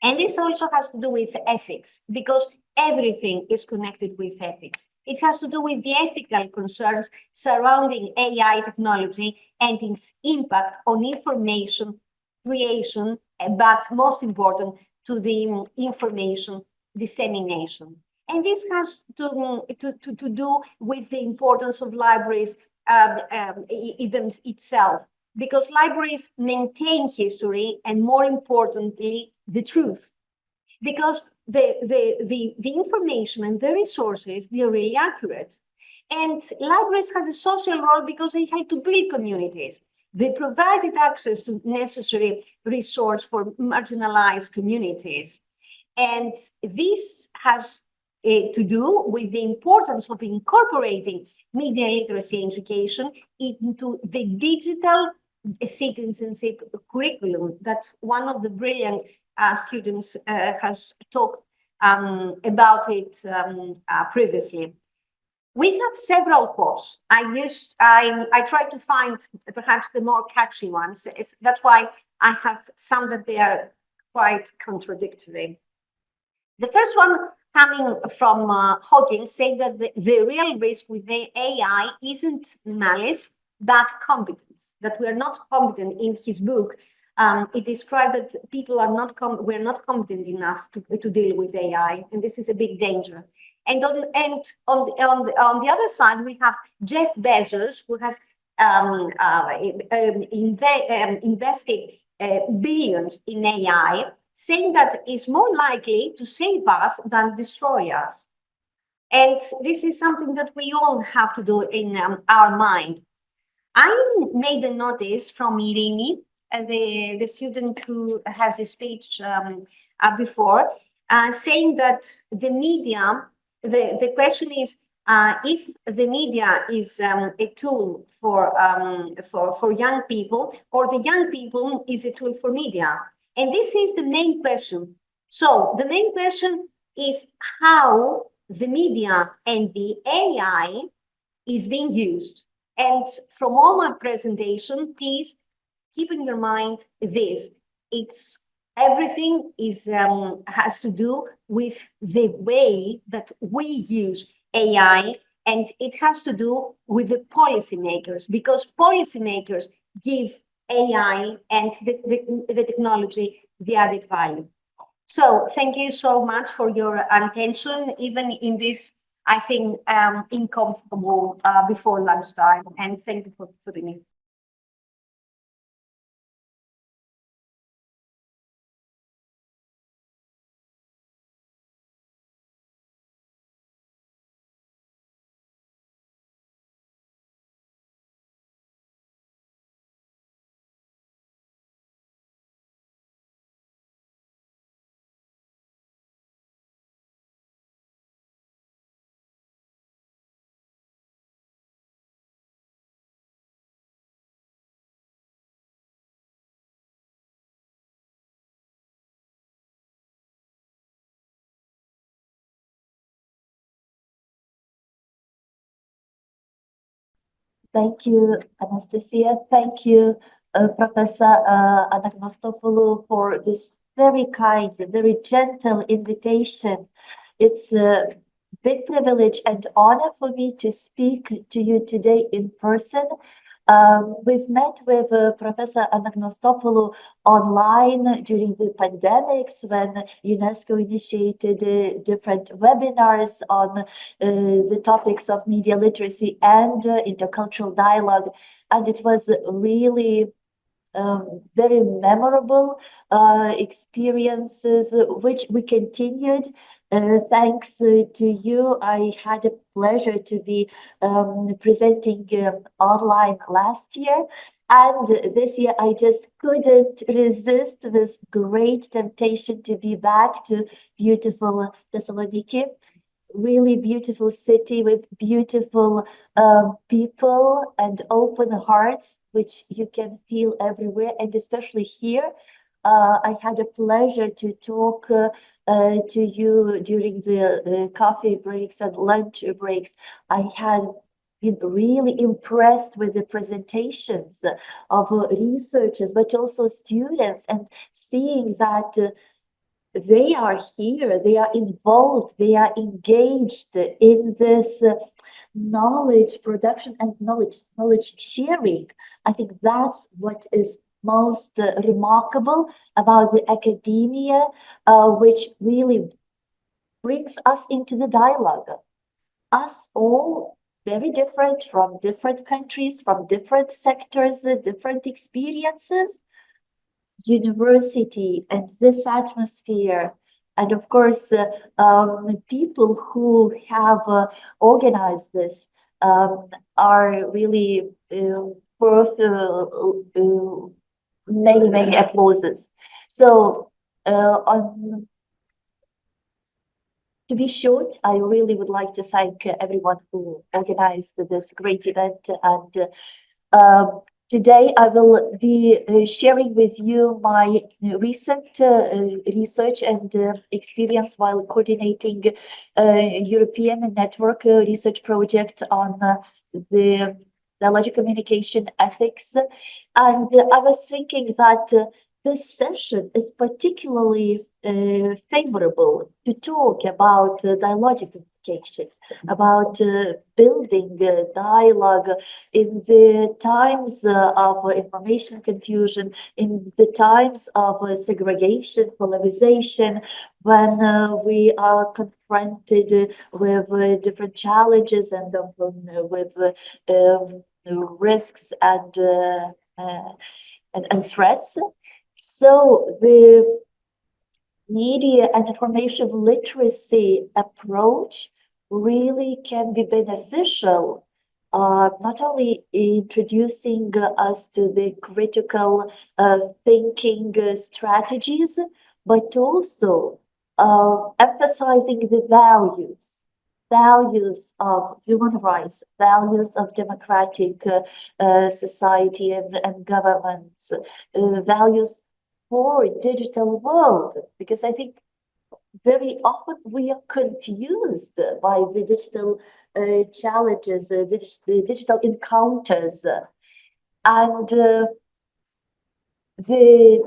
And this also has to do with ethics, because everything is connected with ethics. It has to do with the ethical concerns surrounding AI technology and its impact on information creation, but most important, to the information dissemination. And this has to do with the importance of libraries itself, because libraries maintain history and, more importantly, the truth. Because the information and the resources, they're really accurate. And libraries has a social role because they help to build communities. They provided access to necessary resource for marginalized communities. And this has to do with the importance of incorporating media literacy education into the digital citizenship curriculum that one of the brilliant students has talked about it previously. We have several quotes. I try to find perhaps the more catchy ones. That's why I have some that they are quite contradictory. The first one coming from Hawking, saying that the real risk with the AI isn't malice, but competence, that we are not competent. In his book, it described that people are not we're not competent enough to deal with AI, and this is a big danger. And on the other side, we have Jeff Bezos, who has invested billions in AI, saying that it's more likely to save us than destroy us. And this is something that we all have to do in our mind. I made a notice from Irini, the student who has a speech before, saying that the media, the question is, if the media is a tool for young people, or the young people is a tool for media. And this is the main question. So the main question is how the media and the AI is being used. And from all my presentation, please keep in your mind this. It's everything is has to do with the way that we use AI, and it has to do with the policymakers, because policymakers give AI and the technology the added value. So thank you so much for your attention, even in this, I think, uncomfortable before lunchtime. And thank you for me. Thank you, Anastasia. Thank you, Professor Anagnostopoulou, for this very kind, very gentle invitation. It's a big privilege and honor for me to speak to you today in person. We've met with Professor Anagnostopoulou online during the pandemics when UNESCO initiated different webinars on the topics of media literacy and intercultural dialogue. And it was really very memorable experiences, which we continued. Thanks to you, I had a pleasure to be presenting online last year. And this year, I just couldn't resist this great temptation to be back to beautiful Thessaloniki. Really beautiful city with beautiful people and open hearts, which you can feel everywhere, and especially here. I had a pleasure to talk to you during the coffee breaks and lunch breaks. I had been really impressed with the presentations of researchers, but also students, and seeing that they are here, they are involved, they are engaged in this knowledge production and knowledge sharing. I think that's what is most remarkable about the academia, which really brings us into the dialogue. Us all very different from different countries, from different sectors, different experiences, university and this atmosphere, and of course people who have organized this are really worth many applauses. So to be short, I really would like to thank everyone who organized this great event, and today I will be sharing with you my recent research and experience while coordinating a European network research project on the dialogic communication ethics. And I was thinking that this session is particularly favorable to talk about dialogic communication, about building dialogue in the times of information confusion, in the times of segregation, polarization, when we are confronted with different challenges and with risks and threats. So the media and information literacy approach really can be beneficial, not only introducing us to the critical thinking strategies, but also emphasizing the values of human rights, values of democratic society and governments, values for digital world, because I think very often we are confused by the digital challenges, the digital encounters, and the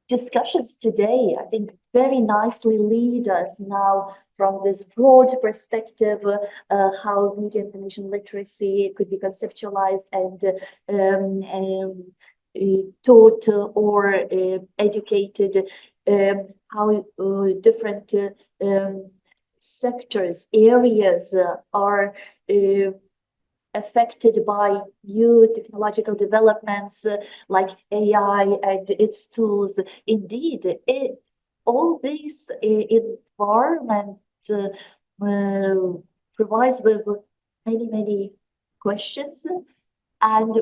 discussions today, I think, very nicely lead us now from this broad perspective, how media information literacy could be conceptualized and taught or educated, how different sectors, areas are affected by new technological developments like AI and its tools. Indeed, all this environment provides with many questions, and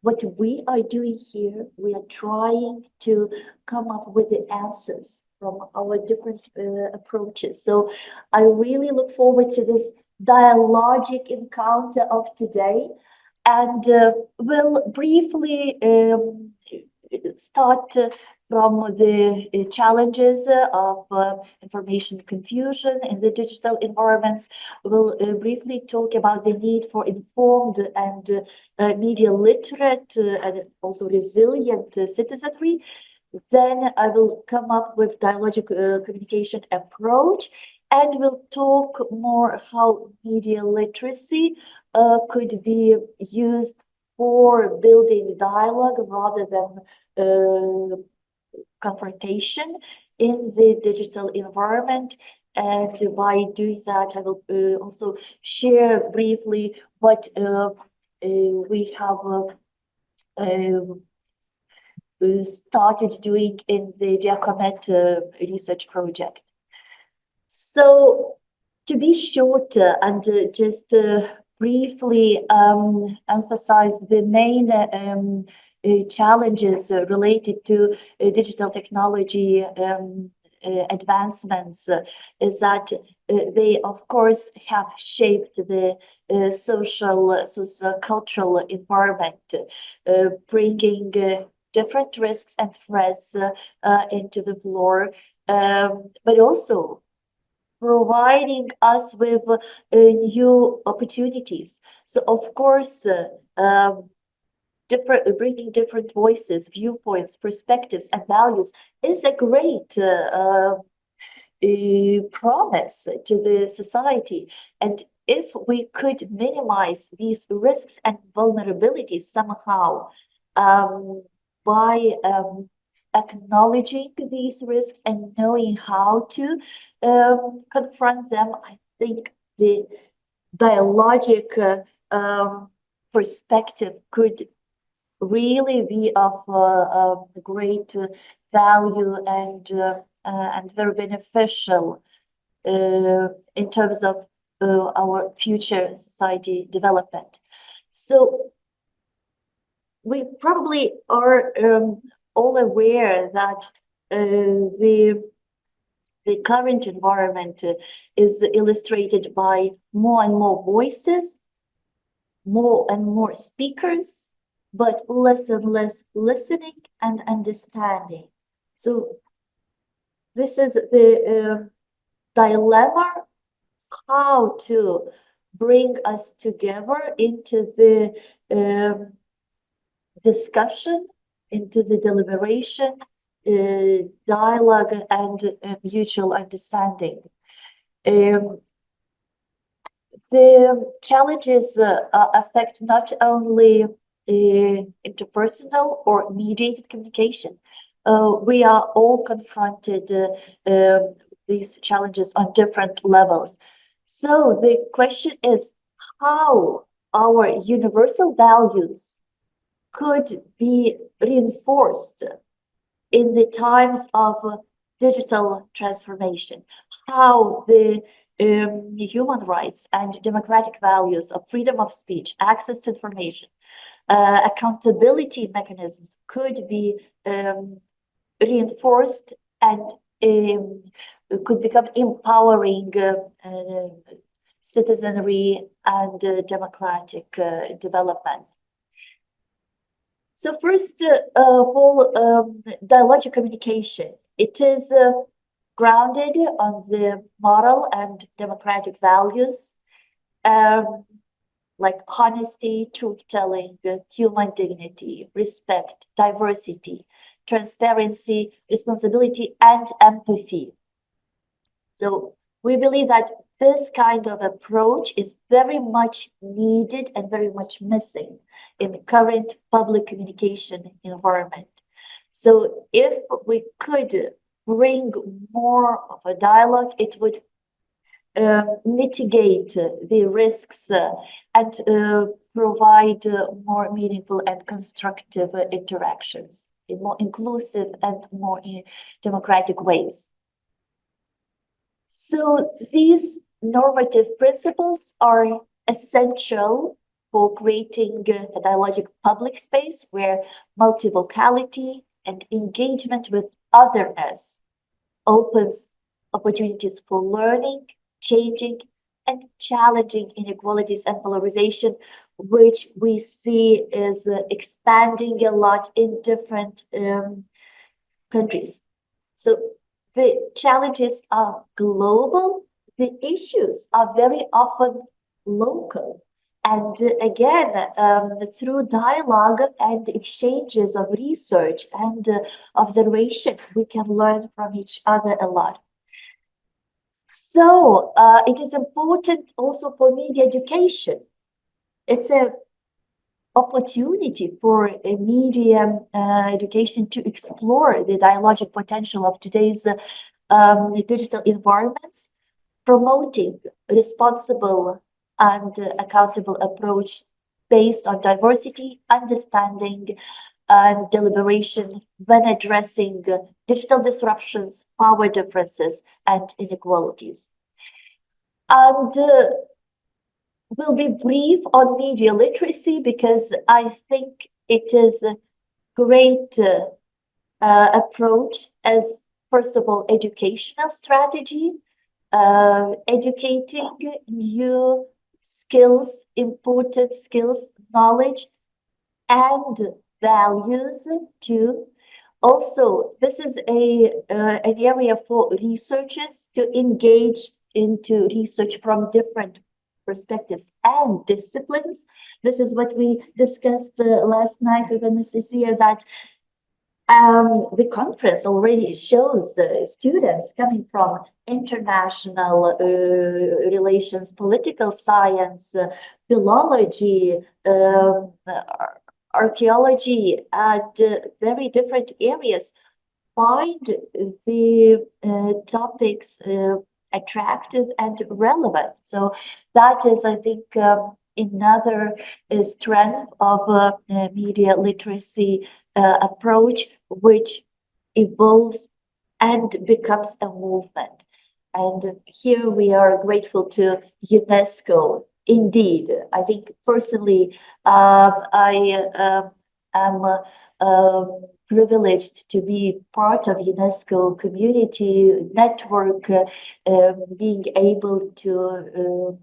what we are doing here, we are trying to come up with the answers from our different approaches. So I really look forward to this dialogic encounter of today, and we'll briefly start from the challenges of information confusion in the digital environments. We'll briefly talk about the need for informed and media literate and also resilient citizenry. Then I will come up with dialogic communication approach, and we'll talk more how media literacy could be used for building dialogue rather than confrontation in the digital environment. And by doing that, I will also share briefly what we have started doing in the Diacomet research project. So to be short and just briefly emphasize the main challenges related to digital technology advancements, is that they of course have shaped the socio-cultural environment, bringing different risks and threats into the floor, but also providing us with new opportunities. So of course, bringing different voices, viewpoints, perspectives, and values is a great promise to the society. And if we could minimize these risks and vulnerabilities somehow by acknowledging these risks and knowing how to confront them, I think the dialogic perspective could really be of great value and very beneficial in terms of our future society development. So we probably are all aware that the current environment is illustrated by more and more voices, more and more speakers, but less and less listening and understanding. So this is the dilemma, how to bring us together into the discussion, into the deliberation, dialogue, and mutual understanding. The challenges affect not only interpersonal or mediated communication. We are all confronted these challenges on different levels. So the question is how our universal values could be reinforced in the times of digital transformation, how the human rights and democratic values of freedom of speech, access to information, accountability mechanisms could be reinforced and could become empowering citizenry and democratic development. So first of all, dialogic communication. It is grounded on the moral and democratic values like honesty, truth-telling, human dignity, respect, diversity, transparency, responsibility, and empathy. So we believe that this kind of approach is very much needed and very much missing in the current public communication environment. So if we could bring more of a dialogue, it would mitigate the risks and provide more meaningful and constructive interactions in more inclusive and more democratic ways. So these normative principles are essential for creating a dialogic public space where multivocality and engagement with otherness opens opportunities for learning, changing, and challenging inequalities and polarization, which we see is expanding a lot in different countries. So the challenges are global, the issues are very often local. And again, through dialogue and exchanges of research and observation, we can learn from each other a lot. So it is important also for media education. It's an opportunity for a media education to explore the dialogic potential of today's digital environments, promoting responsible and accountable approach based on diversity, understanding, and deliberation when addressing digital disruptions, power differences, and inequalities. And we'll be brief on media literacy because I think it is a great approach as, first of all, educational strategy, educating new skills, important skills, knowledge, and values too. Also, this is an area for researchers to engage into research from different perspectives and disciplines. This is what we discussed last night with Anastasia, that the conference already shows students coming from international relations, political science, philology, archaeology, and very different areas find the topics attractive and relevant. So that is, I think, another strength of media literacy approach, which evolves and becomes a movement. And here we are grateful to UNESCO. Indeed, I think personally, I am privileged to be part of UNESCO community network, being able to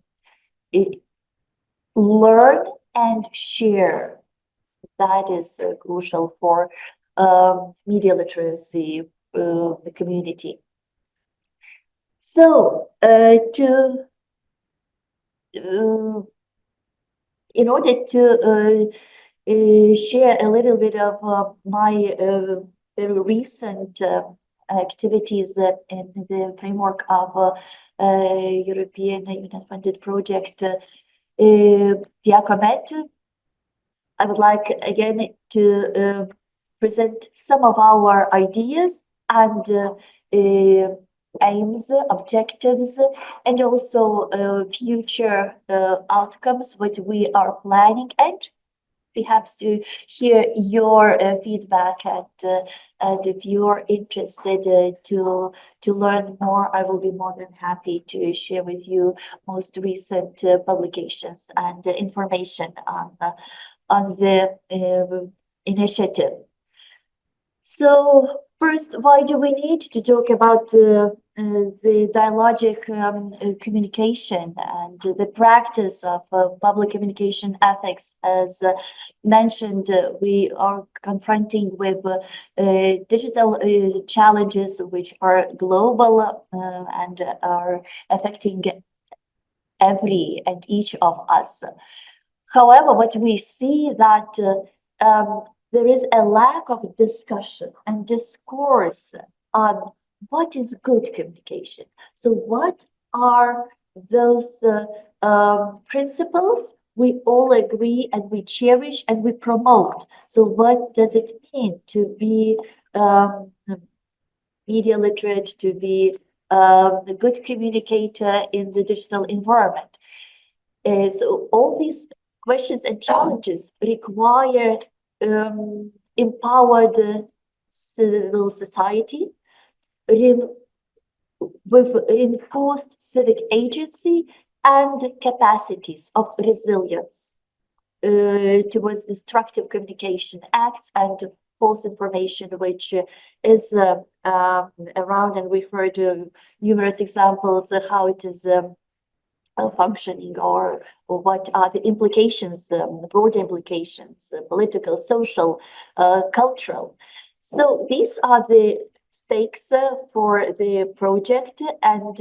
learn and share. That is crucial for media literacy, the community. So in order to share a little bit of my very recent activities in the framework of European Union-funded project PIACOMET, I would like again to present some of our ideas and aims, objectives, and also future outcomes, what we are planning, and perhaps to hear your feedback. And if you're interested to learn more, I will be more than happy to share with you most recent publications and information on the initiative. So first, why do we need to talk about the dialogic communication and the practice of public communication ethics? As mentioned, we are confronting with digital challenges which are global and are affecting every and each of us. However, what we see that there is a lack of discussion and discourse on what is good communication. So what are those principles we all agree and we cherish and we promote? So what does it mean to be media literate, to be a good communicator in the digital environment? So all these questions and challenges require empowered civil society with reinforced civic agency and capacities of resilience towards destructive communication acts and false information, which is around, and we've heard numerous examples of how it is functioning, or what are the implications, broad implications, political, social, cultural. So these are the stakes for the project, and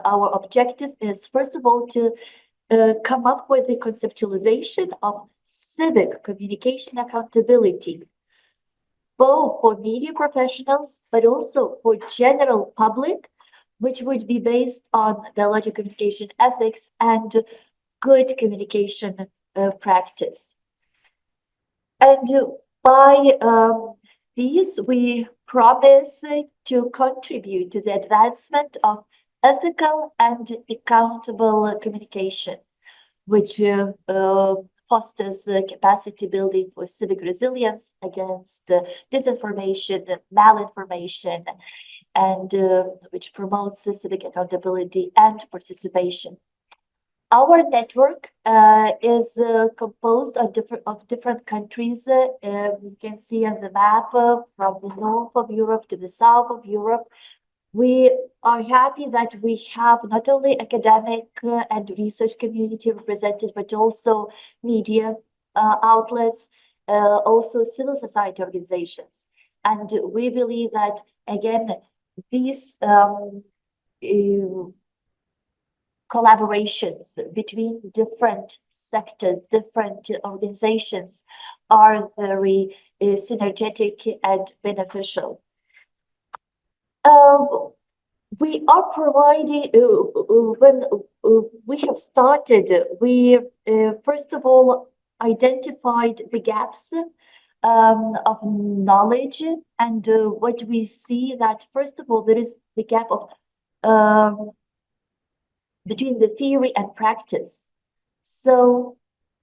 our objective is, first of all, to come up with the conceptualization of civic communication accountability, both for media professionals, but also for general public, which would be based on dialogic communication ethics and good communication practice. And by these, we promise to contribute to the advancement of ethical and accountable communication, which fosters capacity building for civic resilience against disinformation, malinformation, and which promotes civic accountability and participation. Our network is composed of different countries. You can see on the map from the north of Europe to the south of Europe. We are happy that we have not only academic and research community represented, but also media outlets, also civil society organizations. And we believe that, again, these collaborations between different sectors, different organizations are very synergetic and beneficial. We are providing, when we have started, we first of all identified the gaps of knowledge, and what we see that first of all there is the gap of between the theory and practice. So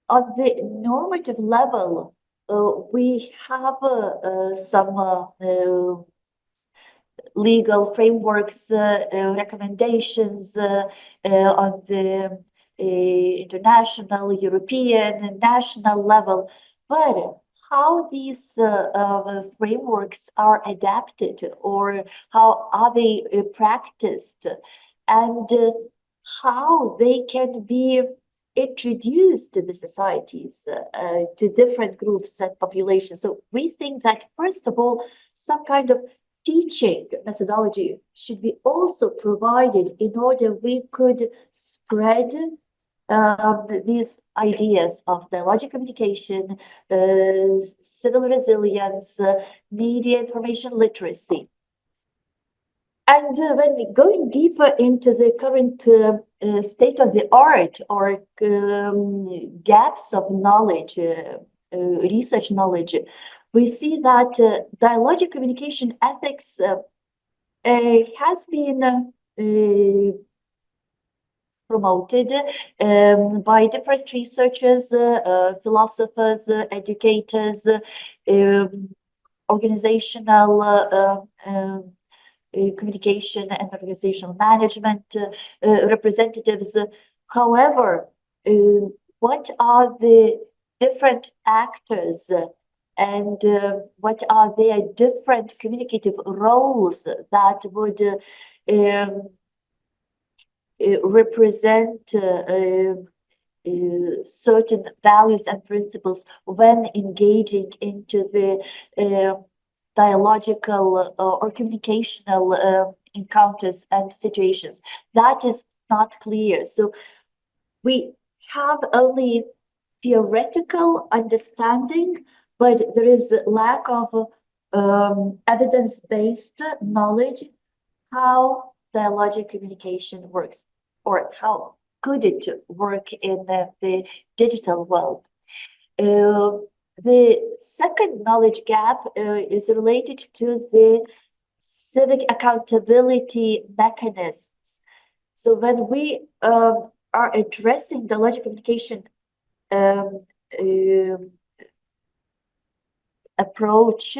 on the normative level, we have some legal frameworks, recommendations on the international, European, and national level, but how these frameworks are adapted or how are they practiced, and how they can be introduced to the societies, to different groups and populations. So we think that first of all, some kind of teaching methodology should be also provided in order we could spread these ideas of dialogic communication, civil resilience, media information literacy. And when going deeper into the current state of the art or gaps of knowledge, research knowledge, we see that dialogic communication ethics has been promoted by different researchers, philosophers, educators, organizational communication and organizational management representatives. However, what are the different actors and what are their different communicative roles that would represent certain values and principles when engaging into the dialogical or communicational encounters and situations. That is not clear. So we have only theoretical understanding, but there is a lack of evidence-based knowledge how dialogic communication works or how could it work in the digital world. The second knowledge gap is related to the civic accountability mechanisms. So when we are addressing dialogic communication approach,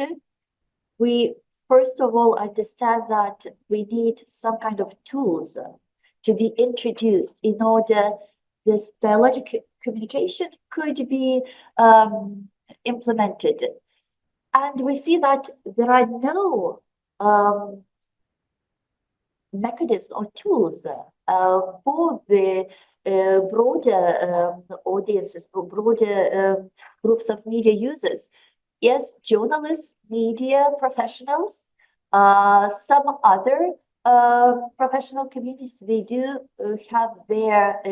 we first of all understand that we need some kind of tools to be introduced in order this dialogic communication could be implemented. And we see that there are no mechanisms or tools for the broader audiences, for broader groups of media users. Yes, journalists, media professionals, some other professional communities, they do have their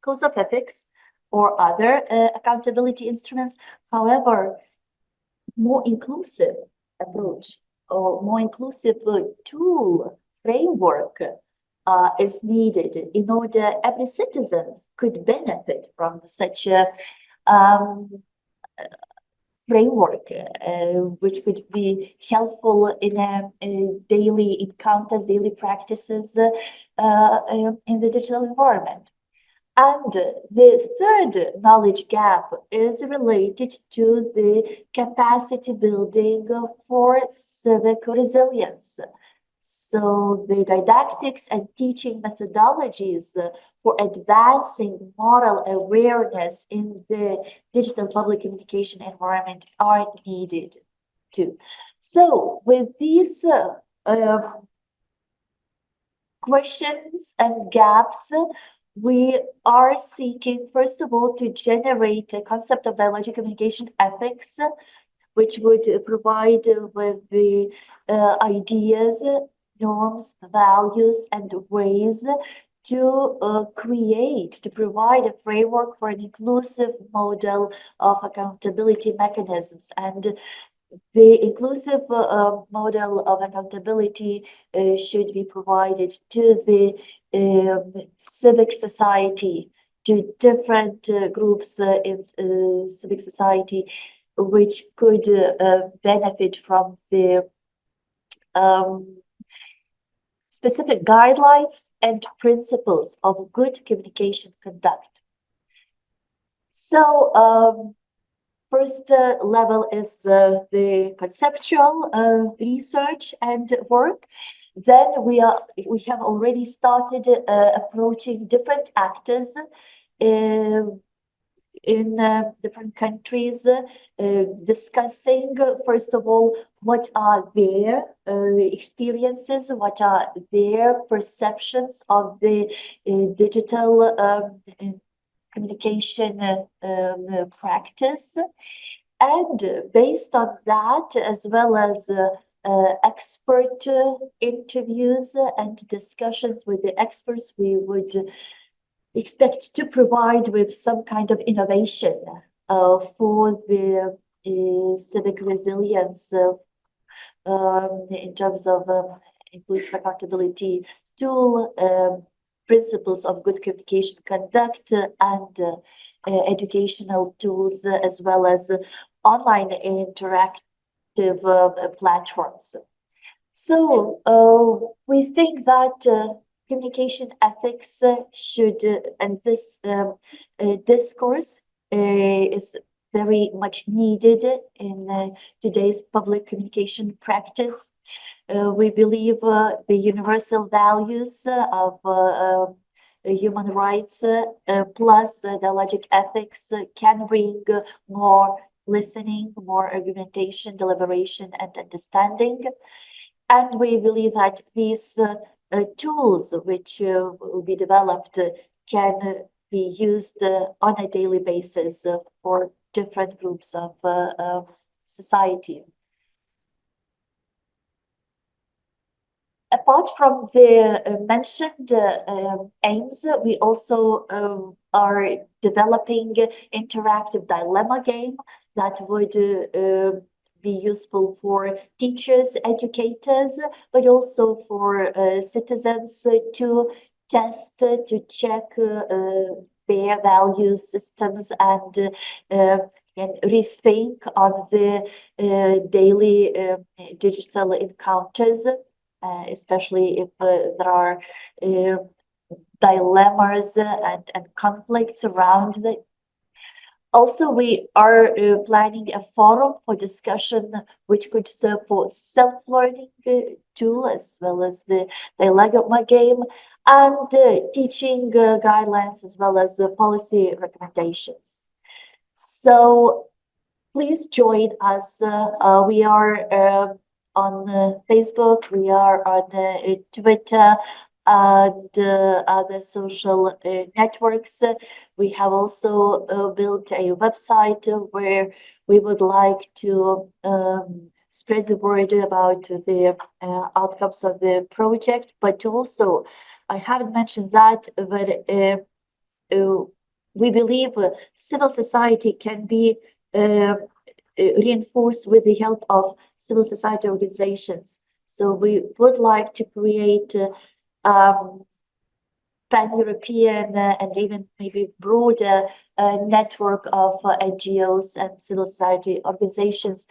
codes of ethics or other accountability instruments. However, more inclusive approach or more inclusive tool framework is needed in order every citizen could benefit from such a framework, which could be helpful in daily encounters, daily practices in the digital environment. And the third knowledge gap is related to the capacity building for civic resilience. So the didactics and teaching methodologies for advancing moral awareness in the digital public communication environment are needed too. So with these questions and gaps, we are seeking, first of all, to generate a concept of dialogic communication ethics, which would provide with the ideas, norms, values, and ways to provide a framework for an inclusive model of accountability mechanisms. And the inclusive model of accountability should be provided to the civic society, to different groups in civic society, which could benefit from the specific guidelines and principles of good communication conduct. So, first level is the conceptual research and work. Then we have already started approaching different actors in different countries, discussing, first of all, what are their experiences, what are their perceptions of the digital communication practice. And based on that, as well as expert interviews and discussions with the experts, we would expect to provide with some kind of innovation for the civic resilience in terms of inclusive accountability tool, principles of good communication conduct, and educational tools, as well as online interactive platforms. So we think that communication ethics should, and this discourse is very much needed in today's public communication practice. We believe the universal values of human rights plus dialogic ethics can bring more listening, more argumentation, deliberation, and understanding. And we believe that these tools which will be developed can be used on a daily basis for different groups of society. Apart from the mentioned aims, we also are developing interactive dilemma game that would be useful for teachers, educators, but also for citizens to test, to check their value systems and rethink on the daily digital encounters, especially if there are dilemmas and conflicts around the. Also, we are planning a forum for discussion which could serve for self-learning tool as well as the dilemma game and teaching guidelines as well as policy recommendations. So please join us. We are on Facebook, we are on Twitter, and other social networks. We have also built a website where we would like to spread the word about the outcomes of the project, but also, I haven't mentioned that, but we believe civil society can be reinforced with the help of civil society organizations. So we would like to create pan-European and even maybe broader network of NGOs and civil society organizations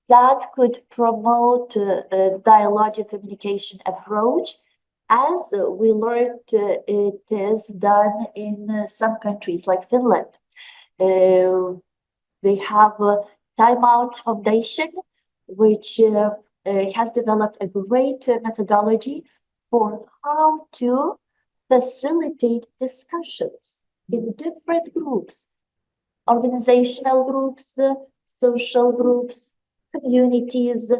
that could promote a dialogic communication approach, as we learned it is done in some countries like Finland. They have a Time Out Foundation, which has developed a great methodology for how to facilitate discussions in different groups, organizational groups, social groups, communities,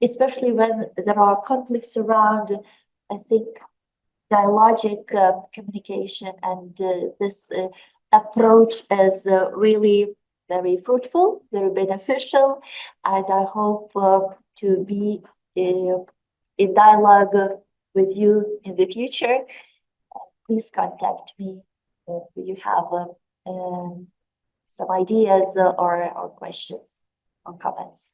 especially when there are conflicts around, I think, dialogic communication, and this approach is really very fruitful, very beneficial, and I hope to be in dialogue with you in the future. please contact me if you have some ideas or questions or comments.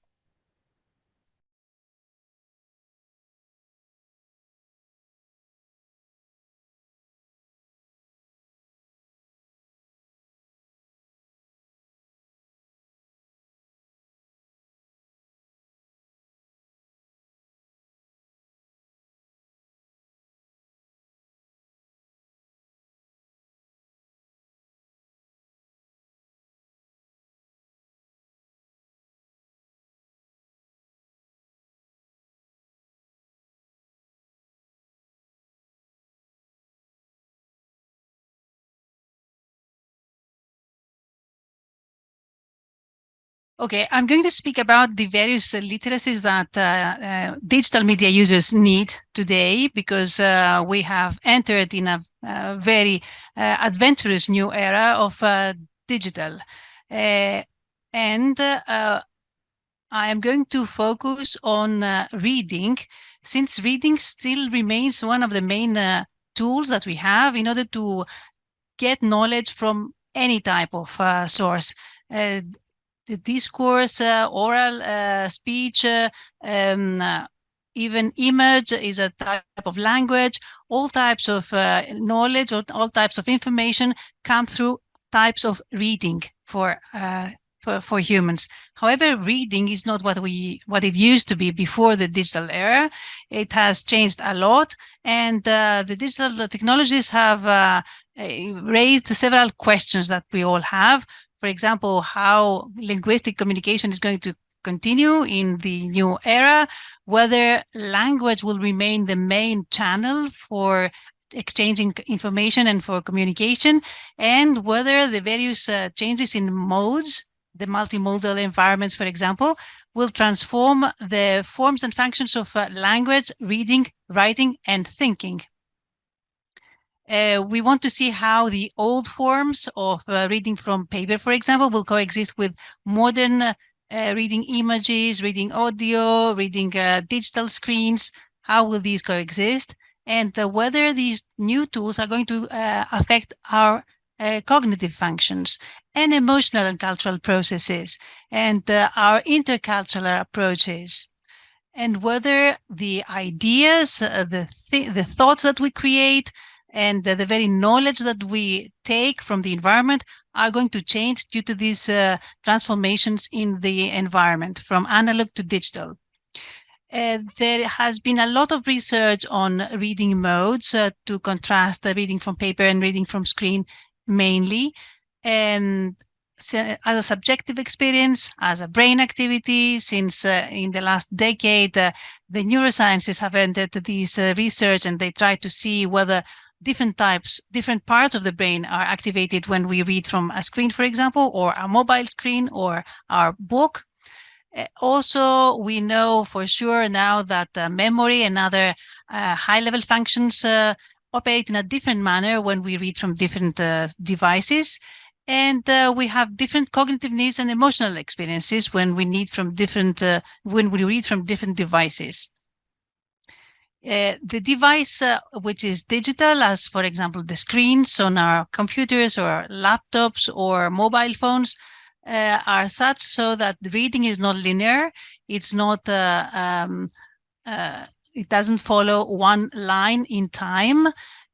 Okay, I'm going to speak about the various literacies that digital media users need today, because we have entered in a very adventurous new era of digital. And I am going to focus on reading, since reading still remains one of the main tools that we have in order to get knowledge from any type of source. The discourse, oral speech, even image is a type of language. All types of knowledge or all types of information come through types of reading for humans. However, reading is not what it used to be before the digital era. It has changed a lot, and the digital technologies have raised several questions that we all have. For example, how linguistic communication is going to continue in the new era, whether language will remain the main channel for exchanging information and for communication, and whether the various changes in modes, the multimodal environments, for example, will transform the forms and functions of language, reading, writing, and thinking. We want to see how the old forms of reading from paper, for example, will coexist with modern reading images, reading audio, reading digital screens. How will these coexist? And whether these new tools are going to affect our cognitive functions and emotional and cultural processes, and our intercultural approaches, and whether the ideas, the thoughts that we create, and the very knowledge that we take from the environment are going to change due to these transformations in the environment from analog to digital. There has been a lot of research on reading modes to contrast the reading from paper and reading from screen mainly. And as a subjective experience, as a brain activity, since in the last decade, the neurosciences have entered this research, and they try to see whether different parts of the brain are activated when we read from a screen, for example, or a mobile screen or our book. Also, we know for sure now that memory and other high-level functions operate in a different manner when we read from different devices. And we have different cognitive needs and emotional experiences when we read from different devices. The device which is digital, as for example the screens on our computers or laptops or mobile phones, are such so that the reading is not linear. It's not it doesn't follow one line in time,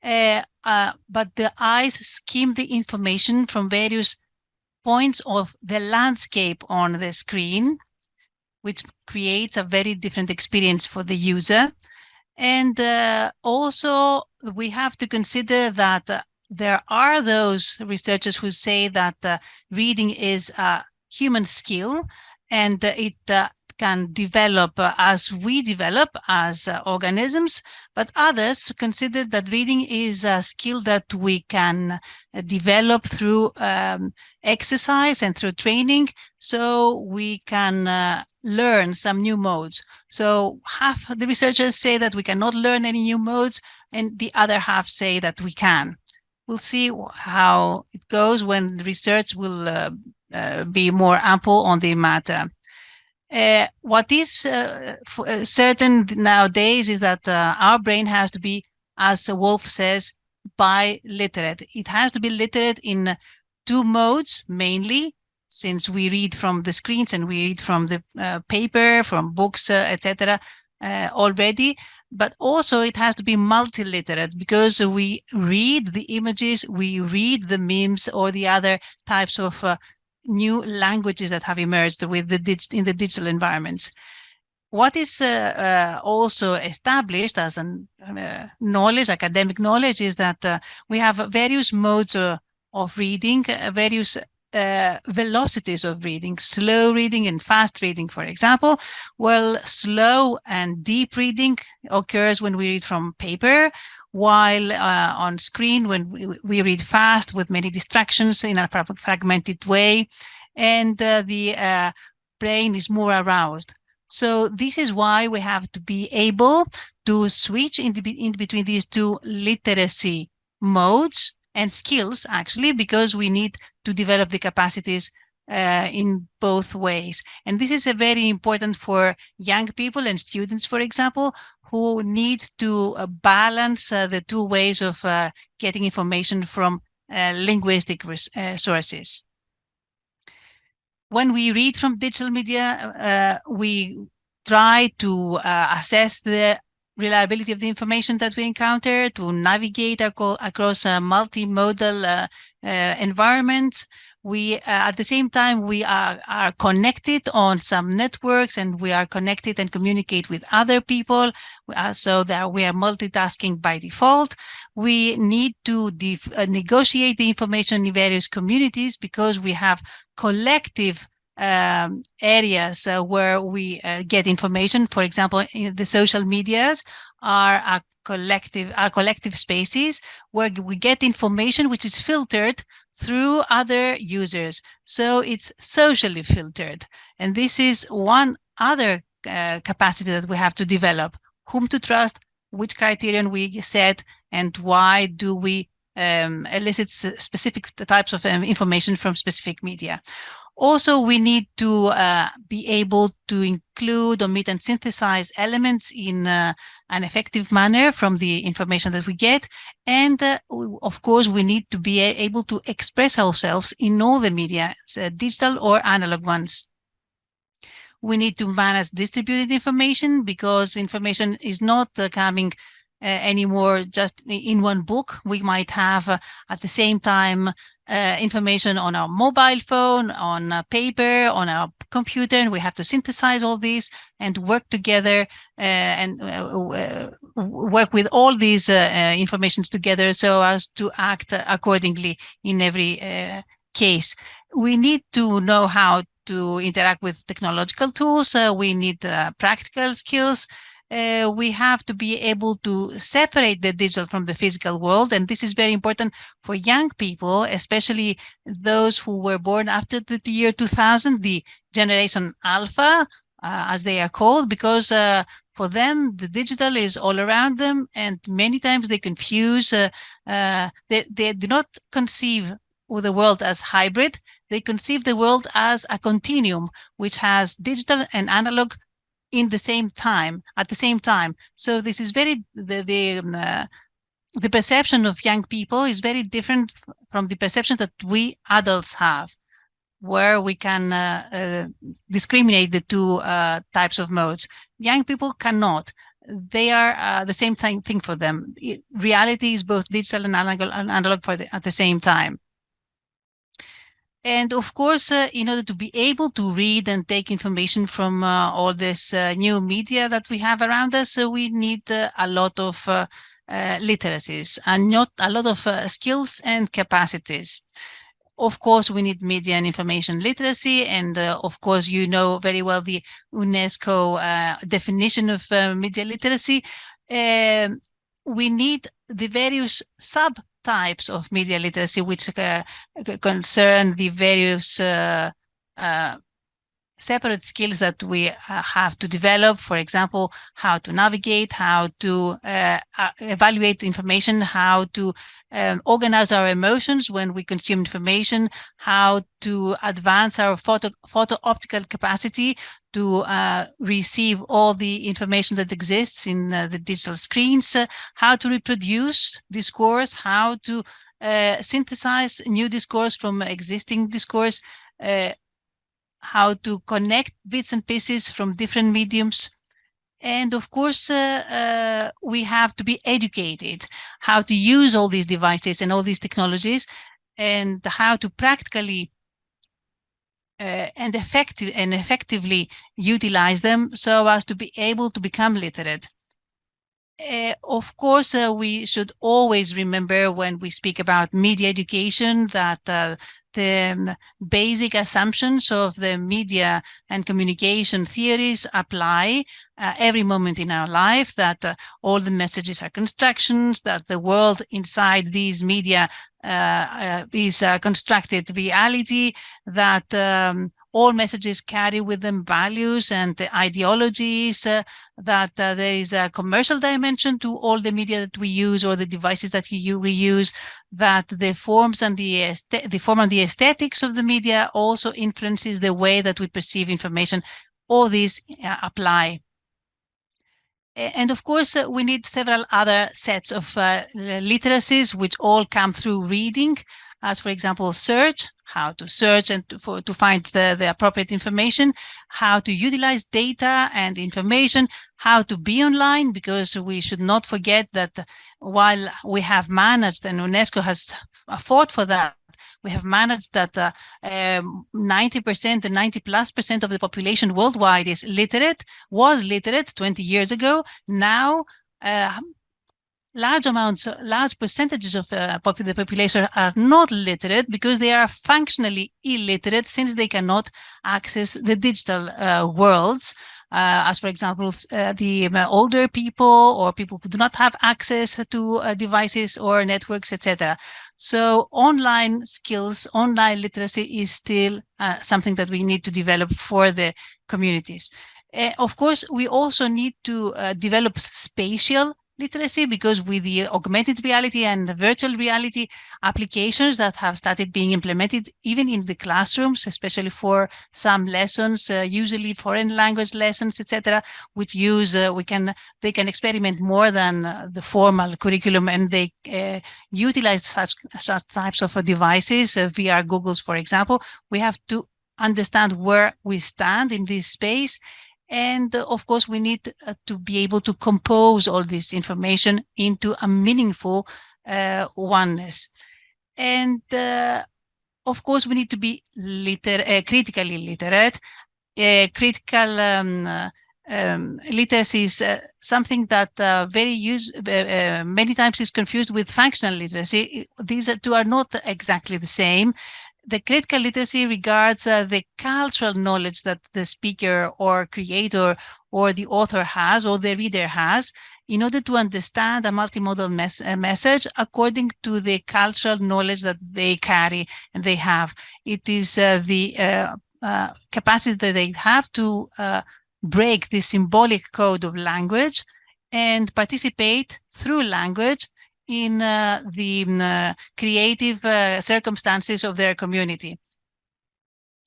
but the eyes skim the information from various points of the landscape on the screen, which creates a very different experience for the user. And also, we have to consider that there are those researchers who say that reading is a human skill, and it can develop as we develop as organisms, but others consider that reading is a skill that we can develop through exercise and through training, so we can learn some new modes. So half the researchers say that we cannot learn any new modes, and the other half say that we can. We'll see how it goes when the research will be more ample on the matter. What is certain nowadays is that our brain has to be, as Wolf says, biliterate. It has to be literate in two modes mainly, since we read from the screens and we read from the paper, from books, etc. Already, but also it has to be multiliterate because we read the images, we read the memes or the other types of new languages that have emerged with in the digital environments. What is also established as an knowledge, academic knowledge, is that we have various modes of reading, various velocities of reading, slow reading and fast reading, for example. Well, slow and deep reading occurs when we read from paper, while on screen, when we read fast with many distractions in a fragmented way, and the brain is more aroused. So this is why we have to be able to switch in between these two literacy modes and skills, actually, because we need to develop the capacities in both ways. And this is very important for young people and students, for example, who need to balance the two ways of getting information from linguistic sources. When we read from digital media, we try to assess the reliability of the information that we encounter, to navigate across a multimodal environment. We, at the same time, we are connected on some networks, and we are connected and communicate with other people, so that we are multitasking by default. We need to negotiate the information in various communities because we have collective areas where we get information. For example, the social medias are collective spaces where we get information which is filtered through other users. So it's socially filtered. And this is one other capacity that we have to develop: whom to trust, which criterion we set, and why do we elicit specific types of information from specific media. Also, we need to be able to include, omit, and synthesize elements in an effective manner from the information that we get. And of course, we need to be able to express ourselves in all the media, digital or analog ones. We need to manage distributed information because information is not coming anymore just in one book. We might have at the same time information on our mobile phone, on paper, on our computer, and we have to synthesize all these and work together and work with all these informations together so as to act accordingly in every case. We need to know how to interact with technological tools. We need practical skills. We have to be able to separate the digital from the physical world. And this is very important for young people, especially those who were born after the year 2000, the generation Alpha, as they are called, because for them, the digital is all around them. And many times they confuse, they do not conceive the world as hybrid. They conceive the world as a continuum, which has digital and analog in the same time, at the same time. So this is very, the perception of young people is very different from the perception that we adults have, where we can discriminate the two types of modes. Young people cannot. They are the same thing for them. Reality is both digital and analog at the same time. And of course, in order to be able to read and take information from all this new media that we have around us, we need a lot of literacies and not a lot of skills and capacities. Of course, we need media and information literacy. And of course, you know very well the UNESCO definition of media literacy. We need the various subtypes of media literacy, which concern the various separate skills that we have to develop. For example, how to navigate, how to evaluate information, how to organize our emotions when we consume information, how to advance our photo optical capacity to receive all the information that exists in the digital screens, how to reproduce discourse, how to synthesize new discourse from existing discourse, how to connect bits and pieces from different mediums. And of course, we have to be educated how to use all these devices and all these technologies, and how to practically and effectively utilize them so as to be able to become literate. Of course, we should always remember when we speak about media education that the basic assumptions of the media and communication theories apply every moment in our life, that all the messages are constructions, that the world inside these media is a constructed reality, that all messages carry with them values and ideologies, that there is a commercial dimension to all the media that we use or the devices that we use, that the forms and the form and the aesthetics of the media also influences the way that we perceive information. All these apply. And of course, we need several other sets of literacies, which all come through reading, as for example, search, how to search and to find the appropriate information, how to utilize data and information, how to be online, because we should not forget that while we have managed, and UNESCO has fought for that, we have managed that 90% and 90+% of the population worldwide is literate, was literate 20 years ago. Now, large percentages of the population are not literate because they are functionally illiterate, since they cannot access the digital worlds. As for example, the older people or people who do not have access to devices or networks, etc. So online skills, online literacy is still something that we need to develop for the communities. Of course, we also need to develop spatial literacy, because with the augmented reality and the virtual reality applications that have started being implemented even in the classrooms, especially for some lessons, usually foreign language lessons, etc., which use they can experiment more than the formal curriculum, and they utilize such types of devices, VR goggles, for example. We have to understand where we stand in this space. And of course, we need to be able to compose all this information into a meaningful oneness. And of course, we need to be critically literate. Critical literacy is something that many times is confused with functional literacy. These two are not exactly the same. The critical literacy regards the cultural knowledge that the speaker or creator or the author has or the reader has, in order to understand a multimodal message according to the cultural knowledge that they carry and they have. It is the capacity that they have to break the symbolic code of language and participate through language in the creative circumstances of their community.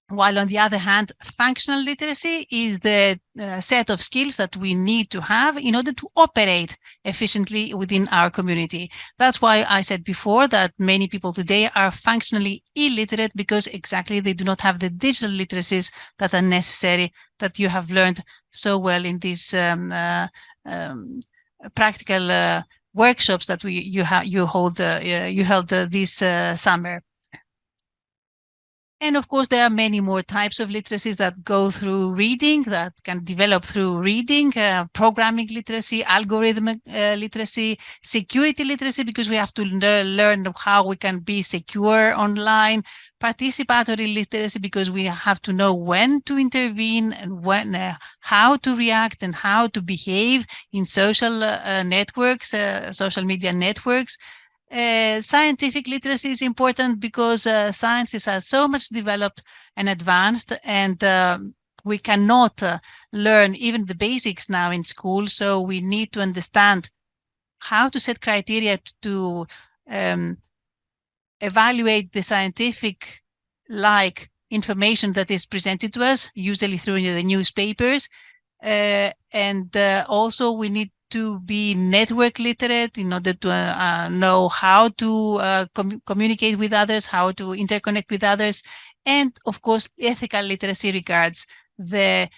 While on the other hand, functional literacy is the set of skills that we need to have in order to operate efficiently within our community. That's why I said before that many people today are functionally illiterate, because exactly they do not have the digital literacies that are necessary, that you have learned so well in these practical workshops that you held this summer. And of course, there are many more types of literacies that go through reading, that can develop through reading, programming literacy, algorithmic literacy, security literacy, because we have to learn how we can be secure online, participatory literacy, because we have to know when to intervene and when, how to react and how to behave in social networks, social media networks. Scientific literacy is important because sciences are so much developed and advanced, and we cannot learn even the basics now in school. So we need to understand how to set criteria to evaluate the scientific information that is presented to us, usually through the newspapers. And also we need to be network literate in order to know how to communicate with others, how to interconnect with others. And of course, ethical literacy regards the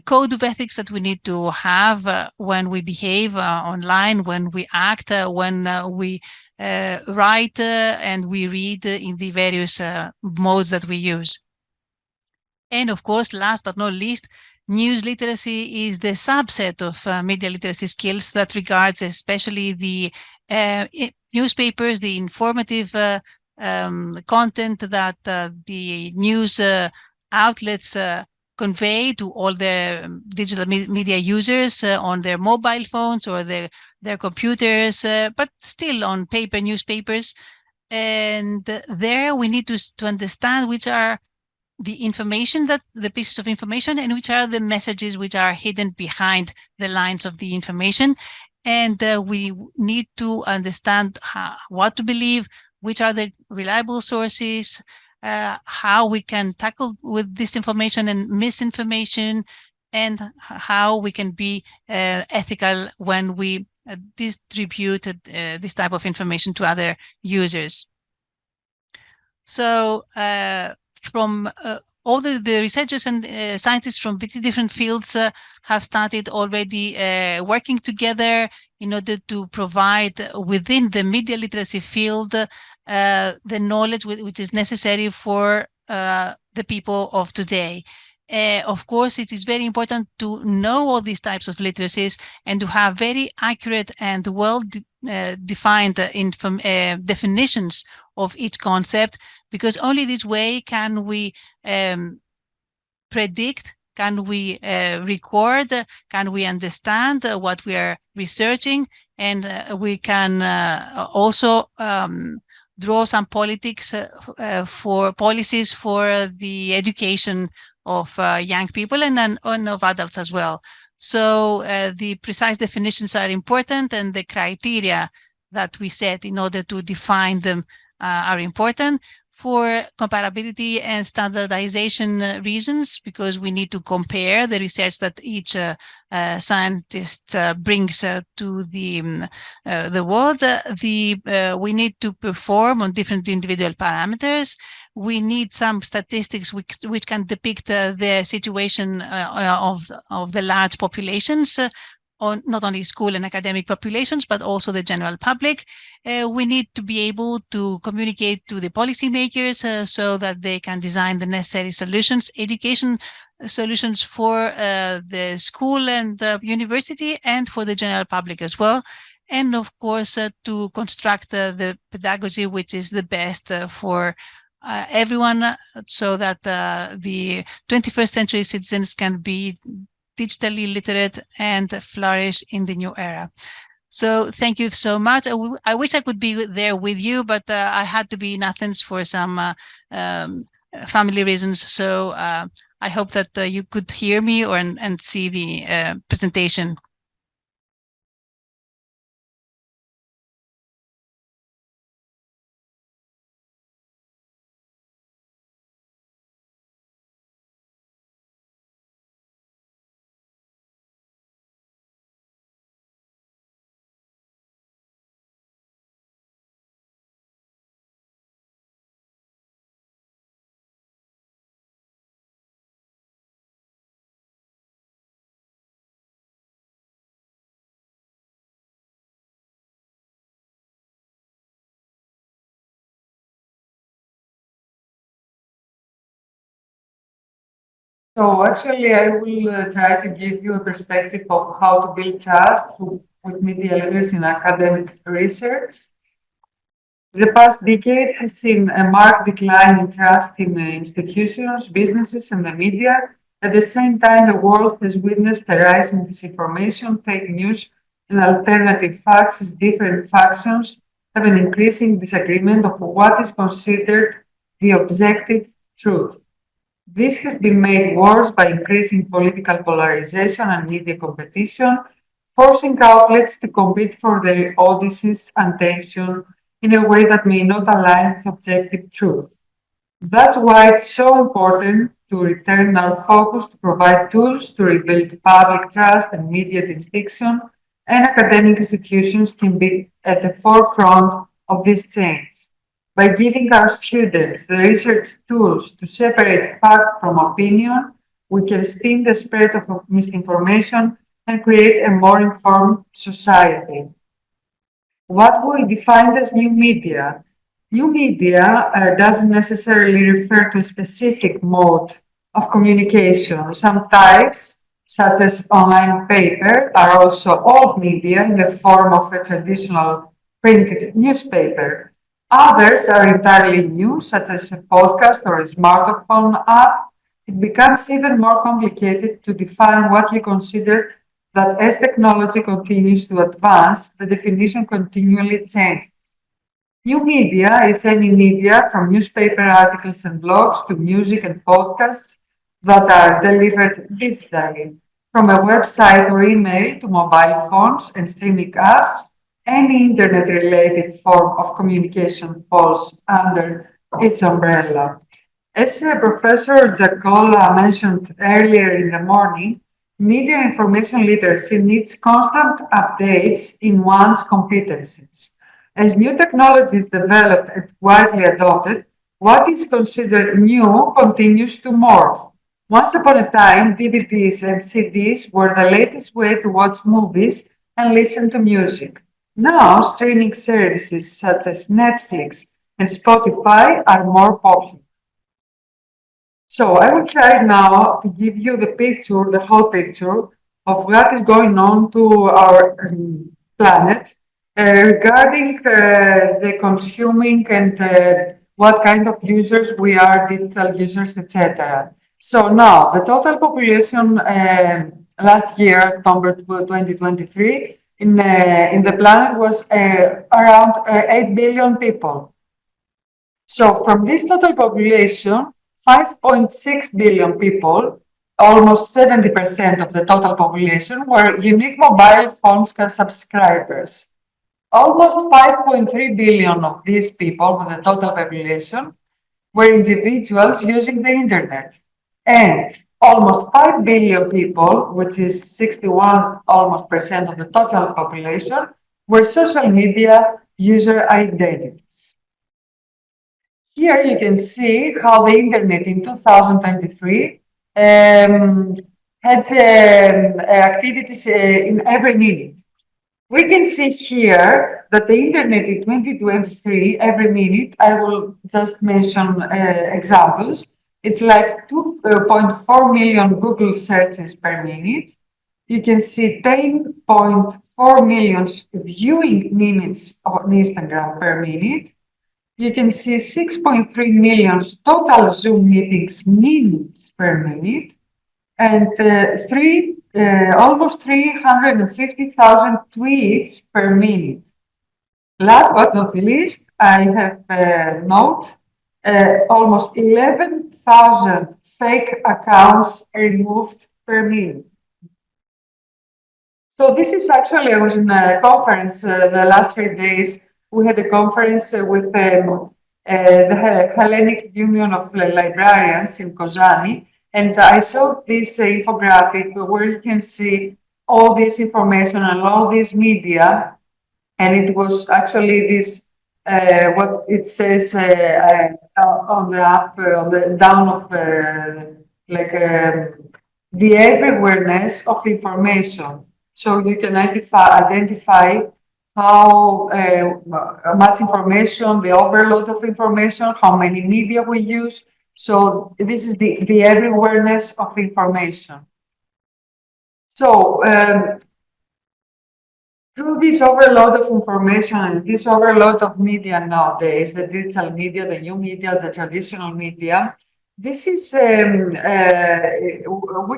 code of ethics that we need to have when we behave online, when we act, when we write and we read in the various modes that we use. And of course, last but not least, news literacy is the subset of media literacy skills that regards especially the newspapers, the informative content that the news outlets convey to all the digital media users on their mobile phones or their computers, but still on paper newspapers. And there we need to understand which are the information, that the pieces of information, and which are the messages which are hidden behind the lines of the information. And we need to understand what to believe, which are the reliable sources, how we can tackle with disinformation and misinformation, and how we can be ethical when we distribute this type of information to other users. So from all the researchers and scientists from different fields have started already working together in order to provide within the media literacy field the knowledge which is necessary for the people of today. Of course, it is very important to know all these types of literacies and to have very accurate and well-defined definitions of each concept, because only this way can we predict, can we record, can we understand what we are researching, and we can also draw some for policies for the education of young people and of adults as well. So the precise definitions are important, and the criteria that we set in order to define them are important for comparability and standardization reasons, because we need to compare the research that each scientist brings to the world. We need to perform on different individual parameters. We need some statistics which can depict the situation of the large populations, on not only school and academic populations, but also the general public. We need to be able to communicate to the policymakers so that they can design the necessary solutions, education solutions for the school and university, and for the general public as well. And of course, to construct the pedagogy which is the best for everyone, so that the 21st century citizens can be digitally literate and flourish in the new era. So thank you so much. I wish I could be there with you, but I had to be in Athens for some family reasons. So I hope that you could hear me and see the presentation. So actually, I will try to give you a perspective of how to build trust with media literacy in academic research. The past decade has seen a marked decline in trust in institutions, businesses, and the media. At the same time, the world has witnessed a rise in disinformation, fake news, and alternative facts, as different factions have an increasing disagreement of what is considered the objective truth. This has been made worse by increasing political polarization and media competition, forcing outlets to compete for their audience's attention in a way that may not align with objective truth. That's why it's so important to return our focus to provide tools to rebuild public trust and media distinction, and academic institutions can be at the forefront of this change. By giving our students the research tools to separate fact from opinion, we can stem the spread of misinformation and create a more informed society. What we define as new media? New media doesn't necessarily refer to a specific mode of communication. Some types, such as online paper, are also old media in the form of a traditional printed newspaper. Others are entirely new, such as a podcast or a smartphone app. It becomes even more complicated to define what you consider that as technology continues to advance, the definition continually changes. New media is any media from newspaper articles and blogs to music and podcasts that are delivered digitally. From a website or email to mobile phones and streaming apps, any internet related form of communication falls under its umbrella. As Professor Giacola mentioned earlier in the morning, media information literacy needs constant updates in one's competencies. As new technologies develop and widely adopted, what is considered new continues to morph. Once upon a time, DVDs and CDs were the latest way to watch movies and listen to music. Now, streaming services such as Netflix and Spotify are more popular. So I will try now to give you the picture, the whole picture of what is going on to our planet regarding the consuming and what kind of users we are, digital users, etc. So now the total population last year, October 2023, in the planet was around 8 billion people. So from this total population, 5.6 billion people, almost 70% of the total population, were unique mobile phone subscribers. Almost 5.3 billion of these people, with the total population, were individuals using the internet. And almost 5 billion people, which is 61 almost percent of the total population, were social media user identities. Here you can see how the internet in 2023 had activities in every minute. We can see here that the internet in 2023, every minute, I will just mention examples. It's like 2.4 million Google searches per minute. You can see 10.4 million viewing minutes on Instagram per minute. You can see 6.3 million total Zoom meetings minutes per minute, and almost 350,000 tweets per minute. Last but not least, I have note almost 11,000 fake accounts removed per minute. So this is actually, I was in a conference the last 3 days. We had a conference with the Hellenic Union of Librarians in Kozani, and I saw this infographic where you can see all this information and all this media, and it was actually this, what it says on the app, on the down of the everywhereness of information. So you can identify how much information, the overload of information, how many media we use. So this is the everywhereness of information. So through this overload of information and this overload of media nowadays, the digital media, the new media, the traditional media, this is, we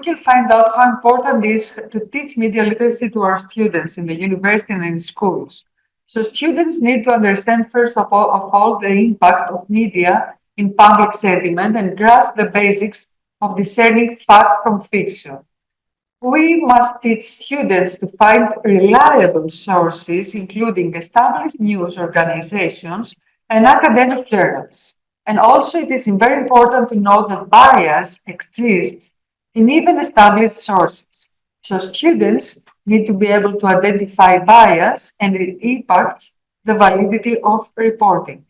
can find out how important it is to teach media literacy to our students in the university and in schools. So students need to understand, first of all, the impact of media in public sentiment and grasp the basics of discerning fact from fiction. We must teach students to find reliable sources, including established news organizations and academic journals. And also, it is very important to know that bias exists in even established sources. So, students need to be able to identify bias and it impacts the validity of reporting.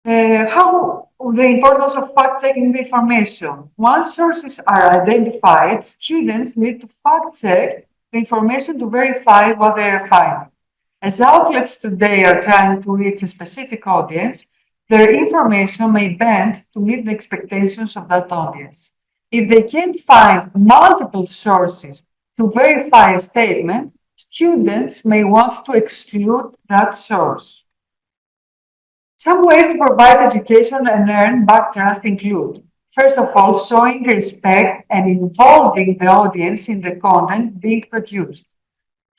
How the importance of fact-checking the information. Once sources are identified, students need to fact-check the information to verify what they are finding. As outlets today are trying to reach a specific audience, their information may bend to meet the expectations of that audience. If they can't find multiple sources to verify a statement, students may want to exclude that source. Some ways to provide education and earn back trust include, first of all, showing respect and involving the audience in the content being produced,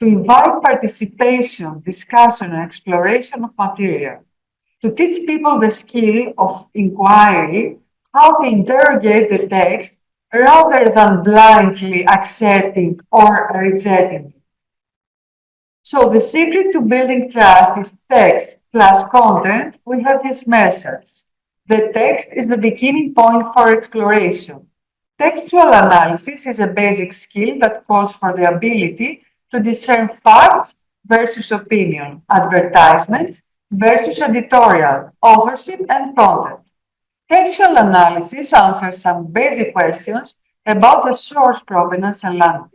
to invite participation, discussion, and exploration of material, to teach people the skill of inquiry, how to interrogate the text rather than blindly accepting or rejecting it. So the secret to building trust is text plus content. We have this message. The text is the beginning point for exploration. Textual analysis is a basic skill that calls for the ability to discern facts versus opinion, advertisements versus editorial, authorship, and content. Textual analysis answers some basic questions about the source provenance and language.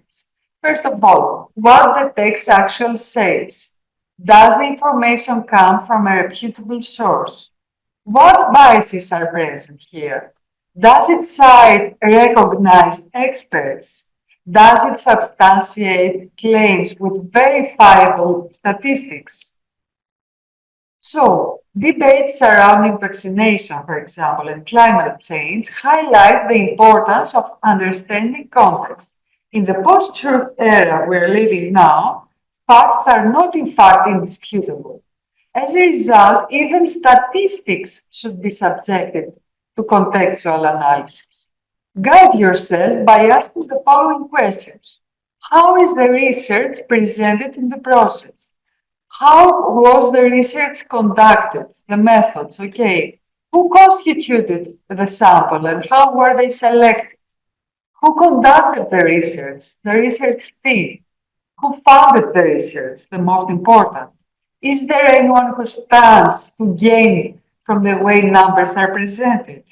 First of all, what the text actually says. Does the information come from a reputable source? What biases are present here? Does it cite recognized experts? Does it substantiate claims with verifiable statistics? So, debates surrounding vaccination, for example, and climate change highlight the importance of understanding context. In the post-truth era we're living now, facts are not in fact indisputable. As a result, even statistics should be subjected to contextual analysis. Guide yourself by asking the following questions. How is the research presented in the process? How was the research conducted? The methods, okay. Who constituted the sample and how were they selected? Who conducted the research? The research team. Who funded the research? The most important. Is there anyone who stands to gain from the way numbers are presented?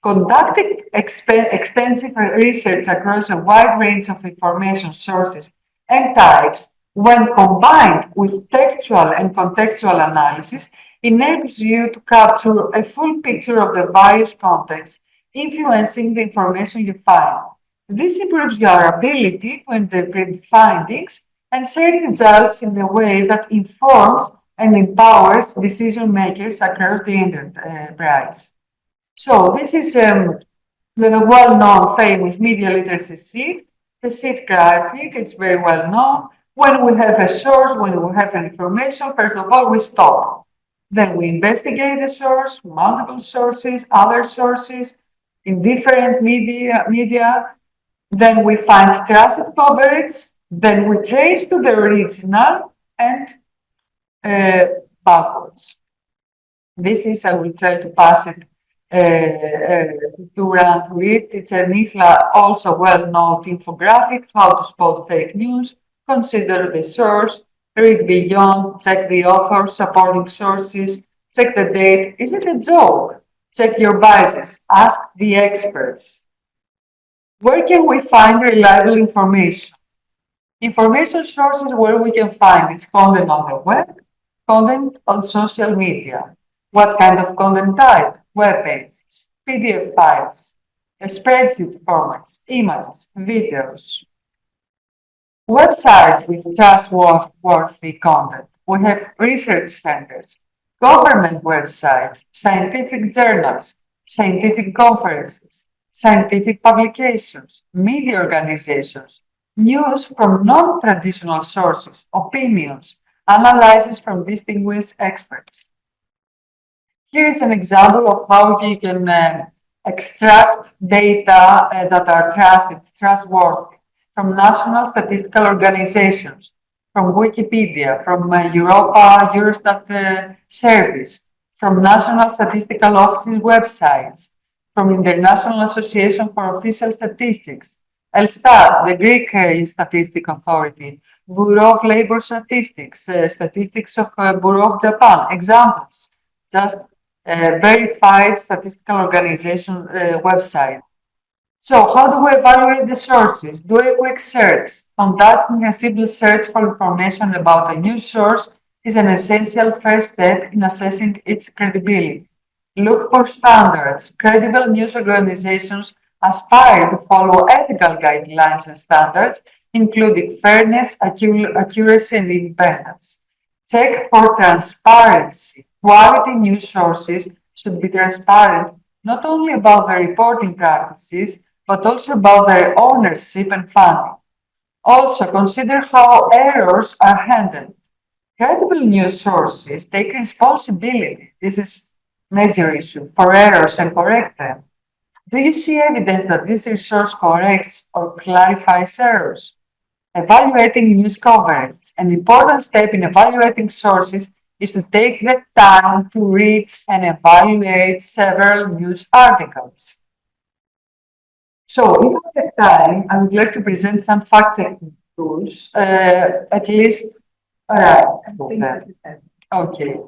Conducting extensive research across a wide range of information sources and types, when combined with textual and contextual analysis, enables you to capture a full picture of the various contexts influencing the information you find. This improves your ability to interpret findings and share results in a way that informs and empowers decision makers across the enterprise. So this is the well-known famous media literacy shift, the shift graphic. It's very well known. When we have a source, when we have an information, first of all, we stop. Then we investigate the source, multiple sources, other sources in different media. Then we find trusted coverage. Then we trace to the original and backwards. This is, I will try to pass it to run through it. It's an IFLA also well-known infographic, how to spot fake news, consider the source, read beyond, check the author, supporting sources, check the date. Is it a joke? Check your biases, ask the experts. Where can we find reliable information? Information sources where we can find its content on the web, content on social media. What kind of content type? Web pages, PDF files, spreadsheet formats, images, videos. Websites with trustworthy content. We have research centers, government websites, scientific journals, scientific conferences, scientific publications, media organizations, news from non-traditional sources, opinions, analysis from distinguished experts. Here is an example of how you can extract data that are trustworthy from national statistical organizations, from Wikipedia, from Europa, Eurostat service, from National Statistical Office's websites, from International Association for Official Statistics, Elstat, the Greek statistic authority, Bureau of Labor Statistics, statistics of Bureau of Japan, examples, just verified statistical organization website. So how do we evaluate the sources? Do a quick search. Conducting a simple search for information about a news source is an essential first step in assessing its credibility. Look for standards. Credible news organizations aspire to follow ethical guidelines and standards, including fairness, accuracy, and independence. Check for transparency. Quality news sources should be transparent not only about their reporting practices, but also about their ownership and funding. Also, consider how errors are handled. Credible news sources take responsibility. This is a major issue for errors and correct them. Do you see evidence that this resource corrects or clarifies errors? Evaluating news coverage. An important step in evaluating sources is to take the time to read and evaluate several news articles. So, if I have time, I would like to present some fact-checking tools, at least, okay.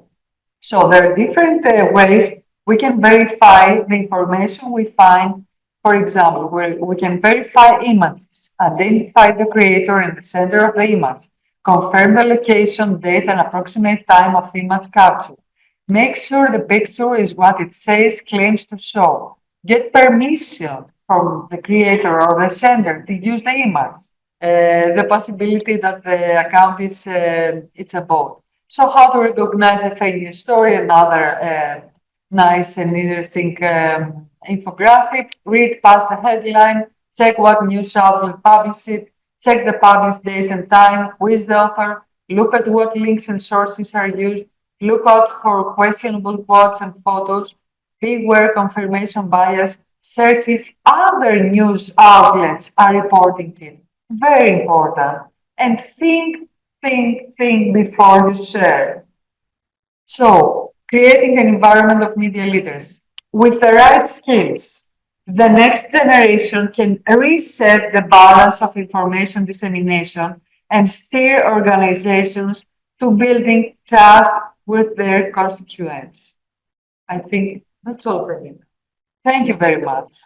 So there are different ways we can verify the information we find. For example, we can verify images, identify the creator and the sender of the image, confirm the location, date, and approximate time of image capture. Make sure the picture is what it says claims to show. Get permission from the creator or the sender to use the image. The possibility that the account is it's a bot. So how to recognize a fake news story, another nice and interesting infographic. Read past the headline, check what news outlet published it, check the published date and time, who is the author, look at what links and sources are used, look out for questionable quotes and photos, beware confirmation bias, search if other news outlets are reporting it. Very important. And think before you share. So, creating an environment of media literacy. With the right skills, the next generation can reset the balance of information dissemination and steer organizations to building trust with their constituents. I think that's all for me. Thank you very much.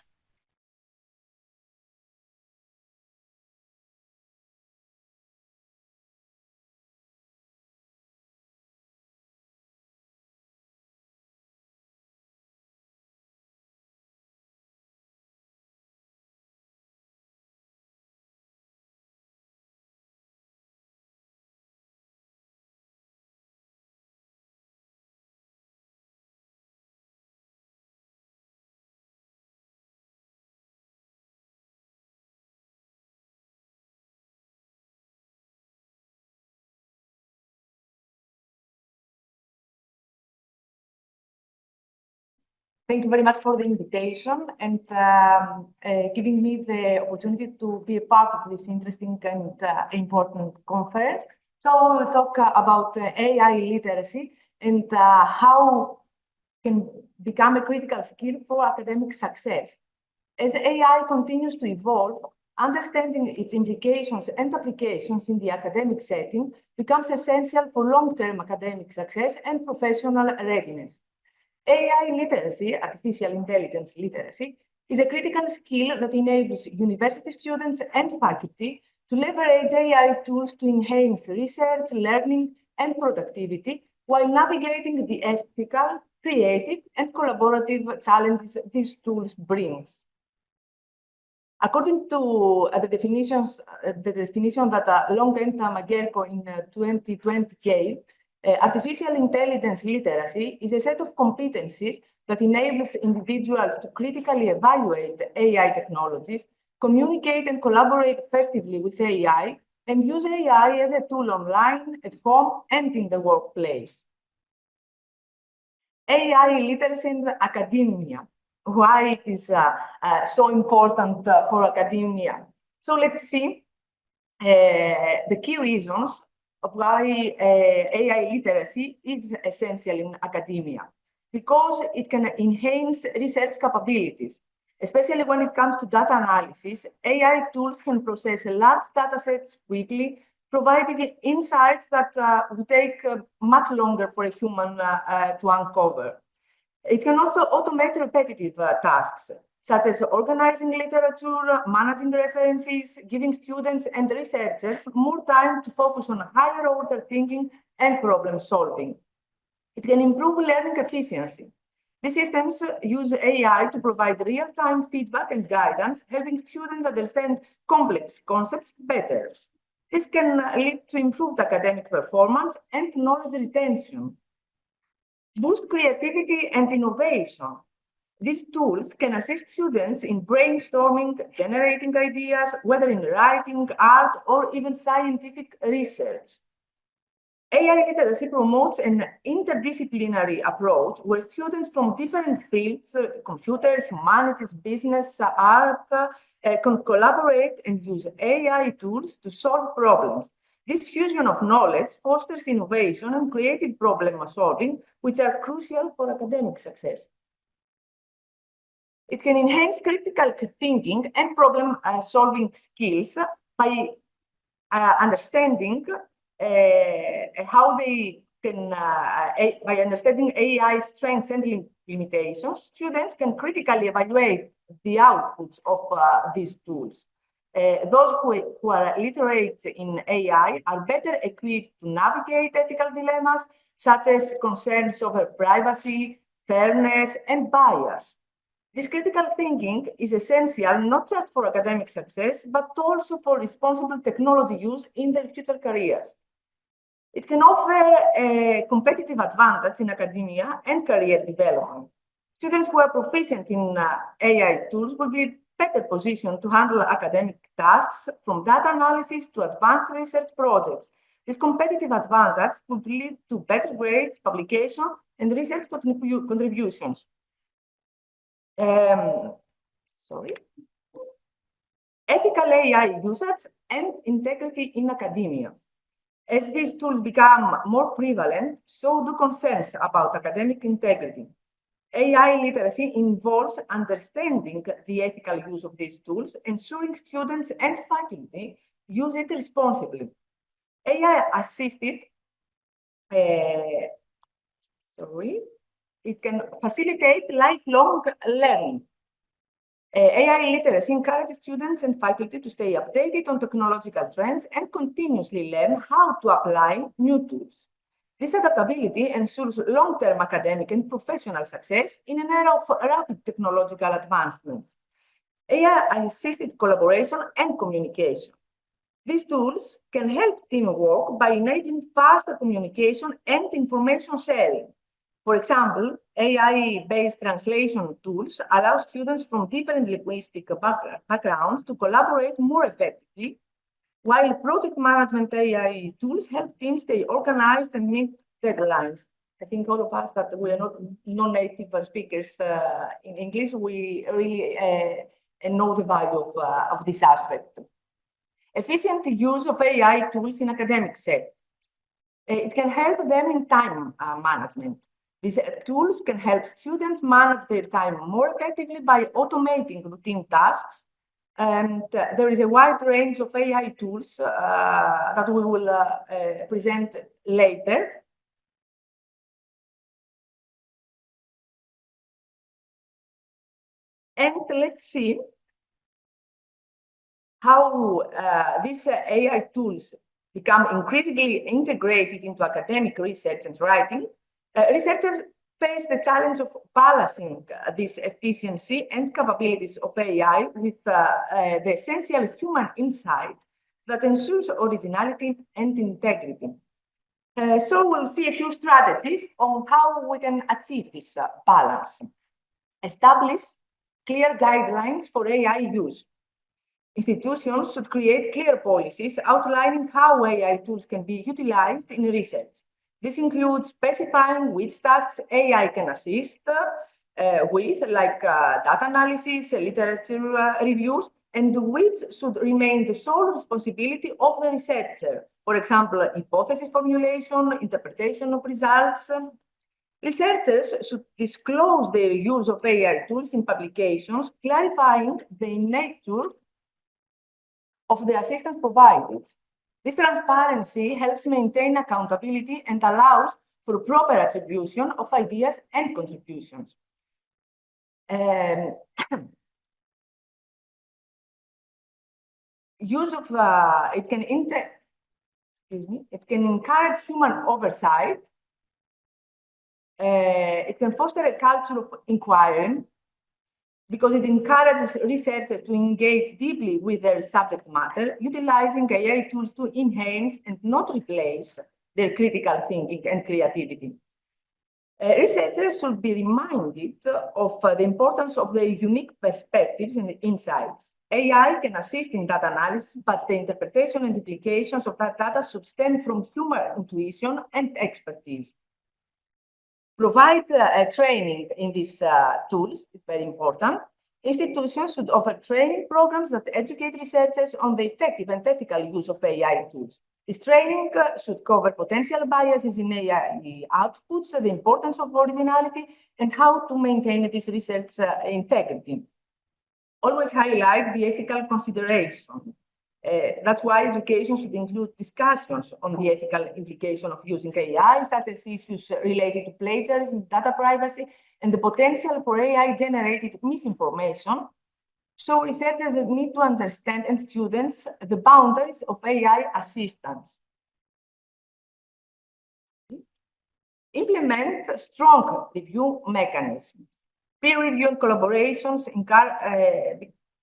Thank you very much for the invitation and giving me the opportunity to be a part of this interesting and important conference. So we'll talk about AI literacy and how it can become a critical skill for academic success. As AI continues to evolve, understanding its implications and applications in the academic setting becomes essential for long-term academic success and professional readiness. AI literacy, artificial intelligence literacy, is a critical skill that enables university students and faculty to leverage AI tools to enhance research, learning, and productivity while navigating the ethical, creative, and collaborative challenges these tools bring. According to the definition that Long and Tamagerko in 2020 gave, artificial intelligence literacy is a set of competencies that enables individuals to critically evaluate AI technologies, communicate and collaborate effectively with AI, and use AI as a tool online, at home, and in the workplace. AI literacy in academia. why it is so important for academia. So let's see the key reasons of why AI literacy is essential in academia. Because it can enhance research capabilities, especially when it comes to data analysis. AI tools can process large data sets quickly, providing insights that would take much longer for a human to uncover. It can also automate repetitive tasks, such as organizing literature, managing references, giving students and researchers more time to focus on higher order thinking and problem solving. It can improve learning efficiency. These systems use AI to provide real-time feedback and guidance, helping students understand complex concepts better. This can lead to improved academic performance and knowledge retention. Boost creativity and innovation. These tools can assist students in brainstorming, generating ideas, whether in writing, art, or even scientific research. AI literacy promotes an interdisciplinary approach where students from different fields, computer, humanities, business, art, can collaborate and use AI tools to solve problems. This fusion of knowledge fosters innovation and creative problem solving, which are crucial for academic success. It can enhance critical thinking and problem solving skills by understanding how they can, by understanding AI strengths and limitations, students can critically evaluate the outputs of these tools. Those who are literate in AI are better equipped to navigate ethical dilemmas, such as concerns over privacy, fairness, and bias. This critical thinking is essential not just for academic success, but also for responsible technology use in their future careers. It can offer a competitive advantage in academia and career development. Students who are proficient in AI tools will be better positioned to handle academic tasks, from data analysis to advanced research projects. This competitive advantage could lead to better grades, publication, and research contributions. Ethical AI usage and integrity in academia. As these tools become more prevalent, so do concerns about academic integrity. AI literacy involves understanding the ethical use of these tools, ensuring students and faculty use it responsibly. AI assisted, it can facilitate lifelong learning. AI literacy encourages students and faculty to stay updated on technological trends and continuously learn how to apply new tools. This adaptability ensures long-term academic and professional success in an era of rapid technological advancements. AI-assisted collaboration and communication. These tools can help teamwork by enabling faster communication and information sharing. For example, AI-based translation tools allow students from different linguistic backgrounds to collaborate more effectively, while project management AI tools help teams stay organized and meet deadlines. I think all of us that we are not non-native speakers in English, we really know the value of this aspect. Efficient use of AI tools in academic settings. It can help them in time management. These tools can help students manage their time more effectively by automating routine tasks. And there is a wide range of AI tools that we will present later. And let's see how these AI tools become increasingly integrated into academic research and writing. Researchers face the challenge of balancing this efficiency and capabilities of AI with the essential human insight that ensures originality and integrity. So we'll see a few strategies on how we can achieve this balance. Establish clear guidelines for AI use. Institutions should create clear policies outlining how AI tools can be utilized in research. This includes specifying which tasks AI can assist, with, like data analysis, literature reviews, and which should remain the sole responsibility of the researcher. For example, hypothesis formulation, interpretation of results. Researchers should disclose their use of AI tools in publications, clarifying the nature of the assistance provided. This transparency helps maintain accountability and allows for proper attribution of ideas and contributions. Use of it can encourage human oversight. It can foster a culture of inquiry because it encourages researchers to engage deeply with their subject matter, utilizing AI tools to enhance and not replace their critical thinking and creativity. Researchers should be reminded of the importance of their unique perspectives and insights. AI can assist in data analysis, but the interpretation and implications of that data should stem from human intuition and expertise. Provide training in these tools is very important. Institutions should offer training programs that educate researchers on the effective and ethical use of AI tools. This training should cover potential biases in AI outputs, the importance of originality, and how to maintain this research integrity. Always highlight the ethical consideration. That's why education should include discussions on the ethical implication of using AI, such as issues related to plagiarism, data privacy, and the potential for AI-generated misinformation. So researchers need to understand, and students, the boundaries of AI assistance. Implement strong review mechanisms. Peer review and collaborations,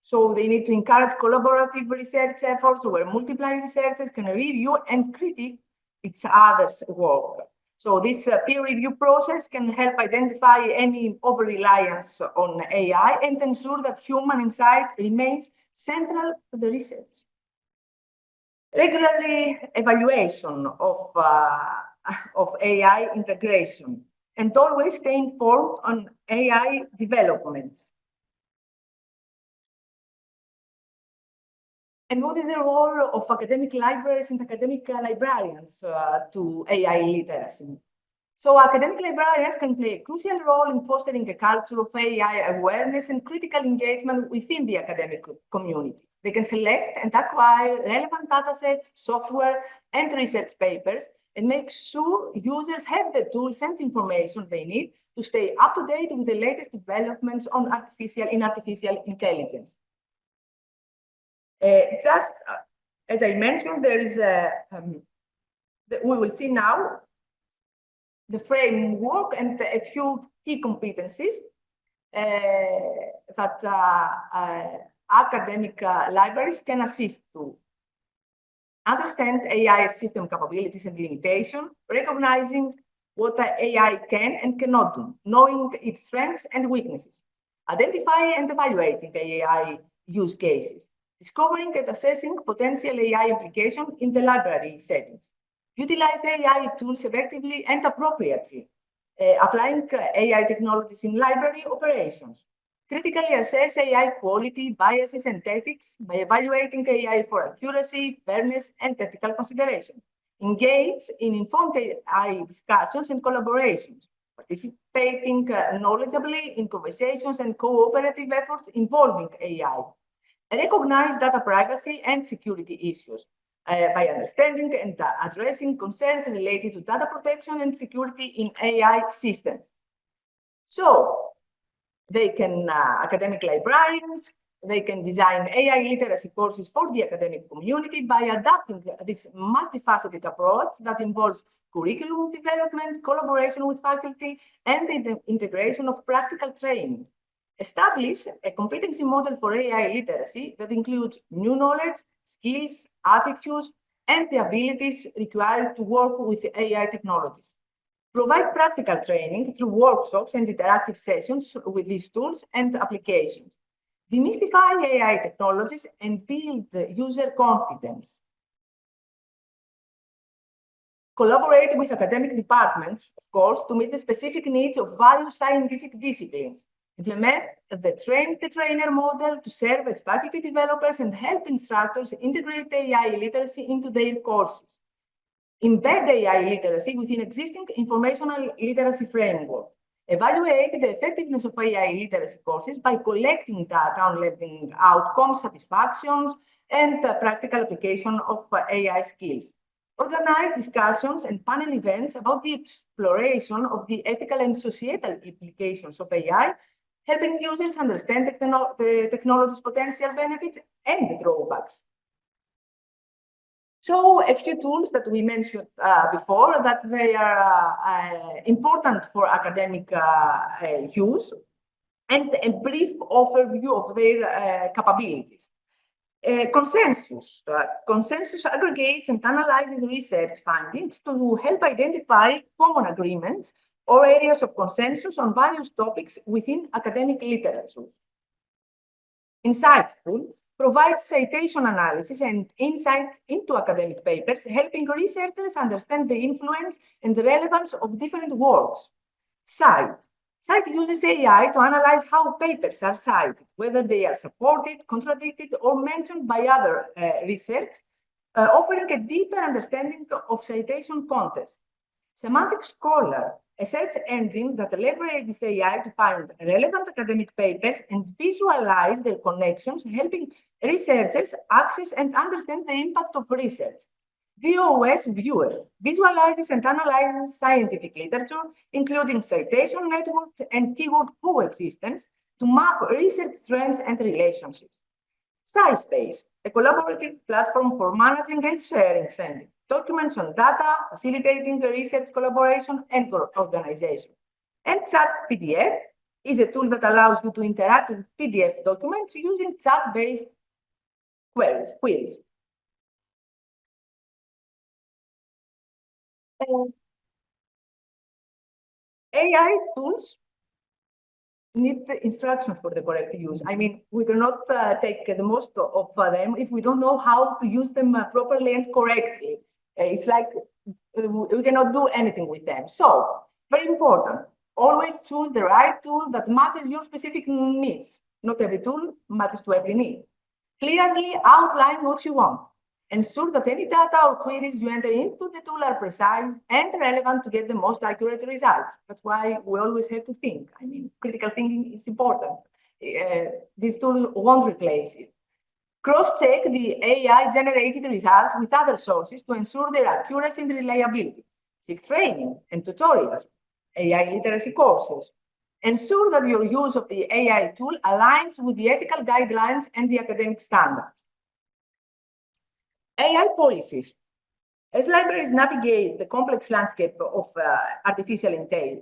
so they need to encourage collaborative research efforts where multiple researchers can review and critique each other's work. So this peer review process can help identify any over-reliance on AI and ensure that human insight remains central to the research. Regularly evaluation of AI integration, and always stay informed on AI developments. And what is the role of academic libraries and academic librarians to AI literacy? So academic librarians can play a crucial role in fostering a culture of AI awareness and critical engagement within the academic community. They can select and acquire relevant datasets, software, and research papers, and make sure users have the tools and information they need to stay up to date with the latest developments on artificial intelligence. Just as I mentioned, there is we will see now the framework and a few key competencies that academic libraries can assist to. Understand AI system capabilities and limitations, recognizing what AI can and cannot do, knowing its strengths and weaknesses, identify and evaluating AI use cases, discovering and assessing potential AI implications in the library settings, utilize AI tools effectively and appropriately, applying AI technologies in library operations, critically assess AI quality, biases, and ethics by evaluating AI for accuracy, fairness, and ethical consideration. Engage in informed AI discussions and collaborations, participating knowledgeably in conversations and cooperative efforts involving AI. Recognize data privacy and security issues by understanding and addressing concerns related to data protection and security in AI systems. So, they can, academic librarians, they can design AI literacy courses for the academic community by adapting this multifaceted approach that involves curriculum development, collaboration with faculty, and the integration of practical training. Establish a competency model for AI literacy that includes new knowledge, skills, attitudes, and the abilities required to work with AI technologies. Provide practical training through workshops and interactive sessions with these tools and applications. Demystify AI technologies and build user confidence. collaborate with academic departments, of course, to meet the specific needs of various scientific disciplines, implement the train-the-trainer model to serve as faculty developers and help instructors integrate AI literacy into their courses, embed AI literacy within existing informational literacy framework, evaluate the effectiveness of AI literacy courses by collecting data on learning outcomes, satisfactions, and practical application of AI skills. Organize discussions and panel events about the exploration of the ethical and societal implications of AI, helping users understand the technology's potential benefits and the drawbacks. So a few tools that we mentioned before that they are important for academic use, and a brief overview of their capabilities. Consensus. Consensus aggregates and analyzes research findings to help identify common agreements or areas of consensus on various topics within academic literature. Insightful provides citation analysis and insights into academic papers, helping researchers understand the influence and the relevance of different works. Cite. Cite uses AI to analyze how papers are cited, whether they are supported, contradicted, or mentioned by other research, offering a deeper understanding of citation context. Semantic Scholar, a search engine that leverages AI to find relevant academic papers and visualize their connections, helping researchers access and understand the impact of research. VOS Viewer visualizes and analyzes scientific literature, including citation networks and keyword coexistence, to map research trends and relationships. SciSpace, a collaborative platform for managing and sharing scientific documents on data, facilitating research collaboration and organization. And Chat PDF is a tool that allows you to interact with PDF documents using chat-based queries. AI tools need the instruction for the correct use. I mean, we cannot take the most of them if we don't know how to use them properly and correctly. It's like we cannot do anything with them. So, very important, always choose the right tool that matches your specific needs. Not every tool matches to every need. Clearly outline what you want. Ensure that any data or queries you enter into the tool are precise and relevant to get the most accurate results. That's why we always have to think. I mean, critical thinking is important. This tool won't replace it. Cross-check the AI-generated results with other sources to ensure their accuracy and reliability. Seek training and tutorials, AI literacy courses. Ensure that your use of the AI tool aligns with the ethical guidelines and the academic standards. AI policies. As libraries navigate the complex landscape of artificial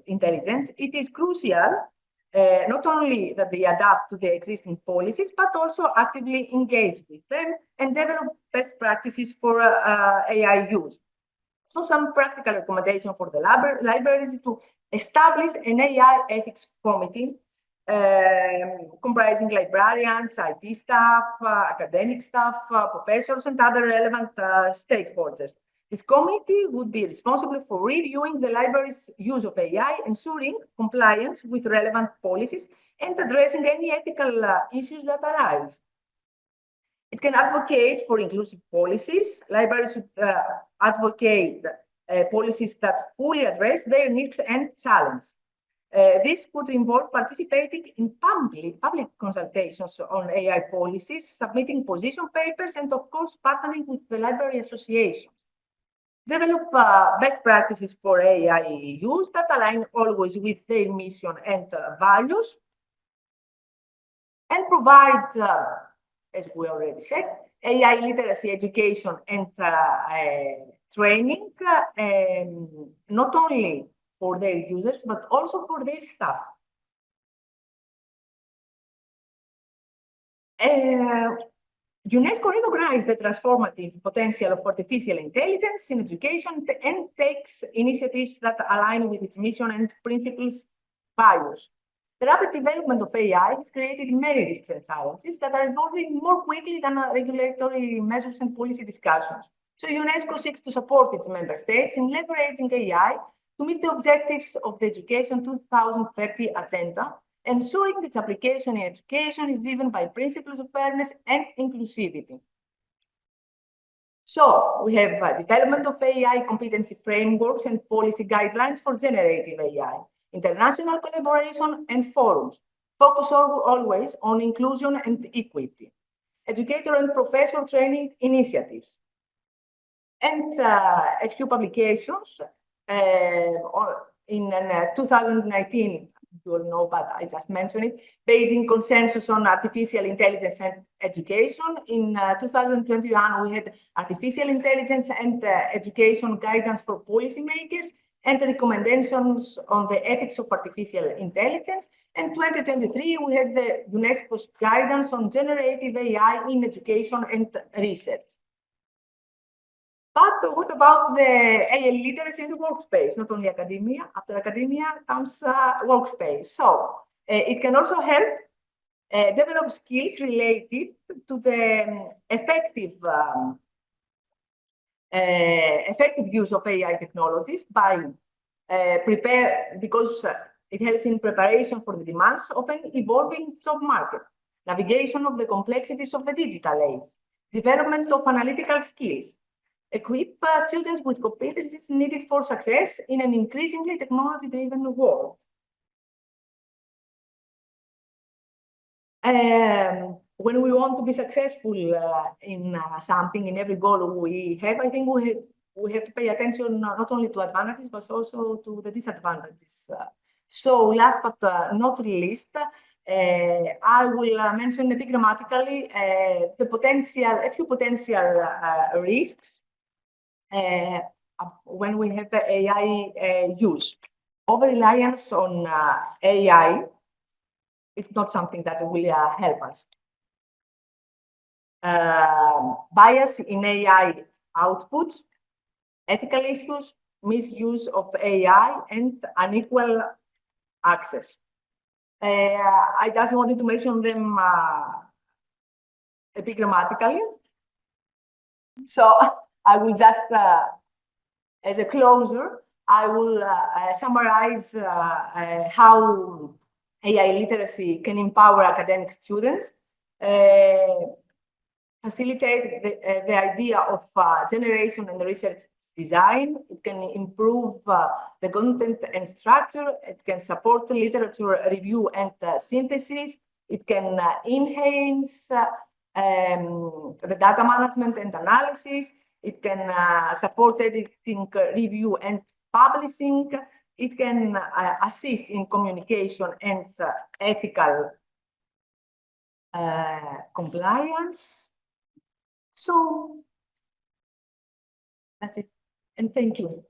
intelligence, it is crucial not only that they adapt to the existing policies, but also actively engage with them and develop best practices for AI use. So some practical recommendation for the libraries is to establish an AI ethics committee comprising librarians, IT staff, academic staff, professors, and other relevant stakeholders. This committee would be responsible for reviewing the library's use of AI, ensuring compliance with relevant policies, and addressing any ethical issues that arise. It can advocate for inclusive policies. Libraries should advocate policies that fully address their needs and challenges. This could involve participating in public consultations on AI policies, submitting position papers, and of course, partnering with the library associations. Develop best practices for AI use that align always with their mission and values, and provide, as we already said, AI literacy education and training, not only for their users, but also for their staff. UNESCO recognizes the transformative potential of artificial intelligence in education and takes initiatives that align with its mission and principles values. The rapid development of AI has created many risks and challenges that are evolving more quickly than regulatory measures and policy discussions. So UNESCO seeks to support its member states in leveraging AI to meet the objectives of the Education 2030 agenda, ensuring its application in education is driven by principles of fairness and inclusivity. So we have development of AI competency frameworks and policy guidelines for generative AI, international collaboration and forums, focus always on inclusion and equity, educator and professor training initiatives, and a few publications. In 2019, you all know, but I just mentioned it, Beijing Consensus on Artificial Intelligence and Education. In 2021, we had Artificial Intelligence and Education Guidance for Policymakers and recommendations on the ethics of artificial intelligence. And 2023, we had the UNESCO's guidance on generative AI in education and research. But what about the AI literacy in the workspace? Not only academia, after academia comes workspace. So it can also help develop skills related to the effective use of AI technologies by because it helps in preparation for the demands of an evolving job market, navigation of the complexities of the digital age, development of analytical skills, equip students with competencies needed for success in an increasingly technology-driven world. When we want to be successful in something, in every goal we have, I think we have to pay attention not only to advantages, but also to the disadvantages. So last but not least, I will mention epigrammatically a few potential risks when we have AI use. Over-reliance on AI, it's not something that will help us. Bias in AI outputs, ethical issues, misuse of AI, and unequal access. I just wanted to mention them epigrammatically. So I will just, as a closer, I will summarize how AI literacy can empower academic students, facilitate the idea of generation and research design. It can improve the content and structure. It can support literature review and synthesis. It can enhance the data management and analysis. It can support editing, review, and publishing. It can assist in communication and ethical compliance. So that's it. And thank you.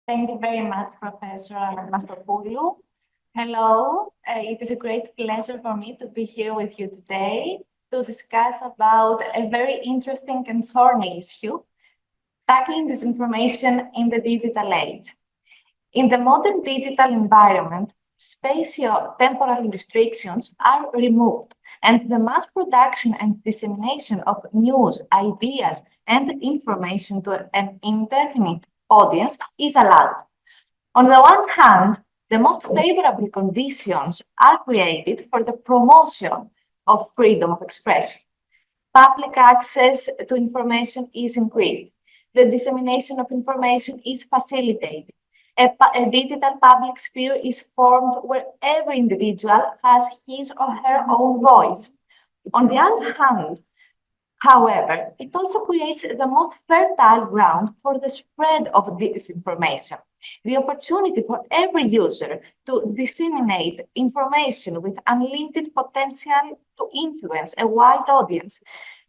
Thank you very much, Professor Anastastopoulou. Hello, it is a great pleasure for me to be here with you today to discuss about a very interesting and thorny issue, tackling disinformation in the digital age. In the modern digital environment, spatio-temporal restrictions are removed, and the mass production and dissemination of news, ideas, and information to an indefinite audience is allowed. On the one hand, the most favorable conditions are created for the promotion of freedom of expression. Public access to information is increased. The dissemination of information is facilitated. A digital public sphere is formed where every individual has his or her own voice. On the other hand, However, it also creates the most fertile ground for the spread of disinformation, the opportunity for every user to disseminate information with unlimited potential to influence a wide audience,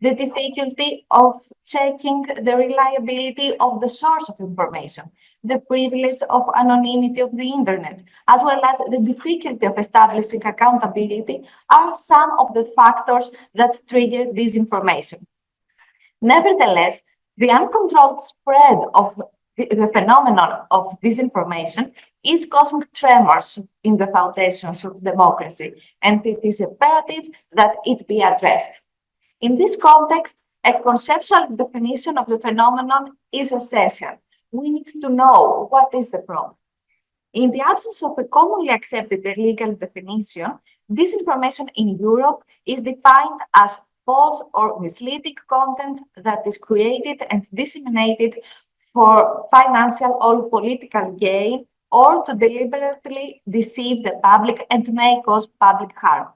the difficulty of checking the reliability of the source of information, the privilege of anonymity of the internet, as well as the difficulty of establishing accountability are some of the factors that trigger disinformation. Nevertheless, the uncontrolled spread of the phenomenon of disinformation is causing tremors in the foundations of democracy, and it is imperative that it be addressed. In this context, a conceptual definition of the phenomenon is essential. We need to know what is the problem. In the absence of a commonly accepted legal definition, disinformation in Europe is defined as false or misleading content that is created and disseminated for financial or political gain or to deliberately deceive the public and may cause public harm.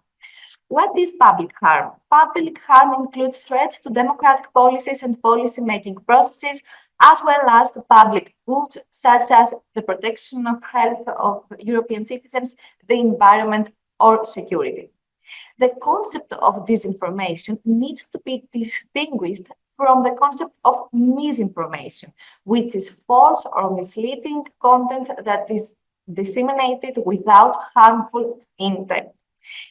What is public harm? Public harm includes threats to democratic policies and policy-making processes, as well as to public goods, such as the protection of health of European citizens, the environment, or security. The concept of disinformation needs to be distinguished from the concept of misinformation, which is false or misleading content that is disseminated without harmful intent.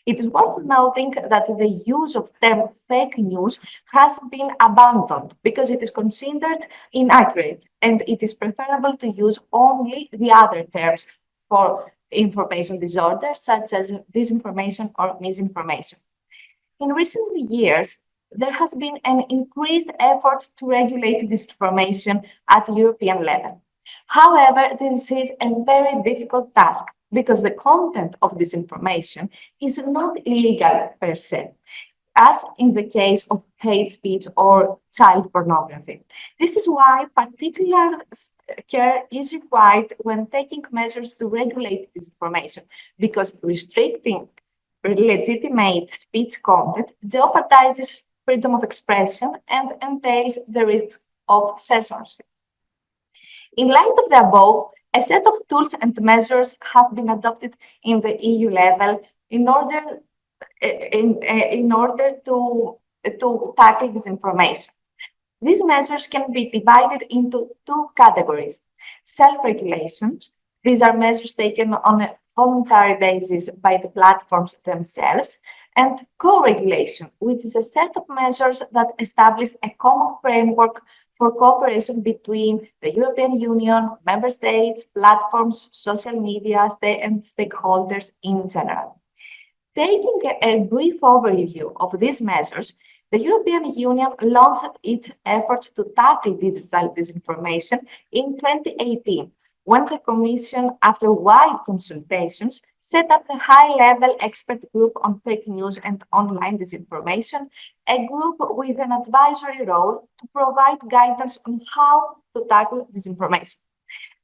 It is worth noting that the use of term fake news has been abandoned because it is considered inaccurate, and it is preferable to use only the other terms for information disorders such as disinformation or misinformation. In recent years, there has been an increased effort to regulate disinformation at European level. However, this is a very difficult task because the content of disinformation is not illegal per se, as in the case of hate speech or child pornography. This is why particular care is required when taking measures to regulate disinformation, because restricting legitimate speech content jeopardizes freedom of expression and entails the risk of censorship. In light of the above, a set of tools and measures have been adopted in the EU level in order to tackle disinformation. These measures can be divided into two categories. Self-regulations. These are measures taken on a voluntary basis by the platforms themselves, and co-regulation, which is a set of measures that establish a common framework for cooperation between the European Union, member states, platforms, social media, and stakeholders in general. Taking a brief overview of these measures, the European Union launched its efforts to tackle digital disinformation in 2018, when the Commission, after wide consultations, set up the high-level expert group on fake news and online disinformation, a group with an advisory role to provide guidance on how to tackle disinformation.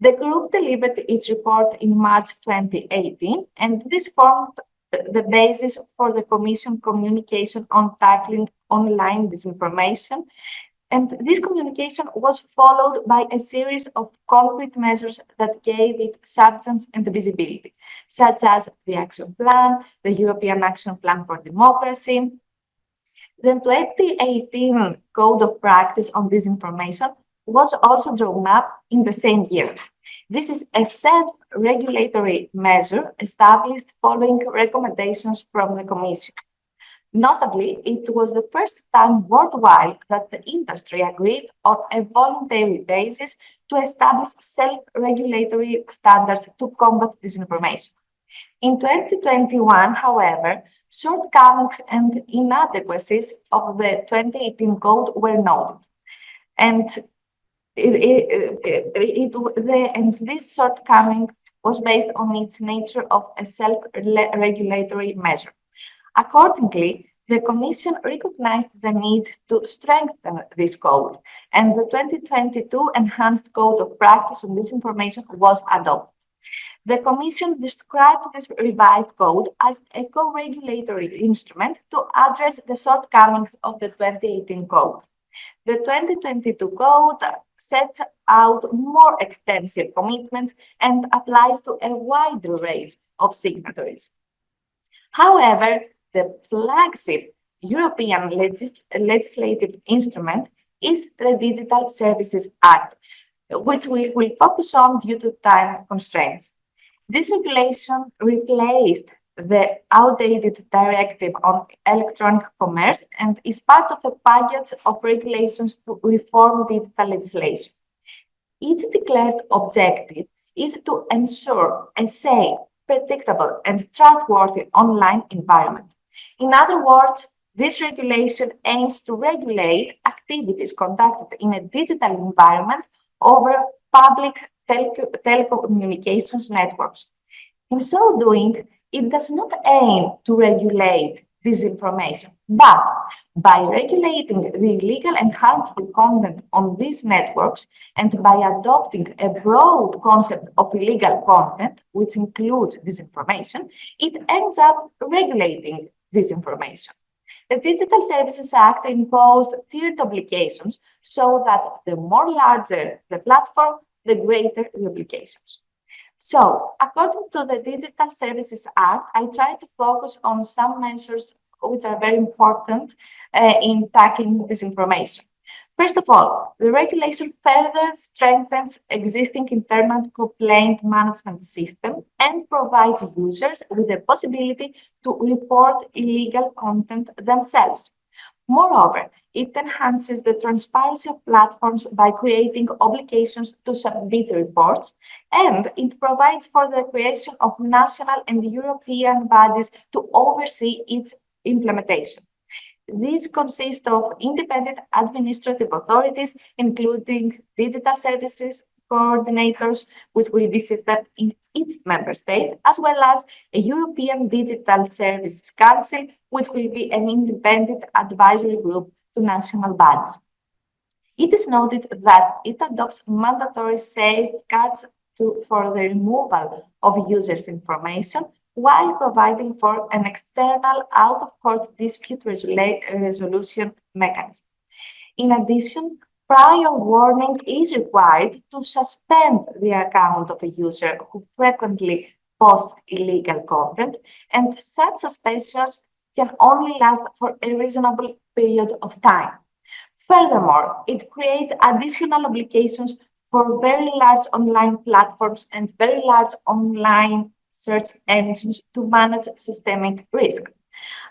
The group delivered its report in March 2018, and this formed the basis for the Commission communication on tackling online disinformation. And this communication was followed by a series of concrete measures that gave it substance and visibility, such as the Action Plan, the European Action Plan for Democracy. The 2018 Code of Practice on Disinformation was also drawn up in the same year. This is a self-regulatory measure established following recommendations from the Commission. Notably, it was the first time worldwide that the industry agreed on a voluntary basis to establish self-regulatory standards to combat disinformation. In 2021, however, shortcomings and inadequacies of the 2018 code were noted. And this shortcoming was based on its nature of a self-regulatory measure. Accordingly, the Commission recognized the need to strengthen this code, and the 2022 Enhanced Code of Practice on Disinformation was adopted. The Commission described this revised code as a co-regulatory instrument to address the shortcomings of the 2018 code. The 2022 code sets out more extensive commitments and applies to a wider range of signatories. However, the flagship European legislative instrument is the Digital Services Act, which we will focus on due to time constraints. This regulation replaced the outdated directive on electronic commerce and is part of a package of regulations to reform digital legislation. Its declared objective is to ensure a safe, predictable, and trustworthy online environment. In other words, this regulation aims to regulate activities conducted in a digital environment over public telecommunications networks. In so doing, it does not aim to regulate disinformation, but by regulating the illegal and harmful content on these networks and by adopting a broad concept of illegal content, which includes disinformation, it ends up regulating disinformation. The Digital Services Act imposed tiered obligations so that the more larger the platform, the greater the obligations. So, according to the Digital Services Act, I try to focus on some measures which are very important in tackling disinformation. First of all, the regulation further strengthens existing internal complaint management system and provides users with the possibility to report illegal content themselves. Moreover, it enhances the transparency of platforms by creating obligations to submit reports, and it provides for the creation of national and European bodies to oversee its implementation. These consist of independent administrative authorities, including digital services coordinators, which will be set up in each member state, as well as a European Digital Services Council, which will be an independent advisory group to national bodies. It is noted that it adopts mandatory safeguards for the removal of users' information while providing for an external out-of-court dispute resolution mechanism. In addition, prior warning is required to suspend the account of a user who frequently posts illegal content, and such suspensions can only last for a reasonable period of time. Furthermore, it creates additional obligations for very large online platforms and very large online search engines to manage systemic risk.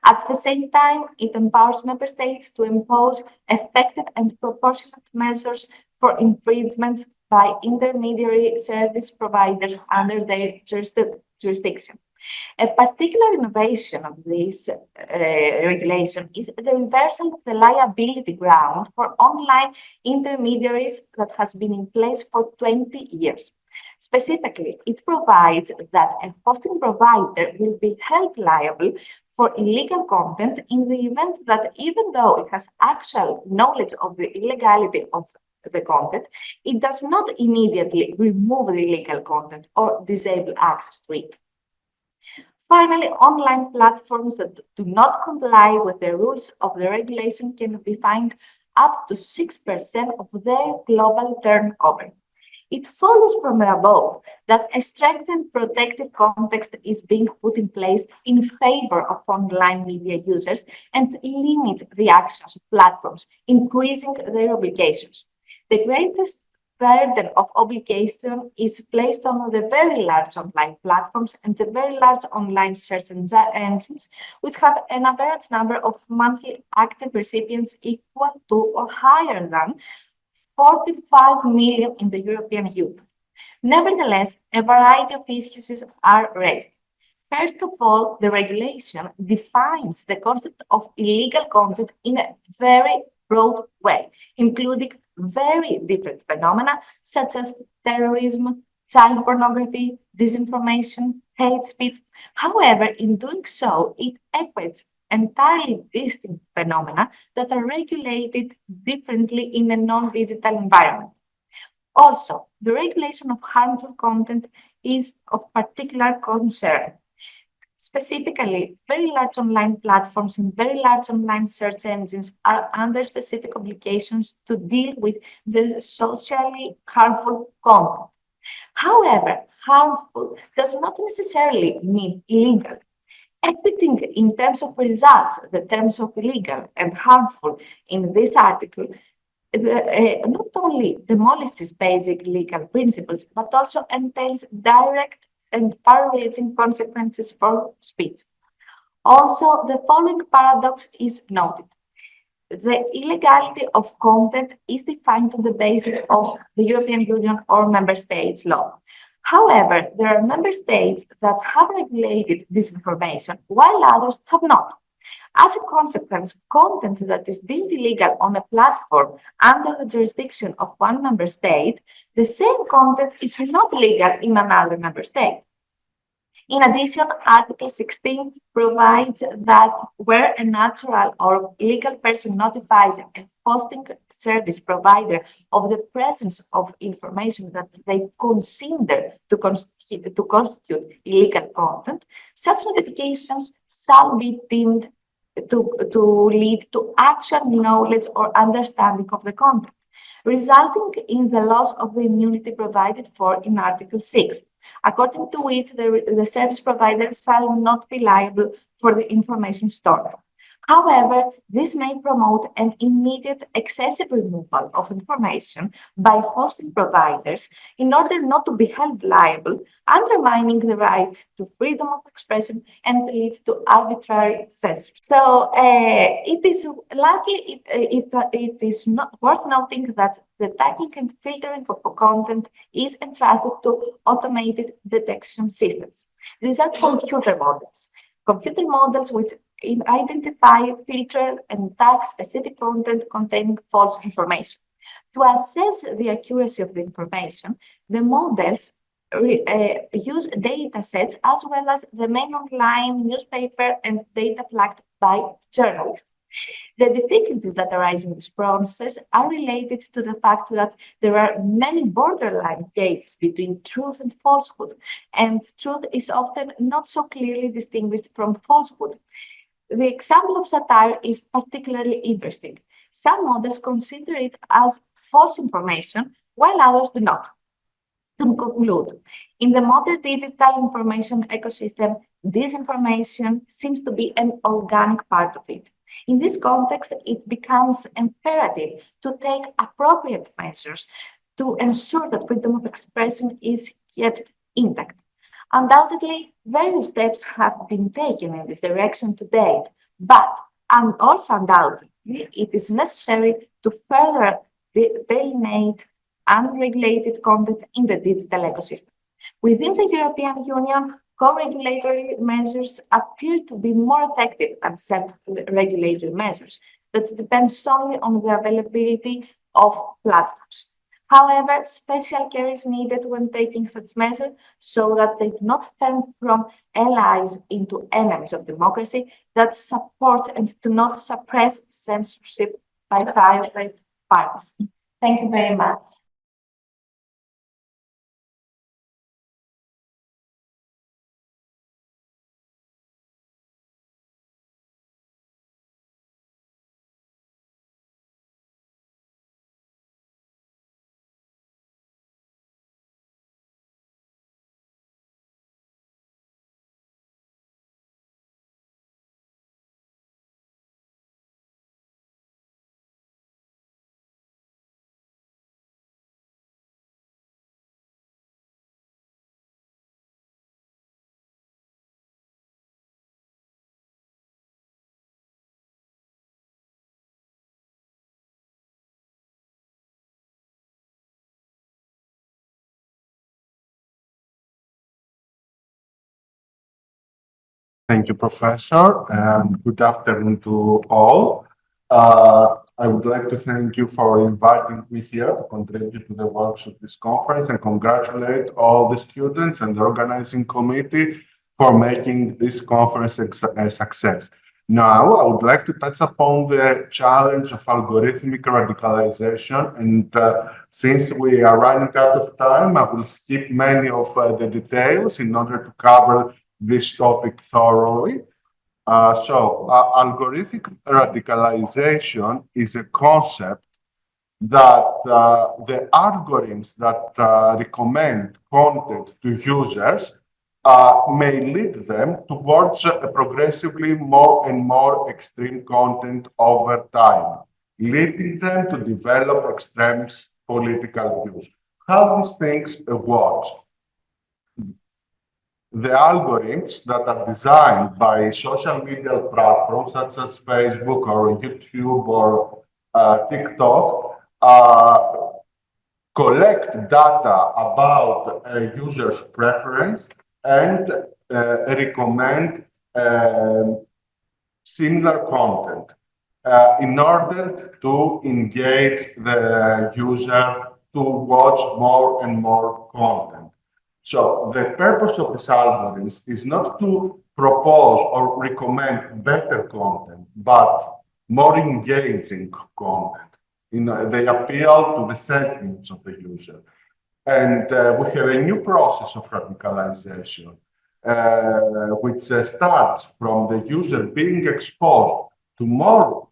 At the same time, it empowers member states to impose effective and proportionate measures for infringements by intermediary service providers under their jurisdiction. A particular innovation of this regulation is the reversal of the liability ground for online intermediaries that has been in place for 20 years. Specifically, it provides that a hosting provider will be held liable for illegal content in the event that even though it has actual knowledge of the illegality of the content, it does not immediately remove the illegal content or disable access to it. Finally, online platforms that do not comply with the rules of the regulation can be fined up to 6% of their global turnover. It follows from the above that a strengthened protective context is being put in place in favor of online media users and limits the actions of platforms, increasing their obligations. The greatest burden of obligation is placed on the very large online platforms and the very large online search engines, which have an average number of monthly active recipients equal to or higher than 45 million in the European Union. Nevertheless, a variety of issues are raised. First of all, the regulation defines the concept of illegal content in a very broad way, including very different phenomena such as terrorism, child pornography, disinformation, hate speech. However, in doing so, it equates entirely distinct phenomena that are regulated differently in a non-digital environment. Also, the regulation of harmful content is of particular concern. Specifically, very large online platforms and very large online search engines are under specific obligations to deal with the socially harmful content. However, harmful does not necessarily mean illegal. Everything in terms of results, the terms of illegal and harmful in this article, not only demolishes basic legal principles, but also entails direct and far-reaching consequences for speech. Also, the following paradox is noted. The illegality of content is defined on the basis of the European Union or member states law. However, there are member states that have regulated disinformation while others have not. As a consequence, content that is deemed illegal on a platform under the jurisdiction of one member state, the same content is not legal in another member state. In addition, Article 16 provides that where a natural or legal person notifies a hosting service provider of the presence of information that they consider to constitute illegal content, such notifications shall be deemed to lead to actual knowledge or understanding of the content, resulting in the loss of the immunity provided for in Article 6, according to which the service provider shall not be liable for the information stored. However, this may promote an immediate excessive removal of information by hosting providers in order not to be held liable, undermining the right to freedom of expression and leads to arbitrary censorship. So, it is not worth noting that the tagging and filtering of content is entrusted to automated detection systems. These are computer models. Computer models which identify, filter, and tag specific content containing false information. To assess the accuracy of the information, the models use data sets as well as the main online newspaper and data flagged by journalists. The difficulties that arise in this process are related to the fact that there are many borderline cases between truth and falsehood, and truth is often not so clearly distinguished from falsehood. The example of satire is particularly interesting. Some models consider it as false information, while others do not. To conclude, in the modern digital information ecosystem, disinformation seems to be an organic part of it. In this context, it becomes imperative to take appropriate measures to ensure that freedom of expression is kept intact. Undoubtedly, various steps have been taken in this direction to date, but also undoubtedly, it is necessary to further delineate unregulated content in the digital ecosystem. Within the European Union, co-regulatory measures appear to be more effective than self-regulatory measures that depend solely on the availability of platforms. However, special care is needed when taking such measures so that they do not turn from allies into enemies of democracy that support and do not suppress censorship by private parties. Thank you very much. Thank you, Professor, and good afternoon to all. I would like to thank you for inviting me here to contribute to the works of this conference and congratulate all the students and the organizing committee for making this conference a success. Now, I would like to touch upon the challenge of algorithmic radicalization. And since we are running out of time, I will skip many of the details in order to cover this topic thoroughly. Algorithmic radicalization is a concept that the algorithms that recommend content to users may lead them towards a progressively more and more extreme content over time, leading them to develop extremist political views. How these things work? The algorithms that are designed by social media platforms such as Facebook or YouTube or TikTok collect data about a user's preference and recommend similar content in order to engage the user to watch more and more content. So the purpose of these algorithms is not to propose or recommend better content, but more engaging content. They appeal to the sentiments of the user. And we have a new process of radicalization, which starts from the user being exposed to more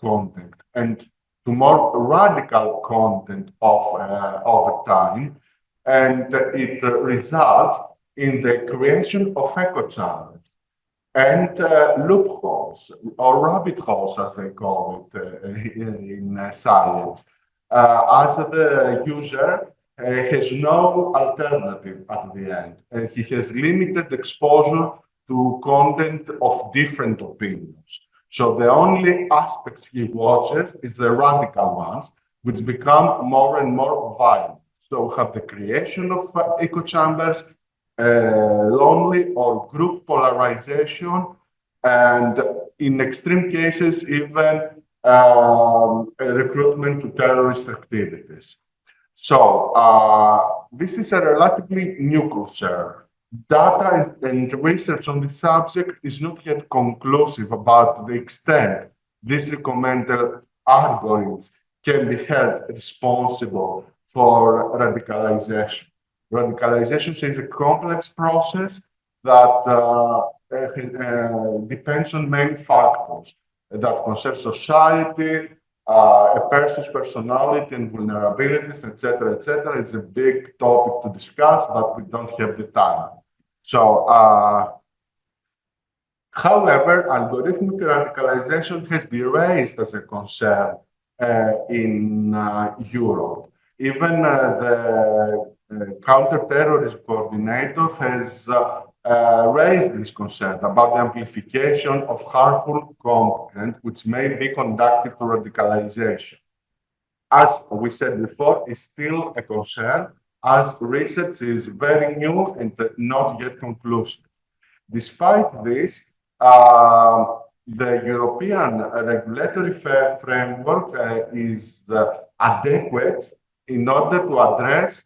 content and to more radical content over time. And it results in the creation of echo chambers and loopholes, or rabbit holes, as they call it in science, as the user has no alternative at the end. He has limited exposure to content of different opinions. So the only aspects he watches is the radical ones, which become more and more violent. So we have the creation of echo chambers, lonely or group polarization, and in extreme cases, even recruitment to terrorist activities. So this is a relatively new concern. Data and research on the subject is not yet conclusive about the extent these recommended algorithms can be held responsible for radicalization. Radicalization is a complex process that depends on many factors that concern society, a person's personality and vulnerabilities, etc., etc. It's a big topic to discuss, but we don't have the time. So, however, algorithmic radicalization has been raised as a concern in Europe. Even the counterterrorism coordinator has raised this concern about the amplification of harmful content which may be conducted to radicalization. As we said before, is still a concern as research is very new and not yet conclusive. Despite this, the European regulatory framework is adequate in order to address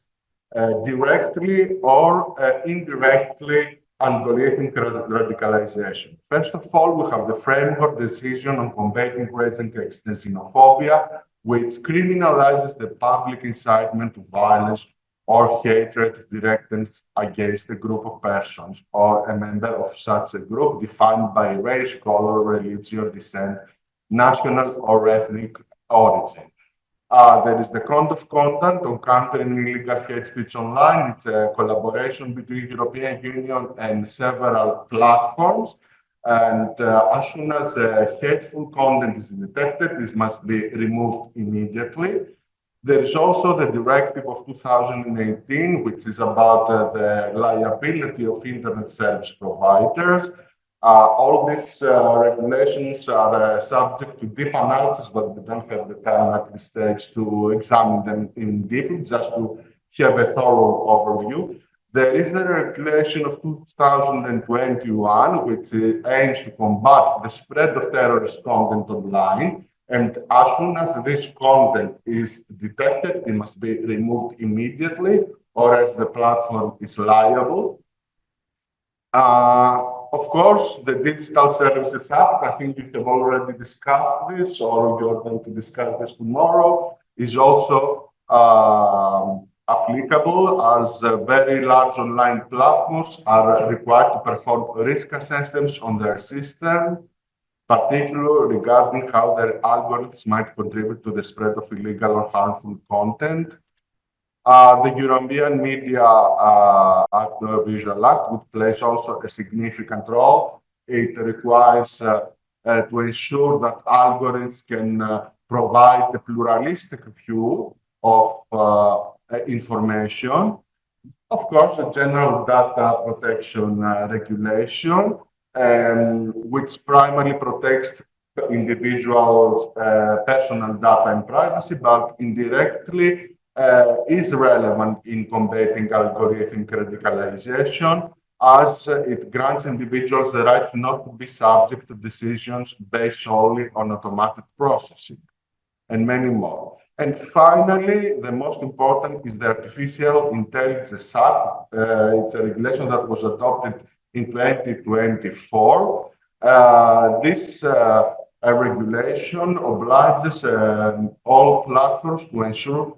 directly or indirectly algorithmic radicalization. First of all, we have the framework decision on combating racism and xenophobia, which criminalizes the public incitement to violence or hatred directed against a group of persons or a member of such a group defined by race, color, religion, descent, national or ethnic origin. There is the Code of Conduct on countering illegal hate speech online. It's a collaboration between European Union and several platforms. And as soon as hateful content is detected, this must be removed immediately. There is also the directive of 2018, which is about the liability of internet service providers. All these regulations are subject to deep analysis, but we don't have the time at this stage to examine them in depth, just to have a thorough overview. There is the regulation of 2021, which aims to combat the spread of terrorist content online. And as soon as this content is detected, it must be removed immediately, or else the platform is liable. Of course, the Digital Services Act, I think you have already discussed this, or you're going to discuss this tomorrow, is also applicable as very large online platforms are required to perform risk assessments on their system, particularly regarding how their algorithms might contribute to the spread of illegal or harmful content. The European Media Audiovisual Act, which plays also a significant role. It requires to ensure that algorithms can provide a pluralistic view of information. Of course, a general data protection regulation, which primarily protects individuals' personal data and privacy, but indirectly is relevant in combating algorithmic radicalization, as it grants individuals the right not to be subject to decisions based solely on automatic processing, and many more. And finally, the most important is the Artificial Intelligence Act. It's a regulation that was adopted in 2024. This regulation obliges all platforms to ensure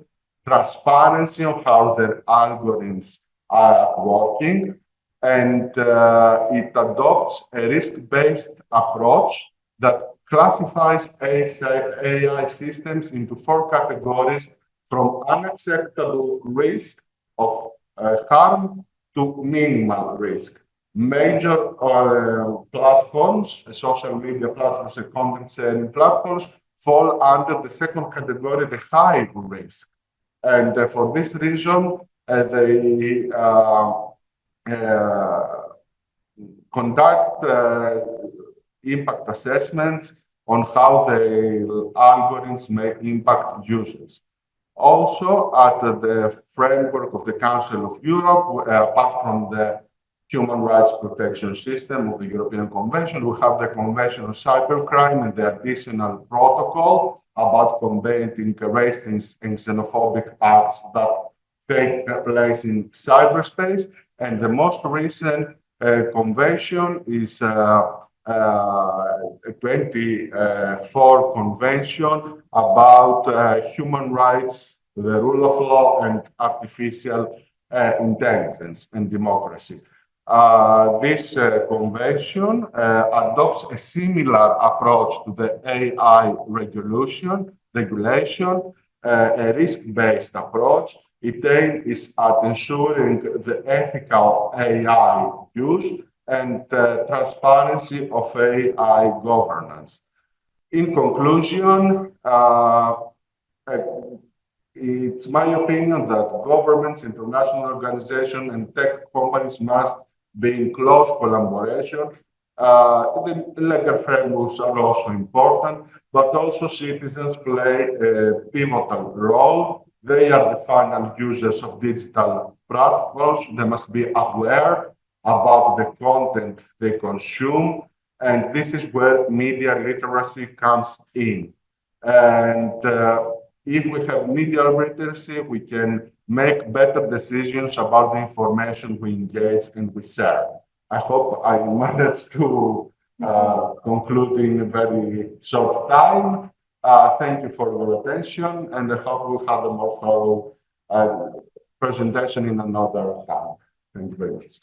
transparency on how their algorithms are working, and it adopts a risk-based approach that classifies AI systems into 4 categories, from unacceptable risk of harm to minimal risk. Major platforms, social media platforms and content sharing platforms, fall under the second category, the high risk. And for this reason, they conduct impact assessments on how the algorithms may impact users. Also, at the framework of the Council of Europe, apart from the human rights protection system of the European Convention, we have the Convention on Cybercrime and the additional protocol about combating racist and xenophobic acts that take place in cyberspace. And the most recent convention is a 24 convention about human rights, the rule of law, and artificial intelligence and democracy. This convention adopts a similar approach to the AI regulation, a risk-based approach. Its aim is at ensuring the ethical AI use and transparency of AI governance. In conclusion, it's my opinion that governments, international organizations, and tech companies must be in close collaboration. The legal frameworks are also important, but also citizens play a pivotal role. They are the final users of digital platforms. They must be aware about the content they consume, and this is where media literacy comes in. And if we have media literacy, we can make better decisions about the information we engage and we share. I hope I managed to conclude in a very short time. Thank you for your attention, and I hope we'll have a more thorough presentation in another time. Thank you very much.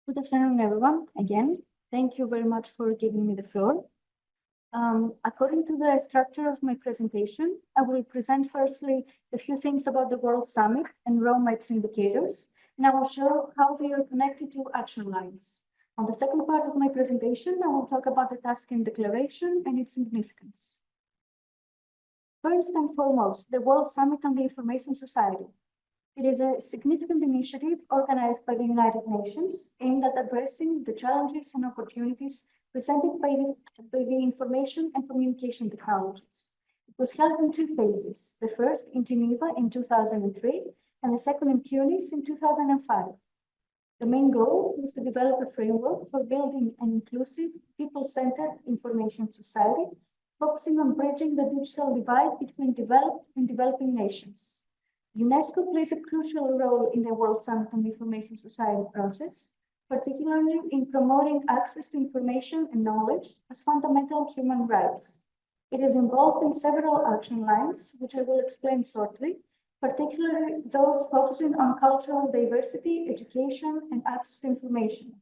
Good afternoon, everyone. Again, thank you very much for giving me the floor. According to the structure of my presentation, I will present firstly a few things about the World Summit and Rome X indicators, and I will show how they are connected to action lines. On the second part of my presentation, I will talk about the Tasking Declaration and its significance. First and foremost, the World Summit on the Information Society. It is a significant initiative organized by the United Nations aimed at addressing the challenges and opportunities presented by the information and communication technologies. It was held in 2 phases, the first in Geneva in 2003 and the second in Tunis in 2005. The main goal was to develop a framework for building an inclusive, people-centered information society focusing on bridging the digital divide between developed and developing nations. UNESCO plays a crucial role in the World Summit on the Information Society process, particularly in promoting access to information and knowledge as fundamental human rights. It is involved in several action lines, which I will explain shortly, particularly those focusing on cultural diversity, education, and access to information.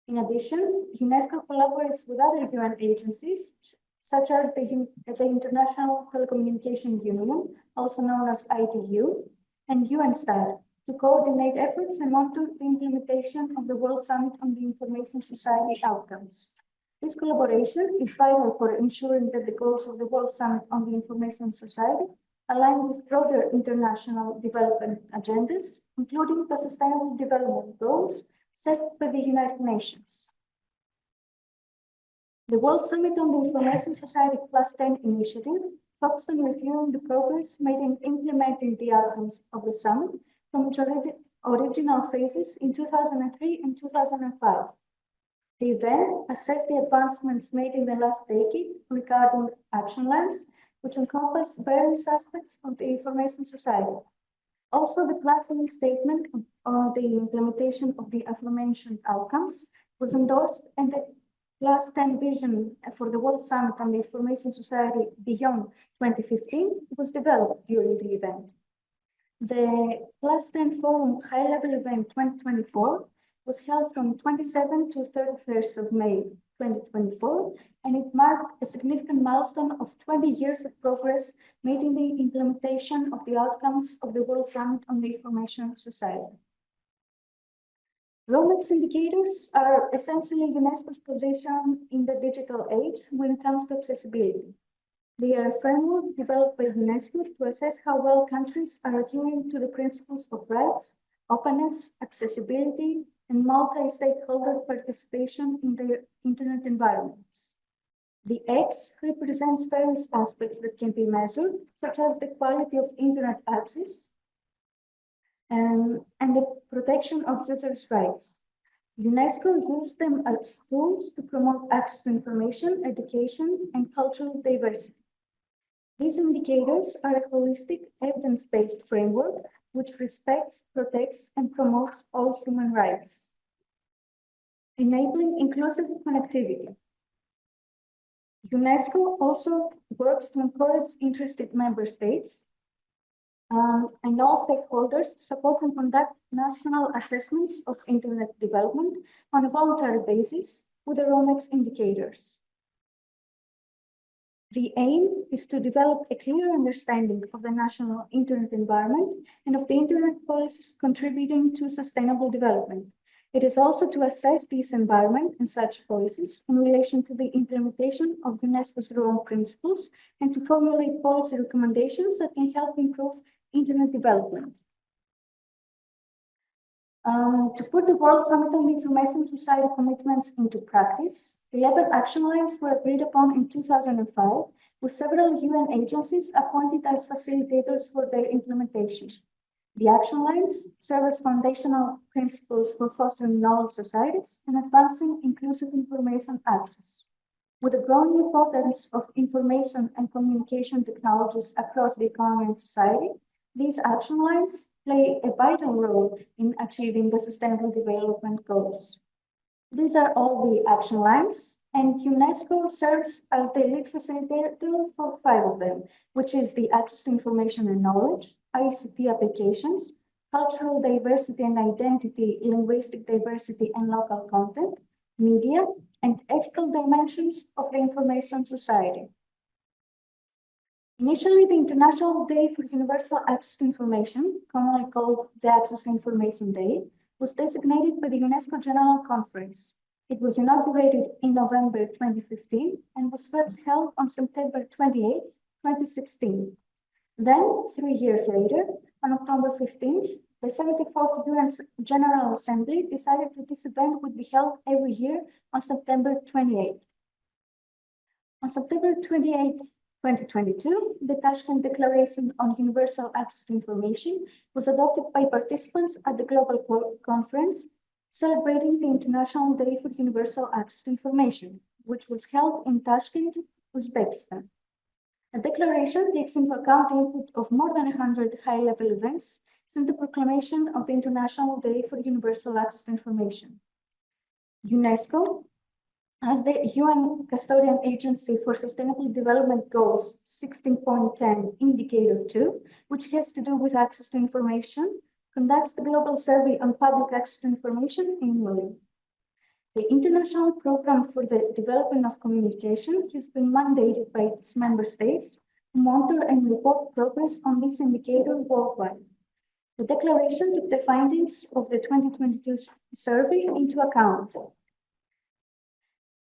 In addition, UNESCO collaborates with other UN agencies, such as the International Telecommunication Union, also known as ITU, and UNSTAD, to coordinate efforts and monitor the implementation of the World Summit on the Information Society outcomes. This collaboration is vital for ensuring that the goals of the World Summit on the Information Society align with broader international development agendas, including the Sustainable Development Goals set by the United Nations. The World Summit on the Information Society Plus 10 initiative focused on reviewing the progress made in implementing the outcomes of the summit from its original phases in 2003 and 2005. The event assessed the advancements made in the last decade regarding action lines, which encompass various aspects of the information society. Also, the Plus 10 statement on the implementation of the aforementioned outcomes was endorsed, and the Plus 10 vision for the World Summit on the Information Society beyond 2015 was developed during the event. The Plus 10 Forum High-Level Event 2024 was held from 27 to 31st of May 2024, and it marked a significant milestone of 20 years of progress made in the implementation of the outcomes of the World Summit on the Information Society. ROMEX indicators are essentially UNESCO's position in the digital age when it comes to accessibility. They are a framework developed by UNESCO to assess how well countries are adhering to the principles of rights, openness, accessibility, and multi-stakeholder participation in their internet environments. The X represents various aspects that can be measured, such as the quality of internet access and the protection of users' rights. UNESCO uses them as tools to promote access to information, education, and cultural diversity. These indicators are a holistic, evidence-based framework which respects, protects, and promotes all human rights, enabling inclusive connectivity. UNESCO also works to encourage interested member states and all stakeholders to support and conduct national assessments of internet development on a voluntary basis with the ROMEX indicators. The aim is to develop a clear understanding of the national internet environment and of the internet policies contributing to sustainable development. It is also to assess this environment and such policies in relation to the implementation of UNESCO's Rome principles and to formulate policy recommendations that can help improve internet development. To put the World Summit on the Information Society commitments into practice, 11 action lines were agreed upon in 2005, with several UN agencies appointed as facilitators for their implementation. The action lines serve as foundational principles for fostering knowledge societies and advancing inclusive information access. With the growing importance of information and communication technologies across the economy and society, these action lines play a vital role in achieving the Sustainable Development Goals. These are all the action lines, and UNESCO serves as the lead facilitator for 5 of them, which is the access to information and knowledge, ICT applications, cultural diversity and identity, linguistic diversity and local content, media, and ethical dimensions of the information society. Initially, the International Day for Universal Access to Information, commonly called the Access to Information Day, was designated by the UNESCO General Conference. It was inaugurated in November 2015 and was first held on September 28, 2016. Then, 3 years later, on October 15th, the 74th UN General Assembly decided that this event would be held every year on September 28th. On September 28th, 2022, the Tashkent Declaration on Universal Access to Information was adopted by participants at the Global Conference celebrating the International Day for Universal Access to Information, which was held in Tashkent Uzbekistan. The declaration takes into account the input of more than 100 high-level events since the proclamation of the International Day for Universal Access to Information. UNESCO, as the UN Custodian Agency for Sustainable Development Goals 16.10 Indicator 2, which has to do with access to information, conducts the Global Survey on Public Access to Information annually. The International Programme for the Development of Communication has been mandated by its member states to monitor and report progress on this indicator worldwide. The declaration took the findings of the 2022 survey into account.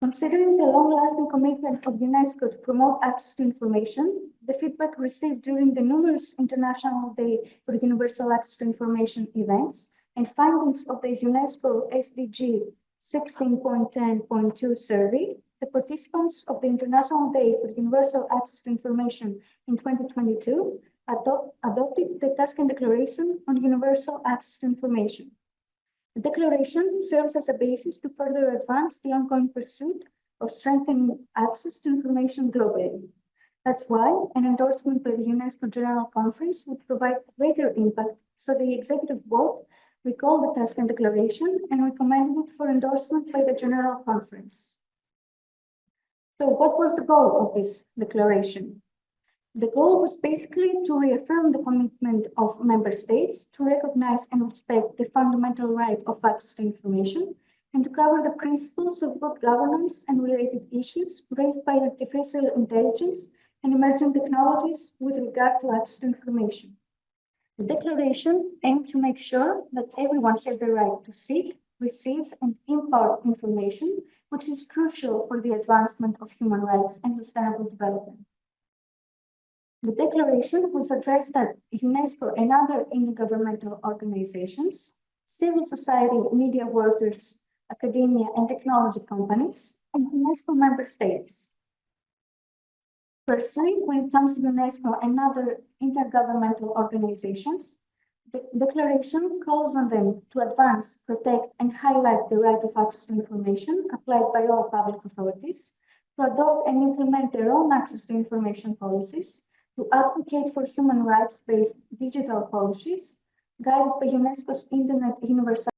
Considering the long-lasting commitment of UNESCO to promote access to information, the feedback received during the numerous International Day for Universal Access to Information events, and findings of the UNESCO SDG 16.10.2 survey, the participants of the International Day for Universal Access to Information in 2022 adopted the Task and Declaration on Universal Access to Information. The declaration serves as a basis to further advance the ongoing pursuit of strengthening access to information globally. That's why an endorsement by the UNESCO General Conference would provide greater impact, so the Executive Board recalled the Task and Declaration and recommended it for endorsement by the General Conference. So what was the goal of this declaration? The goal was basically to reaffirm the commitment of member states to recognize and respect the fundamental right of access to information and to cover the principles of good governance and related issues raised by artificial intelligence and emerging technologies with regard to access to information. The declaration aimed to make sure that everyone has the right to seek, receive, and impart information, which is crucial for the advancement of human rights and sustainable development. The declaration was addressed at UNESCO and other intergovernmental organizations, civil society, media workers, academia, and technology companies, and UNESCO member states. Firstly, when it comes to UNESCO and other intergovernmental organizations, the declaration calls on them to advance, protect, and highlight the right of access to information applied by all public authorities, to adopt and implement their own access to information policies, to advocate for human rights-based digital policies, guided by UNESCO's Internet Universal